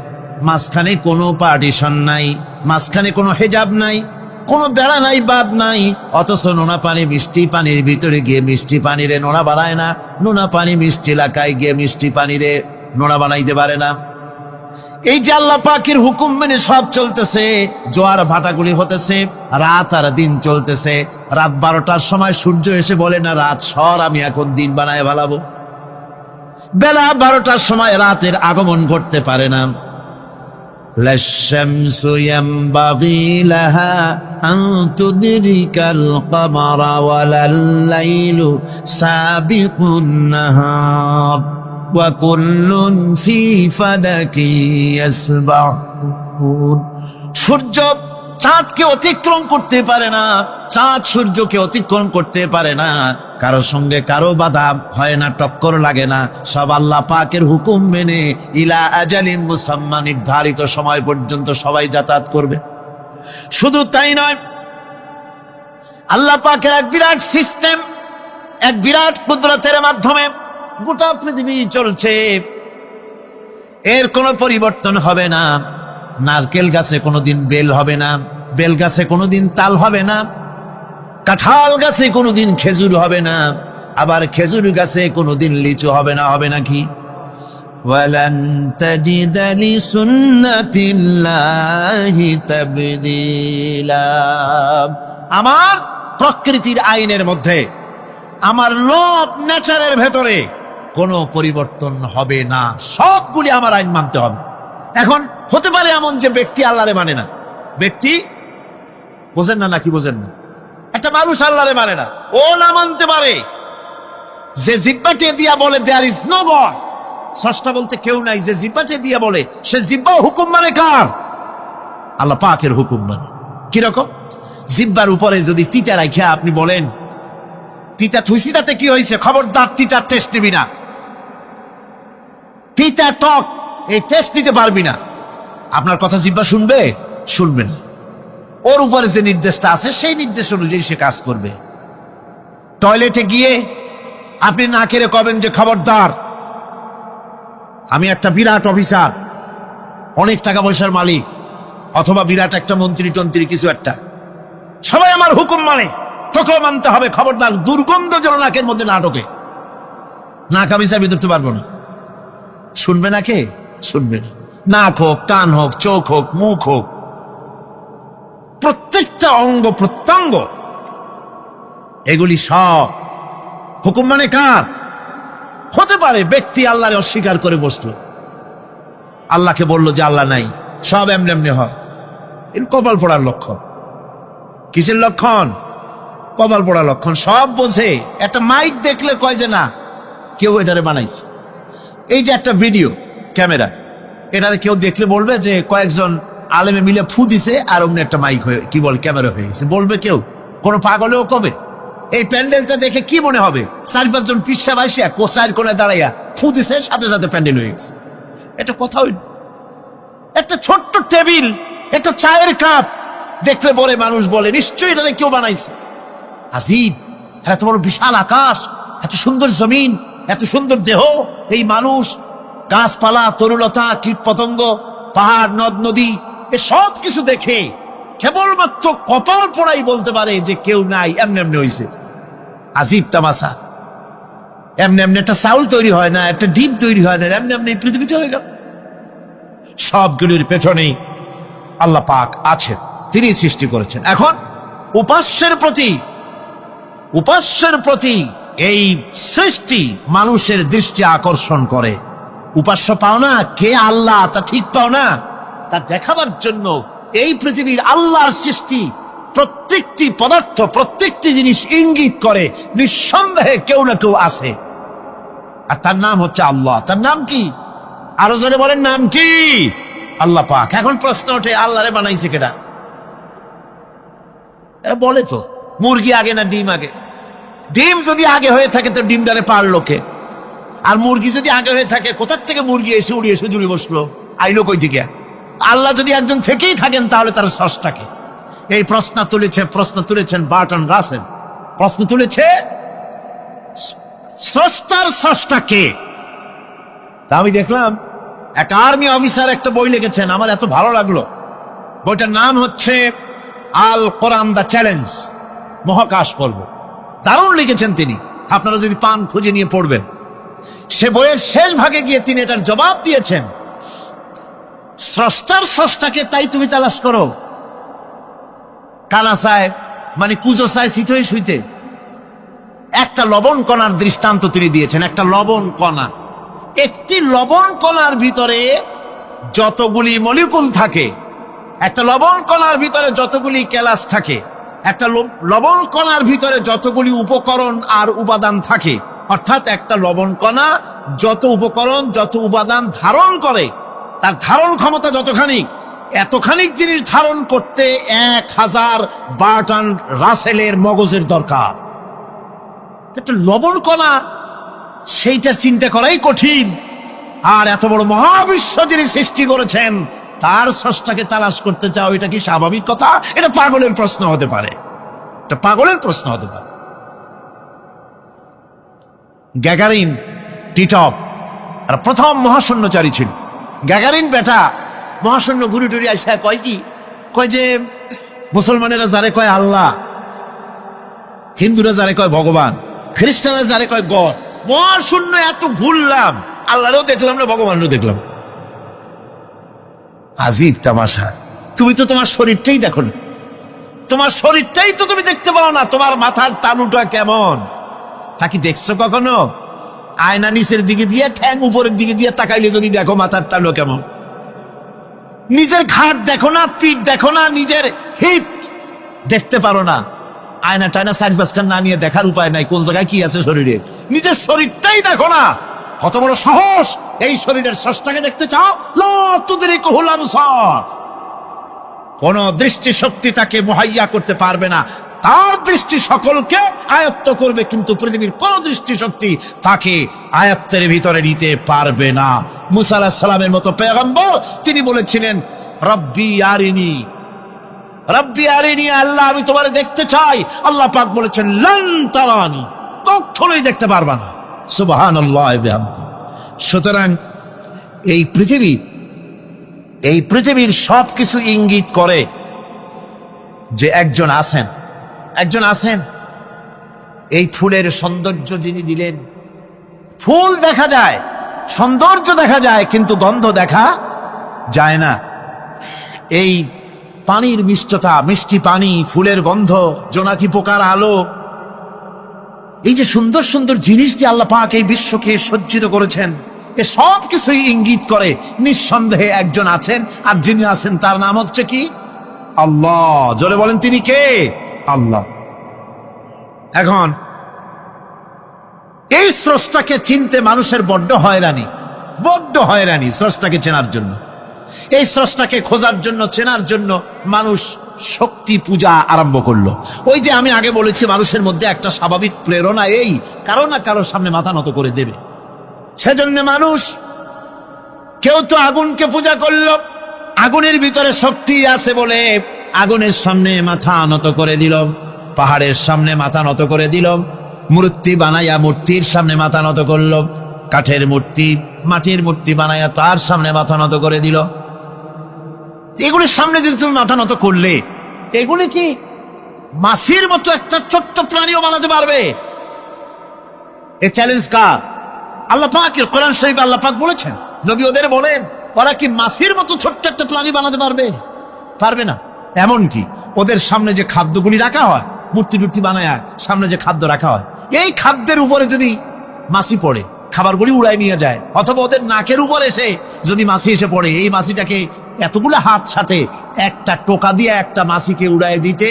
মাঝখানে কোনো পার্টিশন নাই, মাঝখানে কোনো হেজাব নাই, কোনো বেড়া নাই, বাদ নাই। অথচ নোনা পানি মিষ্টি পানির ভিতরে গিয়ে মিষ্টি পানিরে নোনা বানায় না, নোনা পানি মিষ্টি এলাকায় গিয়ে মিষ্টি পানিরে নোনা বানাইতে পারে না। এই যে আল্লাহ পাকের হুকুম মেনে সব চলতেছে, জোয়ার ভাটাগুলি হতেছে, রাত আর দিন চলতেছে। রাত 12টার সময় সূর্য এসে বলে না, রাত সর, আমি এখন দিন বানায় ভালাবো। বেলা 12টার সময় রাতের আগমন ঘটতে পারে না। লাশ-শামসু ইয়ামবাগি লাহা আন তুদরিকাল কমারা ওয়ালাল লাইলু সাবিকুন নাহার ওয়া কুল্লুন ফি ফালাকি ইয়াসবাহুন। সূর্য চাঁদকে অতিক্রম করতে পারে না, চাঁদ সূর্যকে অতিক্রম করতে পারে না। কারোর সঙ্গে কারো বাধা হয় না, টক্কর লাগে না। সব আল্লাহ পাকের হুকুম মেনে ইলা আজালিন মুসাম্মা, নির্ধারিত সময় পর্যন্ত সবাই যাতায়াত করবে। শুধু তাই নয়, আল্লাহ পাকের এক বিরাট সিস্টেম, এক বিরাট কুদরতের মাধ্যমে গোটা পৃথিবী চলছে। এর কোনো পরিবর্তন হবে না। নারকেল গাছে কোনোদিন বেল হবে না, বেল গাছে কোনোদিন তাল হবে না, কাঁঠাল গাছে কোনোদিন খেজুর হবে না, আবার খেজুর গাছে কোনোদিন লিচু হবে না। হবে নাকি? ওয়ালান তাজিদা লিসুন্নাতিল্লাহি তাবদীলা। আমার প্রকৃতির আইনের মধ্যে, আমার লব নেচারের ভেতরে কোনো পরিবর্তন হবে না, সবগুলি আমার আইন মানতে হবে। এখন হতে পারে এমন যে ব্যক্তি আল্লাহরে মানে না, ব্যক্তি বোঝেন না নাকি বোঝেন না, একটা মানুষ আল্লাহরে মানে না, ও না মানতে পারে যে জিব্বাটে দিয়া বলে দেয়ার ইজ নো গড, স্রষ্টা বলতে কেউ নাই, যে জিব্বাটে দিয়া বলে সে জিব্বা হুকুম মানে কার? আল্লাহ পাকের হুকুম মানে। কিরকম? জিব্বার উপরে যদি তিতা রাখিয়া আপনি বলেন তিতা থুইছি তাতে কি হয়েছে, খবরদার তিতার টেস্ট নিবি না, তিতা টক এই টেস্ট নিতে পারবি না, আপনার কথা জিব্বা শুনবে? শুনবে না। ওর উপরে যে নির্দেশটা আছে সেই নির্দেশ অনুযায়ী সে কাজ করবে। টয়লেটে গিয়ে আপনি না কেড়ে কবেন যে খবরদার, আমি একটা বিরাট অফিসার, অনেক টাকা পয়সার মালিক, অথবা বিরাট একটা মন্ত্রী টন্ত্রী কিছু একটা, সবাই আমার হুকুম মানে, তোকেও মানতে হবে, খবরদার দুর্গন্ধ যেন নাকের মধ্যে না ঢোকে, নাক আমি চাবি ধরতে পারবো না। শুনবে না কে? শুনবে না। নাক হোক, কান হোক, চোখ হোক, মুখ হোক, প্রত্যেকটা অঙ্গ প্রত্যঙ্গ, এগুলি সব হুকুম মানে কার? হতে পারে ব্যক্তি আল্লাহরে অস্বীকার করে বসলো, আল্লাহকে বলল যে আল্লাহ নাই, সব এমনি এমনি হয়, এর কপাল পড়ার লক্ষণ। কিসের লক্ষণ? কপাল পড়ার লক্ষণ। সব বোঝে, একটা মাইক দেখলে কয় যে না কেউ এটারে বানাইছে। এই যে একটা ভিডিও ক্যামেরা, এটারে কেউ দেখলে বলবে যে কয়েকজন আলেমে মিলে ফু দিছে আর অমনি একটা মাইক হয়ে কি বল ক্যামেরা হয়ে গেছে, বলবে কেউ? কোনো পাগলেও কবে? এই প্যান্ডেলটা দেখে কি মনে হবে? 4-5 জন পিসা বাইসিয়া কোচার কোণে দাঁড়াইয়া ফু দিছে, সাথে সাথে প্যান্ডেল হয়ে গেছে। এটা কোথাও একটা ছোট্ট টেবিল, একটা চায়ের কাপ দেখলে বলে মানুষ বলে নিশ্চয়ই এটা কেউ বানাইছে। আজীব, এত বড় বিশাল আকাশ, এত সুন্দর জমিন, এত সুন্দর দেহ, এই মানুষ, গাছপালা, তরুলতা, কীট পতঙ্গ, পাহাড়, নদ নদী, এ সব কিছু দেখে কেবলমাত্র কপাল পোড়াই বলতে পারে যে কেউ নাই, এমনি এমনি হয়েছে। আজীব তামাশা। এমনি এমনি একটা চাউল তৈরি হয় না, একটা ডিম তৈরি হয় না, এমনি এমনি পৃথিবীটা হয়ে গেল। সবগুলির পেছনেই আল্লাহ পাক আছেন, তিনি সৃষ্টি করেছেন। এখন উপাস্যের প্রতি এই সৃষ্টি মানুষের দৃষ্টি আকর্ষণ করে। উপাস্য পাও না কে আল্লাহ, তা ঠিক পাও না, তা দেখাবার জন্য এই পৃথিবীর আল্লাহর সৃষ্টি প্রত্যেকটি পদার্থ, প্রত্যেকটি জিনিস ইঙ্গিত করে নিঃসন্দেহে কেউ না কেউ আছে, আর তার নাম হচ্ছে আল্লাহ। তার নাম কি? আরো জোরে বলেন, নাম কি? আল্লাহ পাক। এখন প্রশ্ন ওঠে, আল্লাহরে বানাইছে কেডা? বলে তো মুরগি আগে না ডিম আগে? ডিম যদি আগে হয়ে থাকে তো ডিমটারে পারলো কে? আর মুরগি যদি আগে হয়ে থাকে, কোথার থেকে মুরগি এসে উড়িয়ে এসে জুড়ে বসলো, আইলো কই থেকে? আল্লাহ যদি একজন থেকেই থাকেন তাহলে তার স্রষ্টাকে? এই প্রশ্ন তুলেছেন বার্টন রাসেল। প্রশ্ন তুলেছে স্রষ্টার স্রষ্টাকে। তা আমি দেখলাম এক আর্মি অফিসার একটা বই লিখেছেন, আমার এত ভালো লাগলো। বইটার নাম হচ্ছে আল কোরআন দ্য চ্যালেঞ্জ, মহাকাশ পর্ব। দারুণ লিখেছেন তিনি, আপনারা যদি পান খুঁজে নিয়ে পড়বেন। সে বইয়ের শেষ ভাগে গিয়ে তিনি এটার জবাব দিয়েছেন, স্রষ্টার স্রষ্টাকে তাই তুমি তালাশ করো, কানা চায় মানে কুজো চায় শীতই শুইতে। একটা লবণ কণার দৃষ্টান্ত তিনি দিয়েছেন। একটা লবণ কণা, একটি লবণ কণার ভিতরে যতগুলি মলিকুল থাকে, একটা লবণ কণার ভিতরে যতগুলি ক্যালাস থাকে, একটা লবণ কণার ভিতরে যতগুলি উপকরণ আর উপাদান থাকে, অর্থাৎ একটা লবণ কণা যত উপকরণ, যত উপাদান ধারণ করে, তার ধারণ ক্ষমতা যতখানি, এতখানি জিনিস ধারণ করতে 1000 বার্টন রাসেলের মগজের দরকার। একটা লবণ কণা, সেইটা চিন্তা করাই কঠিন। আর এত বড় মহাবিশ্ব যিনি সৃষ্টি করেছেন তার স্রষ্টাকে তালাশ করতে চাও, এটা কি স্বাভাবিক কথা? এটা পাগলের প্রশ্ন হতে পারে, এটা পাগলের প্রশ্ন হতে পারে। গ্যাগারিন টিটপ আর প্রথম মহাশূন্যচারী ছিল। গ্যাগারিন বেটা মহাশূন্য ঘুরি টুরি আসা কয় কি, কয় যে মুসলমানেরা যারে কয় আল্লাহ, হিন্দুরা যারে কয় ভগবান, খ্রিস্টানরা যারে কয় গড, মহাশূন্য এত ঘুরলাম, আল্লাহরেও দেখলাম না, ভগবানও দেখলাম। আজীব তামাশা। তুমি তো তোমার শরীরটাই দেখো না, তোমার শরীরটাই তো তুমি দেখতে পাও না। তোমার মাথার তালুটা কেমন তা কি দেখছো কখনো? আয়না নিচের দিকে দিয়ে ঠ্যাং উপরের দিকে দিয়ে তাকাইলে যদি দেখো মাথার তালু কেমন। নিজের ঘাট দেখো না, পিঠ দেখো না, নিজের হিপ দেখতে পারো না। আয়না টায়না সাইড পাঁচখান না নিয়ে দেখার উপায় নাই কোন জায়গায় কি আছে শরীরে। নিজের শরীরটাই দেখো না, কত বড় সাহস! এই শরীরের শ্বাসটাকে দেখতে চাও? লা তুদরিকুহুল আবসার। কোন দৃষ্টি শক্তি তাকে মুহাইয়া করতে পারবে না। তার দৃষ্টি সকলকে আয়ত্ত করবে, কিন্তু পৃথিবীর কোন দৃষ্টি শক্তি তাকে আয়ত্তের ভিতরে নিতে পারবে না। মুসা আলাইহিস সালামের মতো পয়গম্বর, তিনি বলেছিলেন রব্বি আরিনি, রব্বি আরিনি, আল্লাহ আমি তোমারে দেখতে চাই। আল্লাহ পাক বলেছেন লান তারানি, কখনোই দেখতে পারবা না। সুবহানাল্লাহ ওয়া বিহামদিহি। সুতরাং এই পৃথিবীর সবকিছু ইঙ্গিত করে যে একজন আছেন। এই ফুলের সৌন্দর্য যিনি দিলেন, ফুল দেখা যায়, সৌন্দর্য দেখা যায়, কিন্তু গন্ধ দেখা যায় না। এই পানির মিষ্টতা, মিষ্টি পানি, ফুলের গন্ধ, জোনাকি পোকার আলো, এই যে সুন্দর সুন্দর জিনিস দিয়ে আল্লাহ পাক এই বিশ্বকে সজ্জিত করেছেন, এ সব কিছুই ইঙ্গিত করে নিঃসন্দেহে একজন আছেন। আর যিনি আছেন তার নাম হচ্ছে কি? আল্লাহ। জোরে বলেন তিনি কে? আল্লাহ। এখন এই স্রষ্টাকে চিনতে মানুষের বড্ড হয়রানি স্রষ্টাকে চেনার জন্য। এই স্রষ্টাকে খোঁজার জন্য, চেনার জন্য মানুষ শক্তি পূজা আরম্ভ করলো। ওই যে আমি আগে বলেছি, মানুষের মধ্যে একটা স্বাভাবিক প্রেরণা এই কারো না কারোর সামনে মাথা নত করে দেবে। সেজন্য মানুষ, কেউ তো আগুনকে পূজা করলো, আগুনের ভিতরে শক্তি আছে বলে আগুনের সামনে মাথা নত করে দিল, পাহাড়ের সামনে মাথা নত করে দিল, মূর্তি বানাইয়া মূর্তির সামনে মাথা নত করলো, কাঠের মূর্তি, মাটির মূর্তি বানাইয়া তার সামনে মাথা নত করে দিল। এগুলির সামনে যদি তুমি মাথা নত করলে, এগুলি কি মাছির মতো একটা ছোট্ট প্রাণীও বানাতে পারবে? এ চ্যালেঞ্জ কার? আল্লাহ পাকের। কোরআন শরীফে আল্লাহ পাক বলেছেন, নবী ওদের বলেন, ওরা কি মাছির মতো ছোট্ট একটা প্রাণী বানাতে পারবে? পারবে না। এমনকি ওদের সামনে যে খাদ্যগুলি রাখা হয়, মূর্তি টুর্তি বানায় সামনে যে খাদ্য রাখা হয়, এই খাদ্যের উপরে যদি মাছি পড়ে, খাবারগুলি উড়াই নিয়ে যায়। অথবা ওদের নাকের উপর এসে যদি মাছি এসে পড়ে, এই মাছিটাকে এতগুলো হাত সাথে একটা টোকা দিয়ে একটা মাছিকে উড়াই দিতে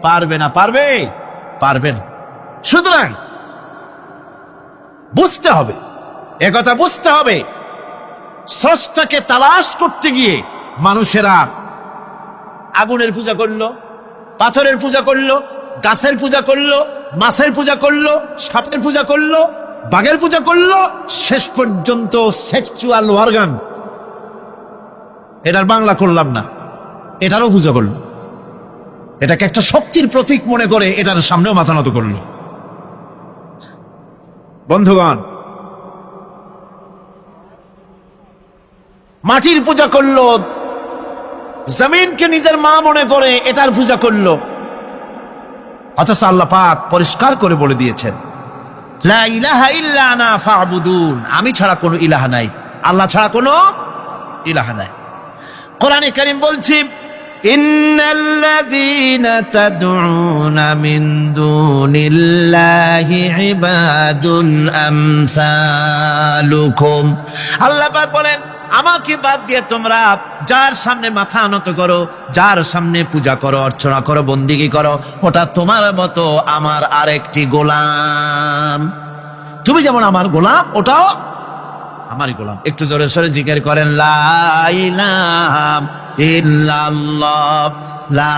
পারবে না। পারবে না। সুতরাং বুঝতে হবে, একথা বুঝতে হবে, স্রষ্টাকে তালাশ করতে গিয়ে মানুষেরা আগুনের পূজা করলো, পাথরের পূজা করলো, গাছের পূজা করলো, মাছের পূজা করলো, সাপের পূজা করলো, বাঘের পূজা করলো, শেষ পর্যন্ত সেক্সুয়াল অর্গান, এটার বাংলা করলাম না, এটারও পূজা করলো। এটাকে একটা শক্তির প্রতীক মনে করে এটার সামনেও মাথা নত করলো। বন্ধুগণ, মাটির পূজা করলো, জমিনকে নিজের মা মনে করে এটার পূজা করলো। অথচ আল্লাহ পাক পরিষ্কার করে বলে দিয়েছেন, লা ইলাহা ইল্লা আনা ফা'বুদুন, আমি ছাড়া কোনো ইলাহ নাই, আল্লাহ ছাড়া কোনো ইলাহ নাই। কোরআনে কারীম বলছে, ইন্নাল্লাযীনা তাদউনা মিন দুনিল্লাহি ইবাদুন আমসালুকুম। আল্লাহ পাক বলেন, আমাকে বাদ দিয়ে তোমরা যার সামনে মাথা নত করো, যার সামনে পূজা করো, অর্চনা করো, বন্দিগি করো, ওটা তোমার মতো আমার আরেকটি গোলাম। তুমি যেমন আমার গোলাম, ওটাও আমারই গোলাম। একটু জোরে সোরে জিকির করেন, লা ইলাহা ইল্লাল্লাহ, লা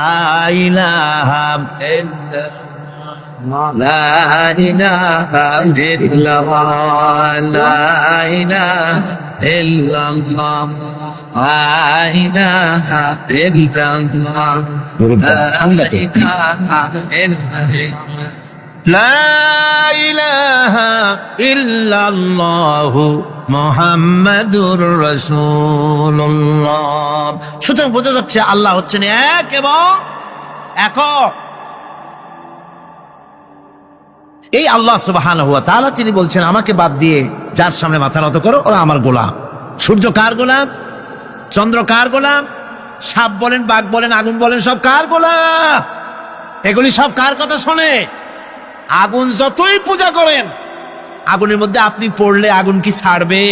ইলাহা ইল্লাল্লাহ, লা ইলাহা ইল্লাল্লাহ, লা ইলাহা ইল্লাল্লাহ, লা ইলাহা ইল্লাল্লাহ, লা ইলাহা ইল্লাল্লাহু মুহাম্মাদুর রাসূলুল্লাহ। সুতরাং বোঝা যাচ্ছে আল্লাহ হচ্ছেন এক এবং একক। এই আল্লাহ সুবহানাহু ওয়া তাআলা তিনি বলছেন, আমাকে বাদ দিয়ে যার সামনে মাথা নত করো ওরা আমার গোলাম। সূর্য কার গোলাম? চন্দ্র কার গোলাম? সাপ বলেন, বাঘ বলেন, আগুন বলেন, সব কার গোলাম? এগুলি সব কার কথা শোনে? আগুন যতই পূজা করেন, আগুনের মধ্যে আপনি পড়লে আগুন কি ছাড়বে?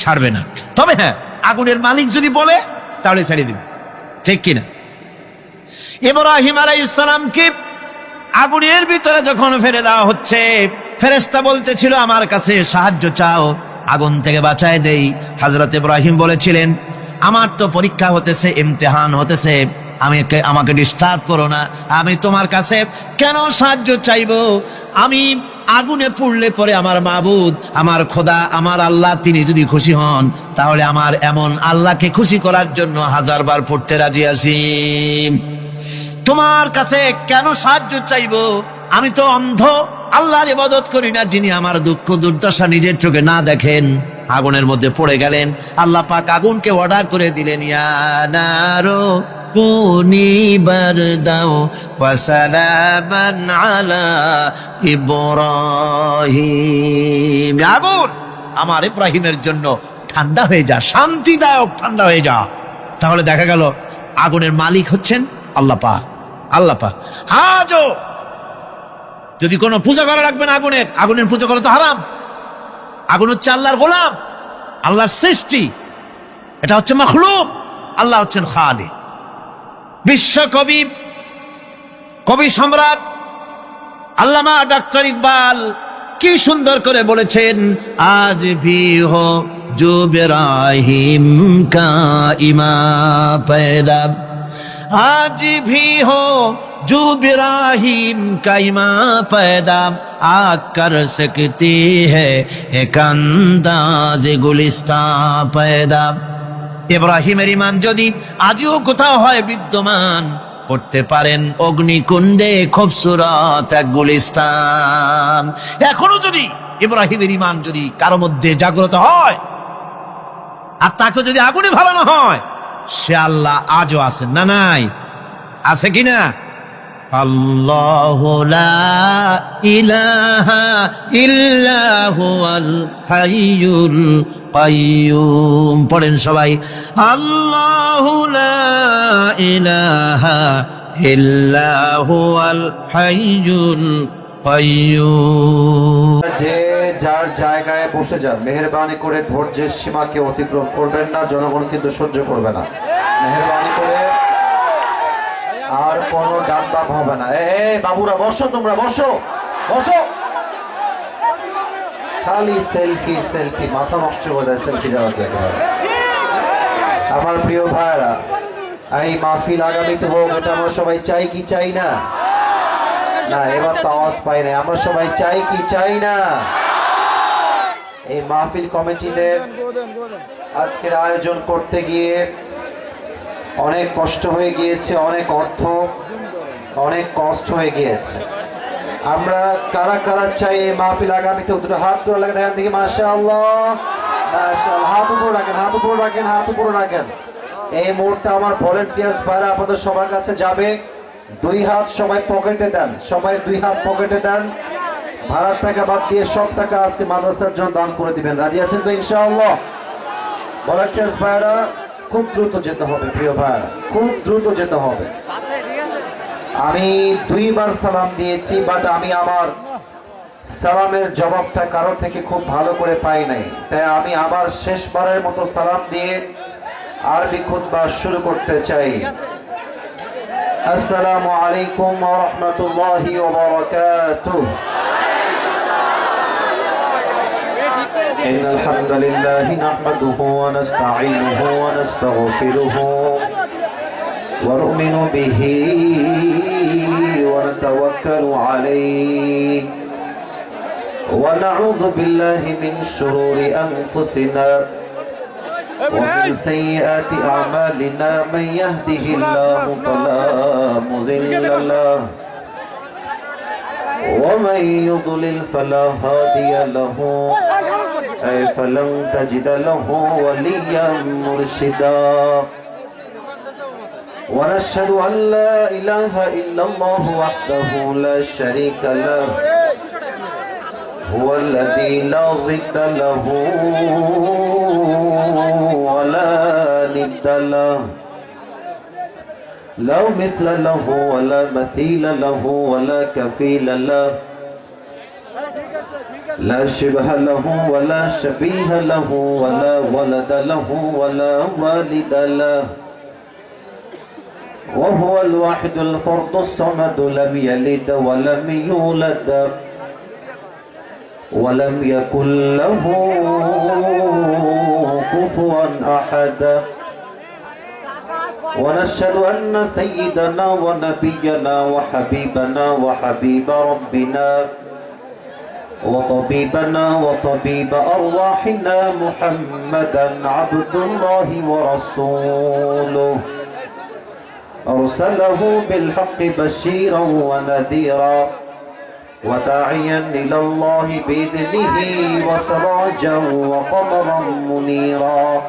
ছাড়বে না। তবে হ্যাঁ, আগুনের মালিক যদি বলে তাহলে ছেড়ে দিবে, ঠিক কিনা? ইব্রাহিম আলাইহিস সালামকে আগুনের ভিতরে যখন ফেলে দেওয়া হচ্ছে, ফেরেশতা বলতেছিল আমার কাছে সাহায্য চাও, আগুন থেকে বাঁচায় দেই। হযরত ইব্রাহিম বলেছিলেন, আমার তো পরীক্ষা হতেছে, ইমতিহান হতেছে, আমাকে ডিস্টার্ব করো না, আমি তোমার কাছে কেন সাহায্য চাইবো? আমি আগুনে পুড়লে পরে আমার মাবুদ, আমার খোদা, আমার আল্লাহ তিনি যদি খুশি হন, তাহলে আমার এমন আল্লাহকে খুশি করার জন্য 1000 বার পড়তে রাজি আছি। তোমার কাছে কেন সাহায্য চাইবো? আমি তো অন্ধ, আল্লাহর ইবাদত করি না, যিনি আমার দুঃখ দুর্দশা নিজের চোখে না দেখেন। আগুনের মধ্যে পড়ে গেলেন। আল্লাহ পাক আগুনকে অর্ডার করে দিলেন, ইয়া নারু কুনি বারদাও ওয়া সালামান আলা ইব্রাহিম। আগুন, আমার ইব্রাহিমের জন্য ঠান্ডা হয়ে যা, শান্তিদায়ক ঠান্ডা হয়ে যা। তাহলে দেখা গেল আগুনের মালিক হচ্ছেন আল্লাহ পাক। আল্লাহ পাক আজও যদি কোনো পূজা করা রাখবেন আগুনের, আগুনের পূজা করা তো হারাম। আগুন হচ্ছে আল্লাহর গোলাম, আল্লাহর সৃষ্টি, এটা হচ্ছে মাখলুক, আল্লাহ হচ্ছেন খালিক। বিশ্বকবি, কবি সম্রাট আল্লামা ডক্টর ইকবাল কি সুন্দর করে বলেছেন, আজ ভি হো জো ইব্রাহিম কা ইমা पैदा, आज भी हो जो इब्राहिम का इमाम पैदा, आ कर सकती है एक अंदाज गुलिस्तां पैदा। ইব্রাহিমের ইমান যদি আজও কোথাও হয় বিদ্যমান, করতে পারেন অগ্নিকুণ্ডে খুবসুরত এক গুলিস্তান। এখনো যদি ইব্রাহিমের ইমান যদি কারো মধ্যে জাগ্রত হয়, আর তাকে যদি আগুনে ভালানো হয়, সে আল্লাহ আজও আছেন না? নাই? আছে কিনা? আল্লাহু লা ইলাহা ইল্লা হুয়াল হাইয়ুল কাইয়ুম। পড়েন সবাই, আল্লাহু লা ইলাহা ইল্লা হুয়াল হাইয়ুল কাইয়ুম। যে যার জায়গায় বসে যান, মেহেরবানি করে ধৈর্যের সীমাকে অতিক্রম করবেন না, জনগণ কিন্তু সহ্য করবে না। মেহেরবানি করে আর কোনো ডান বাম হবে না। এই বাবুরা বসো, তোমরা বসো, বসো। খালি সেলফি সেলফি, মাথা নষ্ট করে দেয় সেলফি যাওয়ার জায়গায়। আমার প্রিয় ভাইরা, এই মাহফিল আগামীতে হোক, এটা আমরা সবাই চাই কি চাই না? না, এবার তো আওয়াজ পাই না। আমরা সবাই চাই কি চাই না? এই মাহফিল কমিটিদের আজকের আয়োজন করতে গিয়ে অনেক কষ্ট হয়ে গিয়েছে, অনেক অর্থ, অনেক কষ্ট হয়ে গিয়েছে। আমরা কারা কারা চাই এই মাহফিল আগামীতে? দুটো হাত তোলা লাগে, দেখেন দেখি। মাশাআল্লাহ, মাশাআল্লাহ। হাত উপরে রাখেন, হাত উপরে রাখেন, হাত উপরে রাখেন। এই মুহূর্তে আমার ভলেন্টিয়ার্স ভাইরা আপনাদের সবার কাছে যাবে। 2 হাত সবাই পকেটে দেন, সবাই 2 হাত পকেটে দেন। ভাড়ার টাকা বাদ দিয়ে সব টাকা আজকে মাদ্রাসার জন্য দান করে দিবেন। রাজি আছেন তো ইনশাআল্লাহ? ভলেন্টিয়ার্স ভাইরা খুব দ্রুত যেতে হবে, প্রিয় ভাইরা, খুব দ্রুত যেতে হবে। আমি 2 বার সালাম দিয়েছি, বাট আমি আমার সালামের জবাবটা কারো থেকে খুব ভালো করে পাই নাই, তাই আমি আবার শেষবারের মতো সালাম দিয়ে আরবি খুতবা শুরু করতে চাই। আসসালামু আলাইকুম ওয়া রাহমাতুল্লাহি ওয়া বারাকাতুহু। ইন্নাল হামদালিল্লাহি নাহমাদুহু ওয়া নাস্তাঈনুহু ওয়া নাস্তাগফিরুহু ওয়া নু'মিনু বিহি ওয়া নাতাওয়াক্কালু আলাইহি ওয়া নাউযু বিল্লাহি মিন শুরুরি আনফুসিনা ومن سيئات أعمالنا من يهده الله فلا مضل له ومن يضلل فلا هادي له فلن تجد له وليا مرشدا ونشهد أن لا إله إلا الله وحده لا شريك له هو الذي لا ضد له ولا ند له لا مثل له ولا مثيل له ولا كفيل له لا شبه له ولا شبيه له ولا ولد له ولا والد له وهو الواحد الفرد الصمد لم يلد ولم يولد ولم يكن له كفوا أحد ونشهد أن سيدنا ونبينا وحبيبنا وحبيب ربنا وطبيبنا وطبيب أرواحنا محمدا عبد الله ورسوله أرسله بالحق بشيرا ونذيرا وداعيا إلى الله بإذنه وسراجا وقمرا منيرا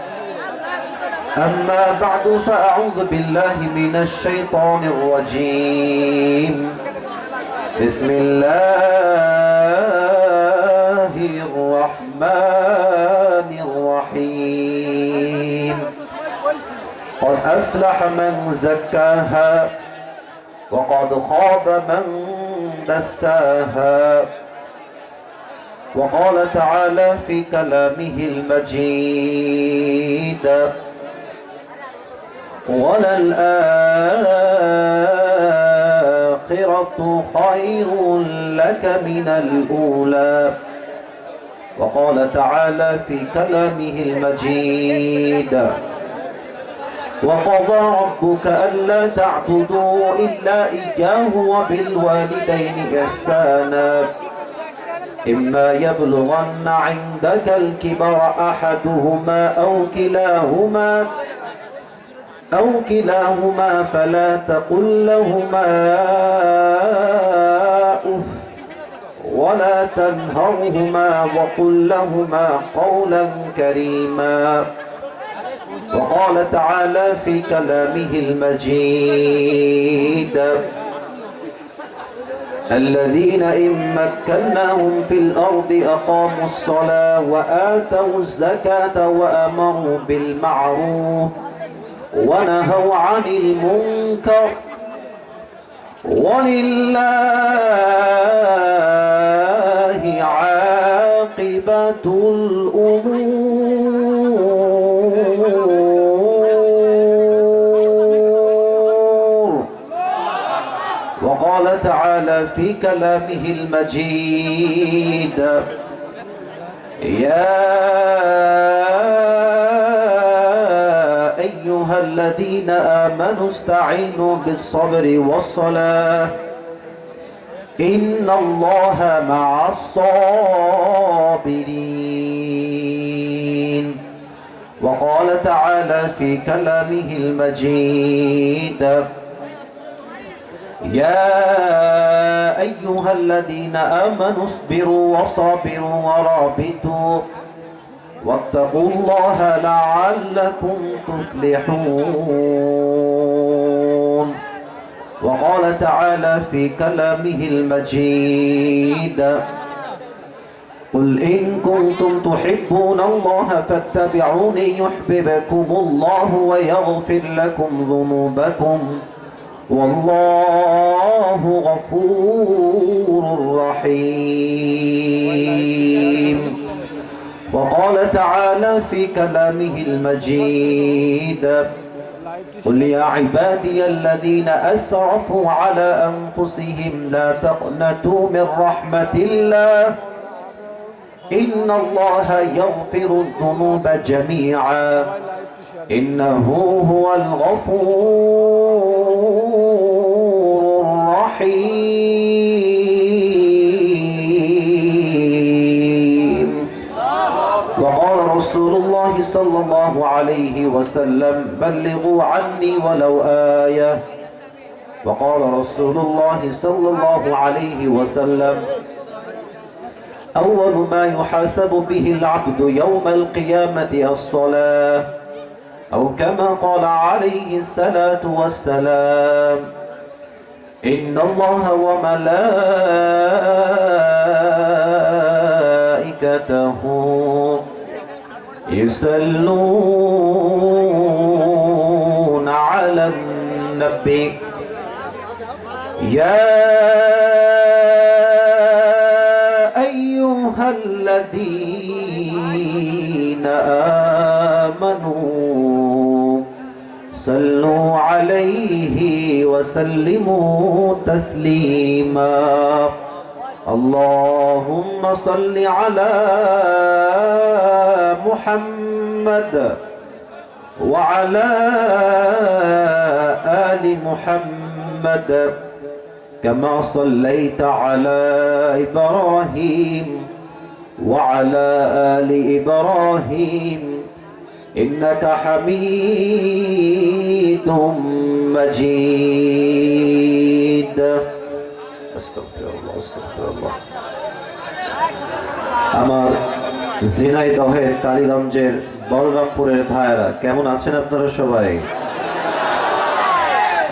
أما بعد فأعوذ بالله من الشيطان الرجيم بسم الله الرحمن الرحيم قد أفلح من زكاها وقد خاب من دساها وقال تعالى في كلامه المجيد وللآخرة خير لك من الأولى وقال تعالى في كلامه المجيد وقضى ربك ألا تعبدوا إلا إياه وبالوالدين إحسانا إما يبلغن عندك الكبر أحدهما أو كلاهما فلا تقل لهما أف ولا تنهرهما وقل لهما قولا كريما وقال تعالى في كلامه المجيد الذين إن مكناهم في الأرض أقاموا الصلاة وآتوا الزكاة وأمروا بالمعروف ونهوا عن المنكر ولله عاقبة الأمور وقال تعالى في كلامه المجيد يا أيها الذين آمنوا استعينوا بالصبر والصلاة إن الله مع الصابرين وقال تعالى في كلامه المجيد يا أيها الذين آمنوا اصبروا وصابروا ورابطوا واتقوا الله لعلكم تفلحون وقال تعالى في كلامه المجيد قل إن كنتم تحبون الله فاتبعوني يحببكم الله ويغفر لكم ذنوبكم والله غفور رحيم وقال تعالى في كلامه المجيد قل يا عبادي الذين أسرفوا على أنفسهم لا تقنطوا من رحمة الله إن الله يغفر الذنوب جميعا إنه هو الغفور الرحيم وقال رسول الله صلى الله عليه وسلم بلغوا عني ولو آية وقال رسول الله صلى الله عليه وسلم أول ما يحاسب به العبد يوم القيامة الصلاة أو كما قال عليه الصلاة والسلام إن الله وملائكته يصلون على النبي يا أيها الذين آمنوا صلوا عليه وسلموا تسليما اللهم صل على محمد وعلى آل محمد كما صليت على إبراهيم وعلى آل إبراهيم إنك حميد مجيد أستغفر الله أستغفر الله আমার ঝিনাইদহের কালীগঞ্জের বলরামপুরের ভাইরা কেমন আছেন আপনারা সবাই?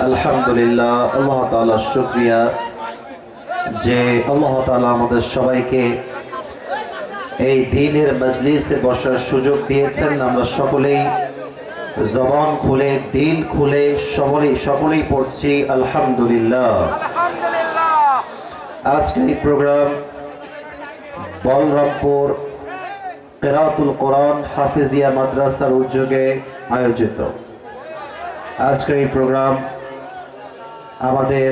আলহামদুলিল্লাহ, আল্লাহ তাআলার শুকরিয়া যে আল্লাহ তাআলা আমাদের সবাইকে এই দ্বীনের মজলিসে বসার সুযোগ দিয়েছেন। আমরা সকলেই জবান খুলে দিল খুলে সকলেই পড়ছি আলহামদুলিল্লাহ। আজকের এই প্রোগ্রাম বলরামপুর কিরাতুল কোরআন হাফিজিয়া মাদ্রাসার উদ্যোগে আয়োজিত। আজকের এই প্রোগ্রাম আমাদের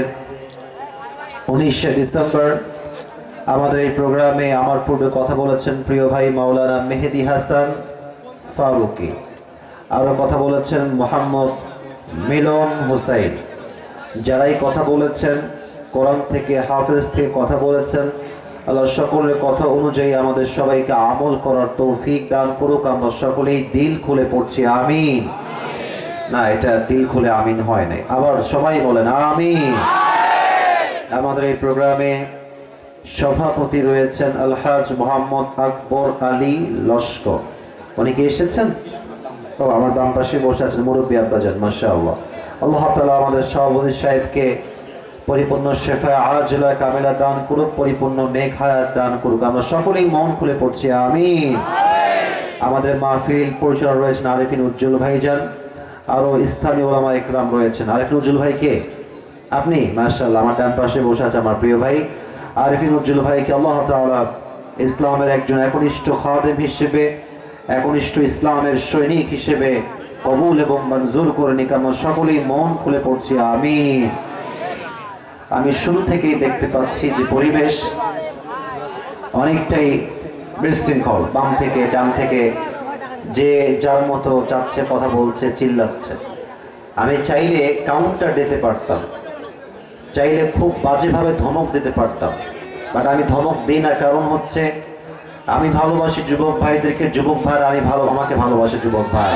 19শে ডিসেম্বর। আমাদের এই প্রোগ্রামে আমার পূর্বে কথা বলেছেন প্রিয় ভাই মাওলানা মেহেদি হাসান ফারুকি, আরও কথা বলেছেন মোহাম্মদ মিলন হুসাইন। যারাই কথা বলেছেন কোরআন থেকে হাফেজ থেকে কথা বলেছেন, আল্লাহ সকলের কথা অনুযায়ী আমাদের সবাইকে আমল করার তৌফিক দান করুক। আমরা সকলেই দিল খুলে পড়ছি আমিন। না, এটা দিল খুলে আমিন হয় নাই, আবার সবাই বলেন আমিন। আমাদের এই প্রোগ্রামে সভাপতি রয়েছেন আলহাজ মোহাম্মদ আকবর আলী লস্কর। উনি কি এসেছেন? ও আমার বাম পাশে বসে আছেন মুরব্বী আব্বাজান, মাশাআল্লাহ। আল্লাহ তাআলা আমাদের সভাপতি সাহেবকে পরিপূর্ণ শেফা আজলা কামিলা দান করুক, পরিপূর্ণ নেক হায়াত দান করুক। আমরা সকলেই মন খুলে পড়ছি আমিন। আমাদের মাহফিল পরিচালনা রয়েছেন আরিফিন উজ্জ্বল ভাইজান, আরো স্থানীয় ওলামা ইকরাম রয়েছেন। আরিফিন উজ্জ্বল ভাই কে? আপনি? মাশাআল্লাহ, আমার ডান পাশে বসে আছে আমার প্রিয় ভাই আরিফিন উজ্জ্বল ভাইকে আল্লাহ তাআলা ইসলামের একজন একনিষ্ঠ খাদেম হিসেবে, একনিষ্ঠ ইসলামের সৈনিক হিসেবে কবুল এবং মঞ্জুর করে নিক। আমরা সকলেই মন খুলে পড়ছি আমিন। আমি শুরু থেকেই দেখতে পাচ্ছি যে পরিবেশ অনেকটাই বিশৃঙ্খল। বাম থেকে ডান থেকে যে যার মতো যাচ্ছে, কথা বলছে, চিল্লাচ্ছে। আমি চাইলে কাউন্টার দিতে পারতাম, চাইলে খুব বাজেভাবে ধমক দিতে পারতাম, বাট আমি ধমক দিই না। কারণ হচ্ছে আমি ভালোবাসি যুবক ভাইদেরকে, যুবক ভাই আমাকে ভালোবাসে যুবক ভাই।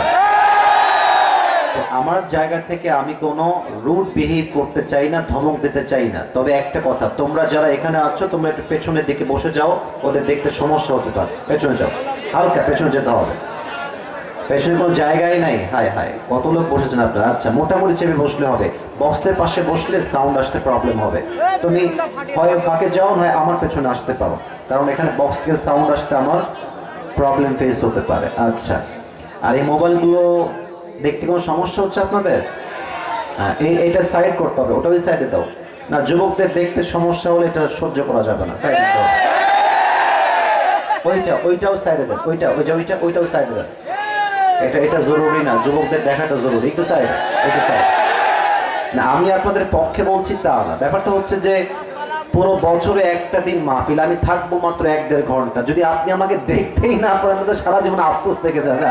আমার জায়গা থেকে আমি কোনো রুড বিহেভ করতে চাই না, ধমক দিতে চাই না। তবে একটা কথা, তোমরা যারা এখানে আছো তোমরা একটু পেছনের দিকে বসে যাও, ওদের দেখতে সমস্যা হতে পারে। পেছনে যাও, হালকা পেছনে যেতে হবে, পেছনে কোনো জায়গায় নাই। হায় হায়, কত লোক বসেছেন আপনারা? আচ্ছা, মোটামুটি চেপে বসলে হবে। বক্সের পাশে বসলে সাউন্ড আসতে প্রবলেম হবে। তুমি হয় ফাঁকে যাও, নয় আমার পেছনে আসতে পারো, কারণ এখানে বক্স থেকে সাউন্ড আসতে আমার প্রবলেম ফেস হতে পারে। আচ্ছা, আর এই মোবাইলগুলো দেখতে কোনো সমস্যা হচ্ছে আপনাদের? হ্যাঁ, এইটা সাইড করতে হবে, ওটা ওই সাইডে দাও না। যুবকদের দেখতে সমস্যা হলে এটা সহ্য করা যাবে না, সাইডে দাও। ওইটাও সাইডে দেন, ওইটাও সাইডে দেন। এটা জরুরি না, যুবকদের দেখাটা জরুরি। একটু সাইড না। আমি আপনাদের পক্ষে বলছি তা না। ব্যাপারটা হচ্ছে যে পুরো বছরে একটা দিন মাহফিল, আমি থাকবো মাত্র 1-1.5 ঘন্টা। যদি আপনি আমাকে দেখতেই না পারেন তো সারা জীবন আফসোস থেকে যাবে।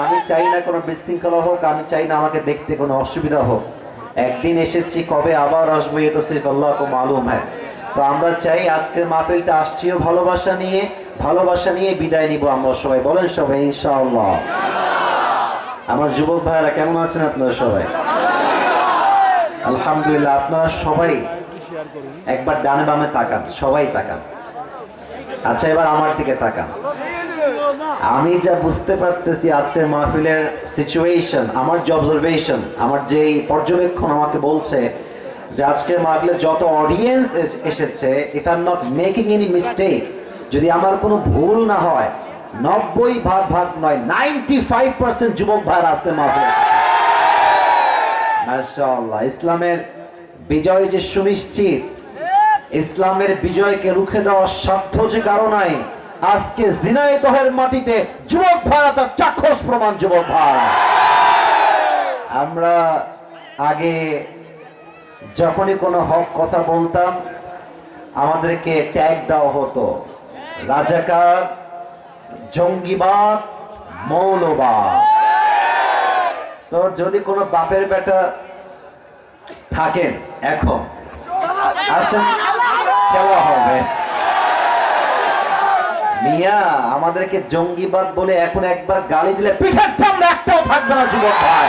আমি চাই না কোনো বিশৃঙ্খলা হোক, আমি চাই না আমাকে দেখতে কোনো অসুবিধা হোক। একদিন এসেছি, কবে আবার আসবো এটা সির্ফ আল্লাহকে মালুম হ্যায়। তো আমরা চাই আজকের মাহফিলটা আসছিও ভালোবাসা নিয়ে বিদায় নিব আমরা সবাই। বলেন সবাই ইনশাআল্লাহ। আমার যুবক ভাইরা কেমন আছেন আপনারা সবাই? আলহামদুলিল্লাহ। আপনারা সবাই একবার ডানে বামে তাকান, সবাই তাকান। আচ্ছা, এবার আমার দিকে তাকান। আমি যা বুঝতে পারতেছি আজকের মাহফিলের সিচুয়েশন, আমার যে অবজারভেশন, আমার যে পর্যবেক্ষণ আমাকে বলছে যে আজকের মাহফিলে যত অডিয়েন্স এসেছে, if I am not making any mistake, যদি আমার কোনো ভুল না হয় 90 ভাগ নয় 95% যুবক ভাইরা আজকে মাহফিলে মাশাআল্লাহ। ইসলামের বিজয় যে সুনিশ্চিত, ইসলামের বিজয়কে রুখে দেওয়ার সাধ্য যে কারো নাই, আজকে ঝিনাইদহের মাটিতে যুবক ভাইরা তার চাক্ষুষ প্রমাণ। যুবক ভাই, আমরা আগে যখনই কোনো হক কথা বলতাম আমাদেরকে ট্যাগ দেওয়া হতো রাজাকার, জঙ্গিবাদ, মৌলবাদ। তো যদি কোনো বাপের বেটা থাকেন এখন আসেন খেলা হবে। মিয়া আমাদেরকে জঙ্গিবাদ বলে এখন একবার গালি দিলে পিঠের চামড়া একটাও থাকবে না। যুবক ভাই,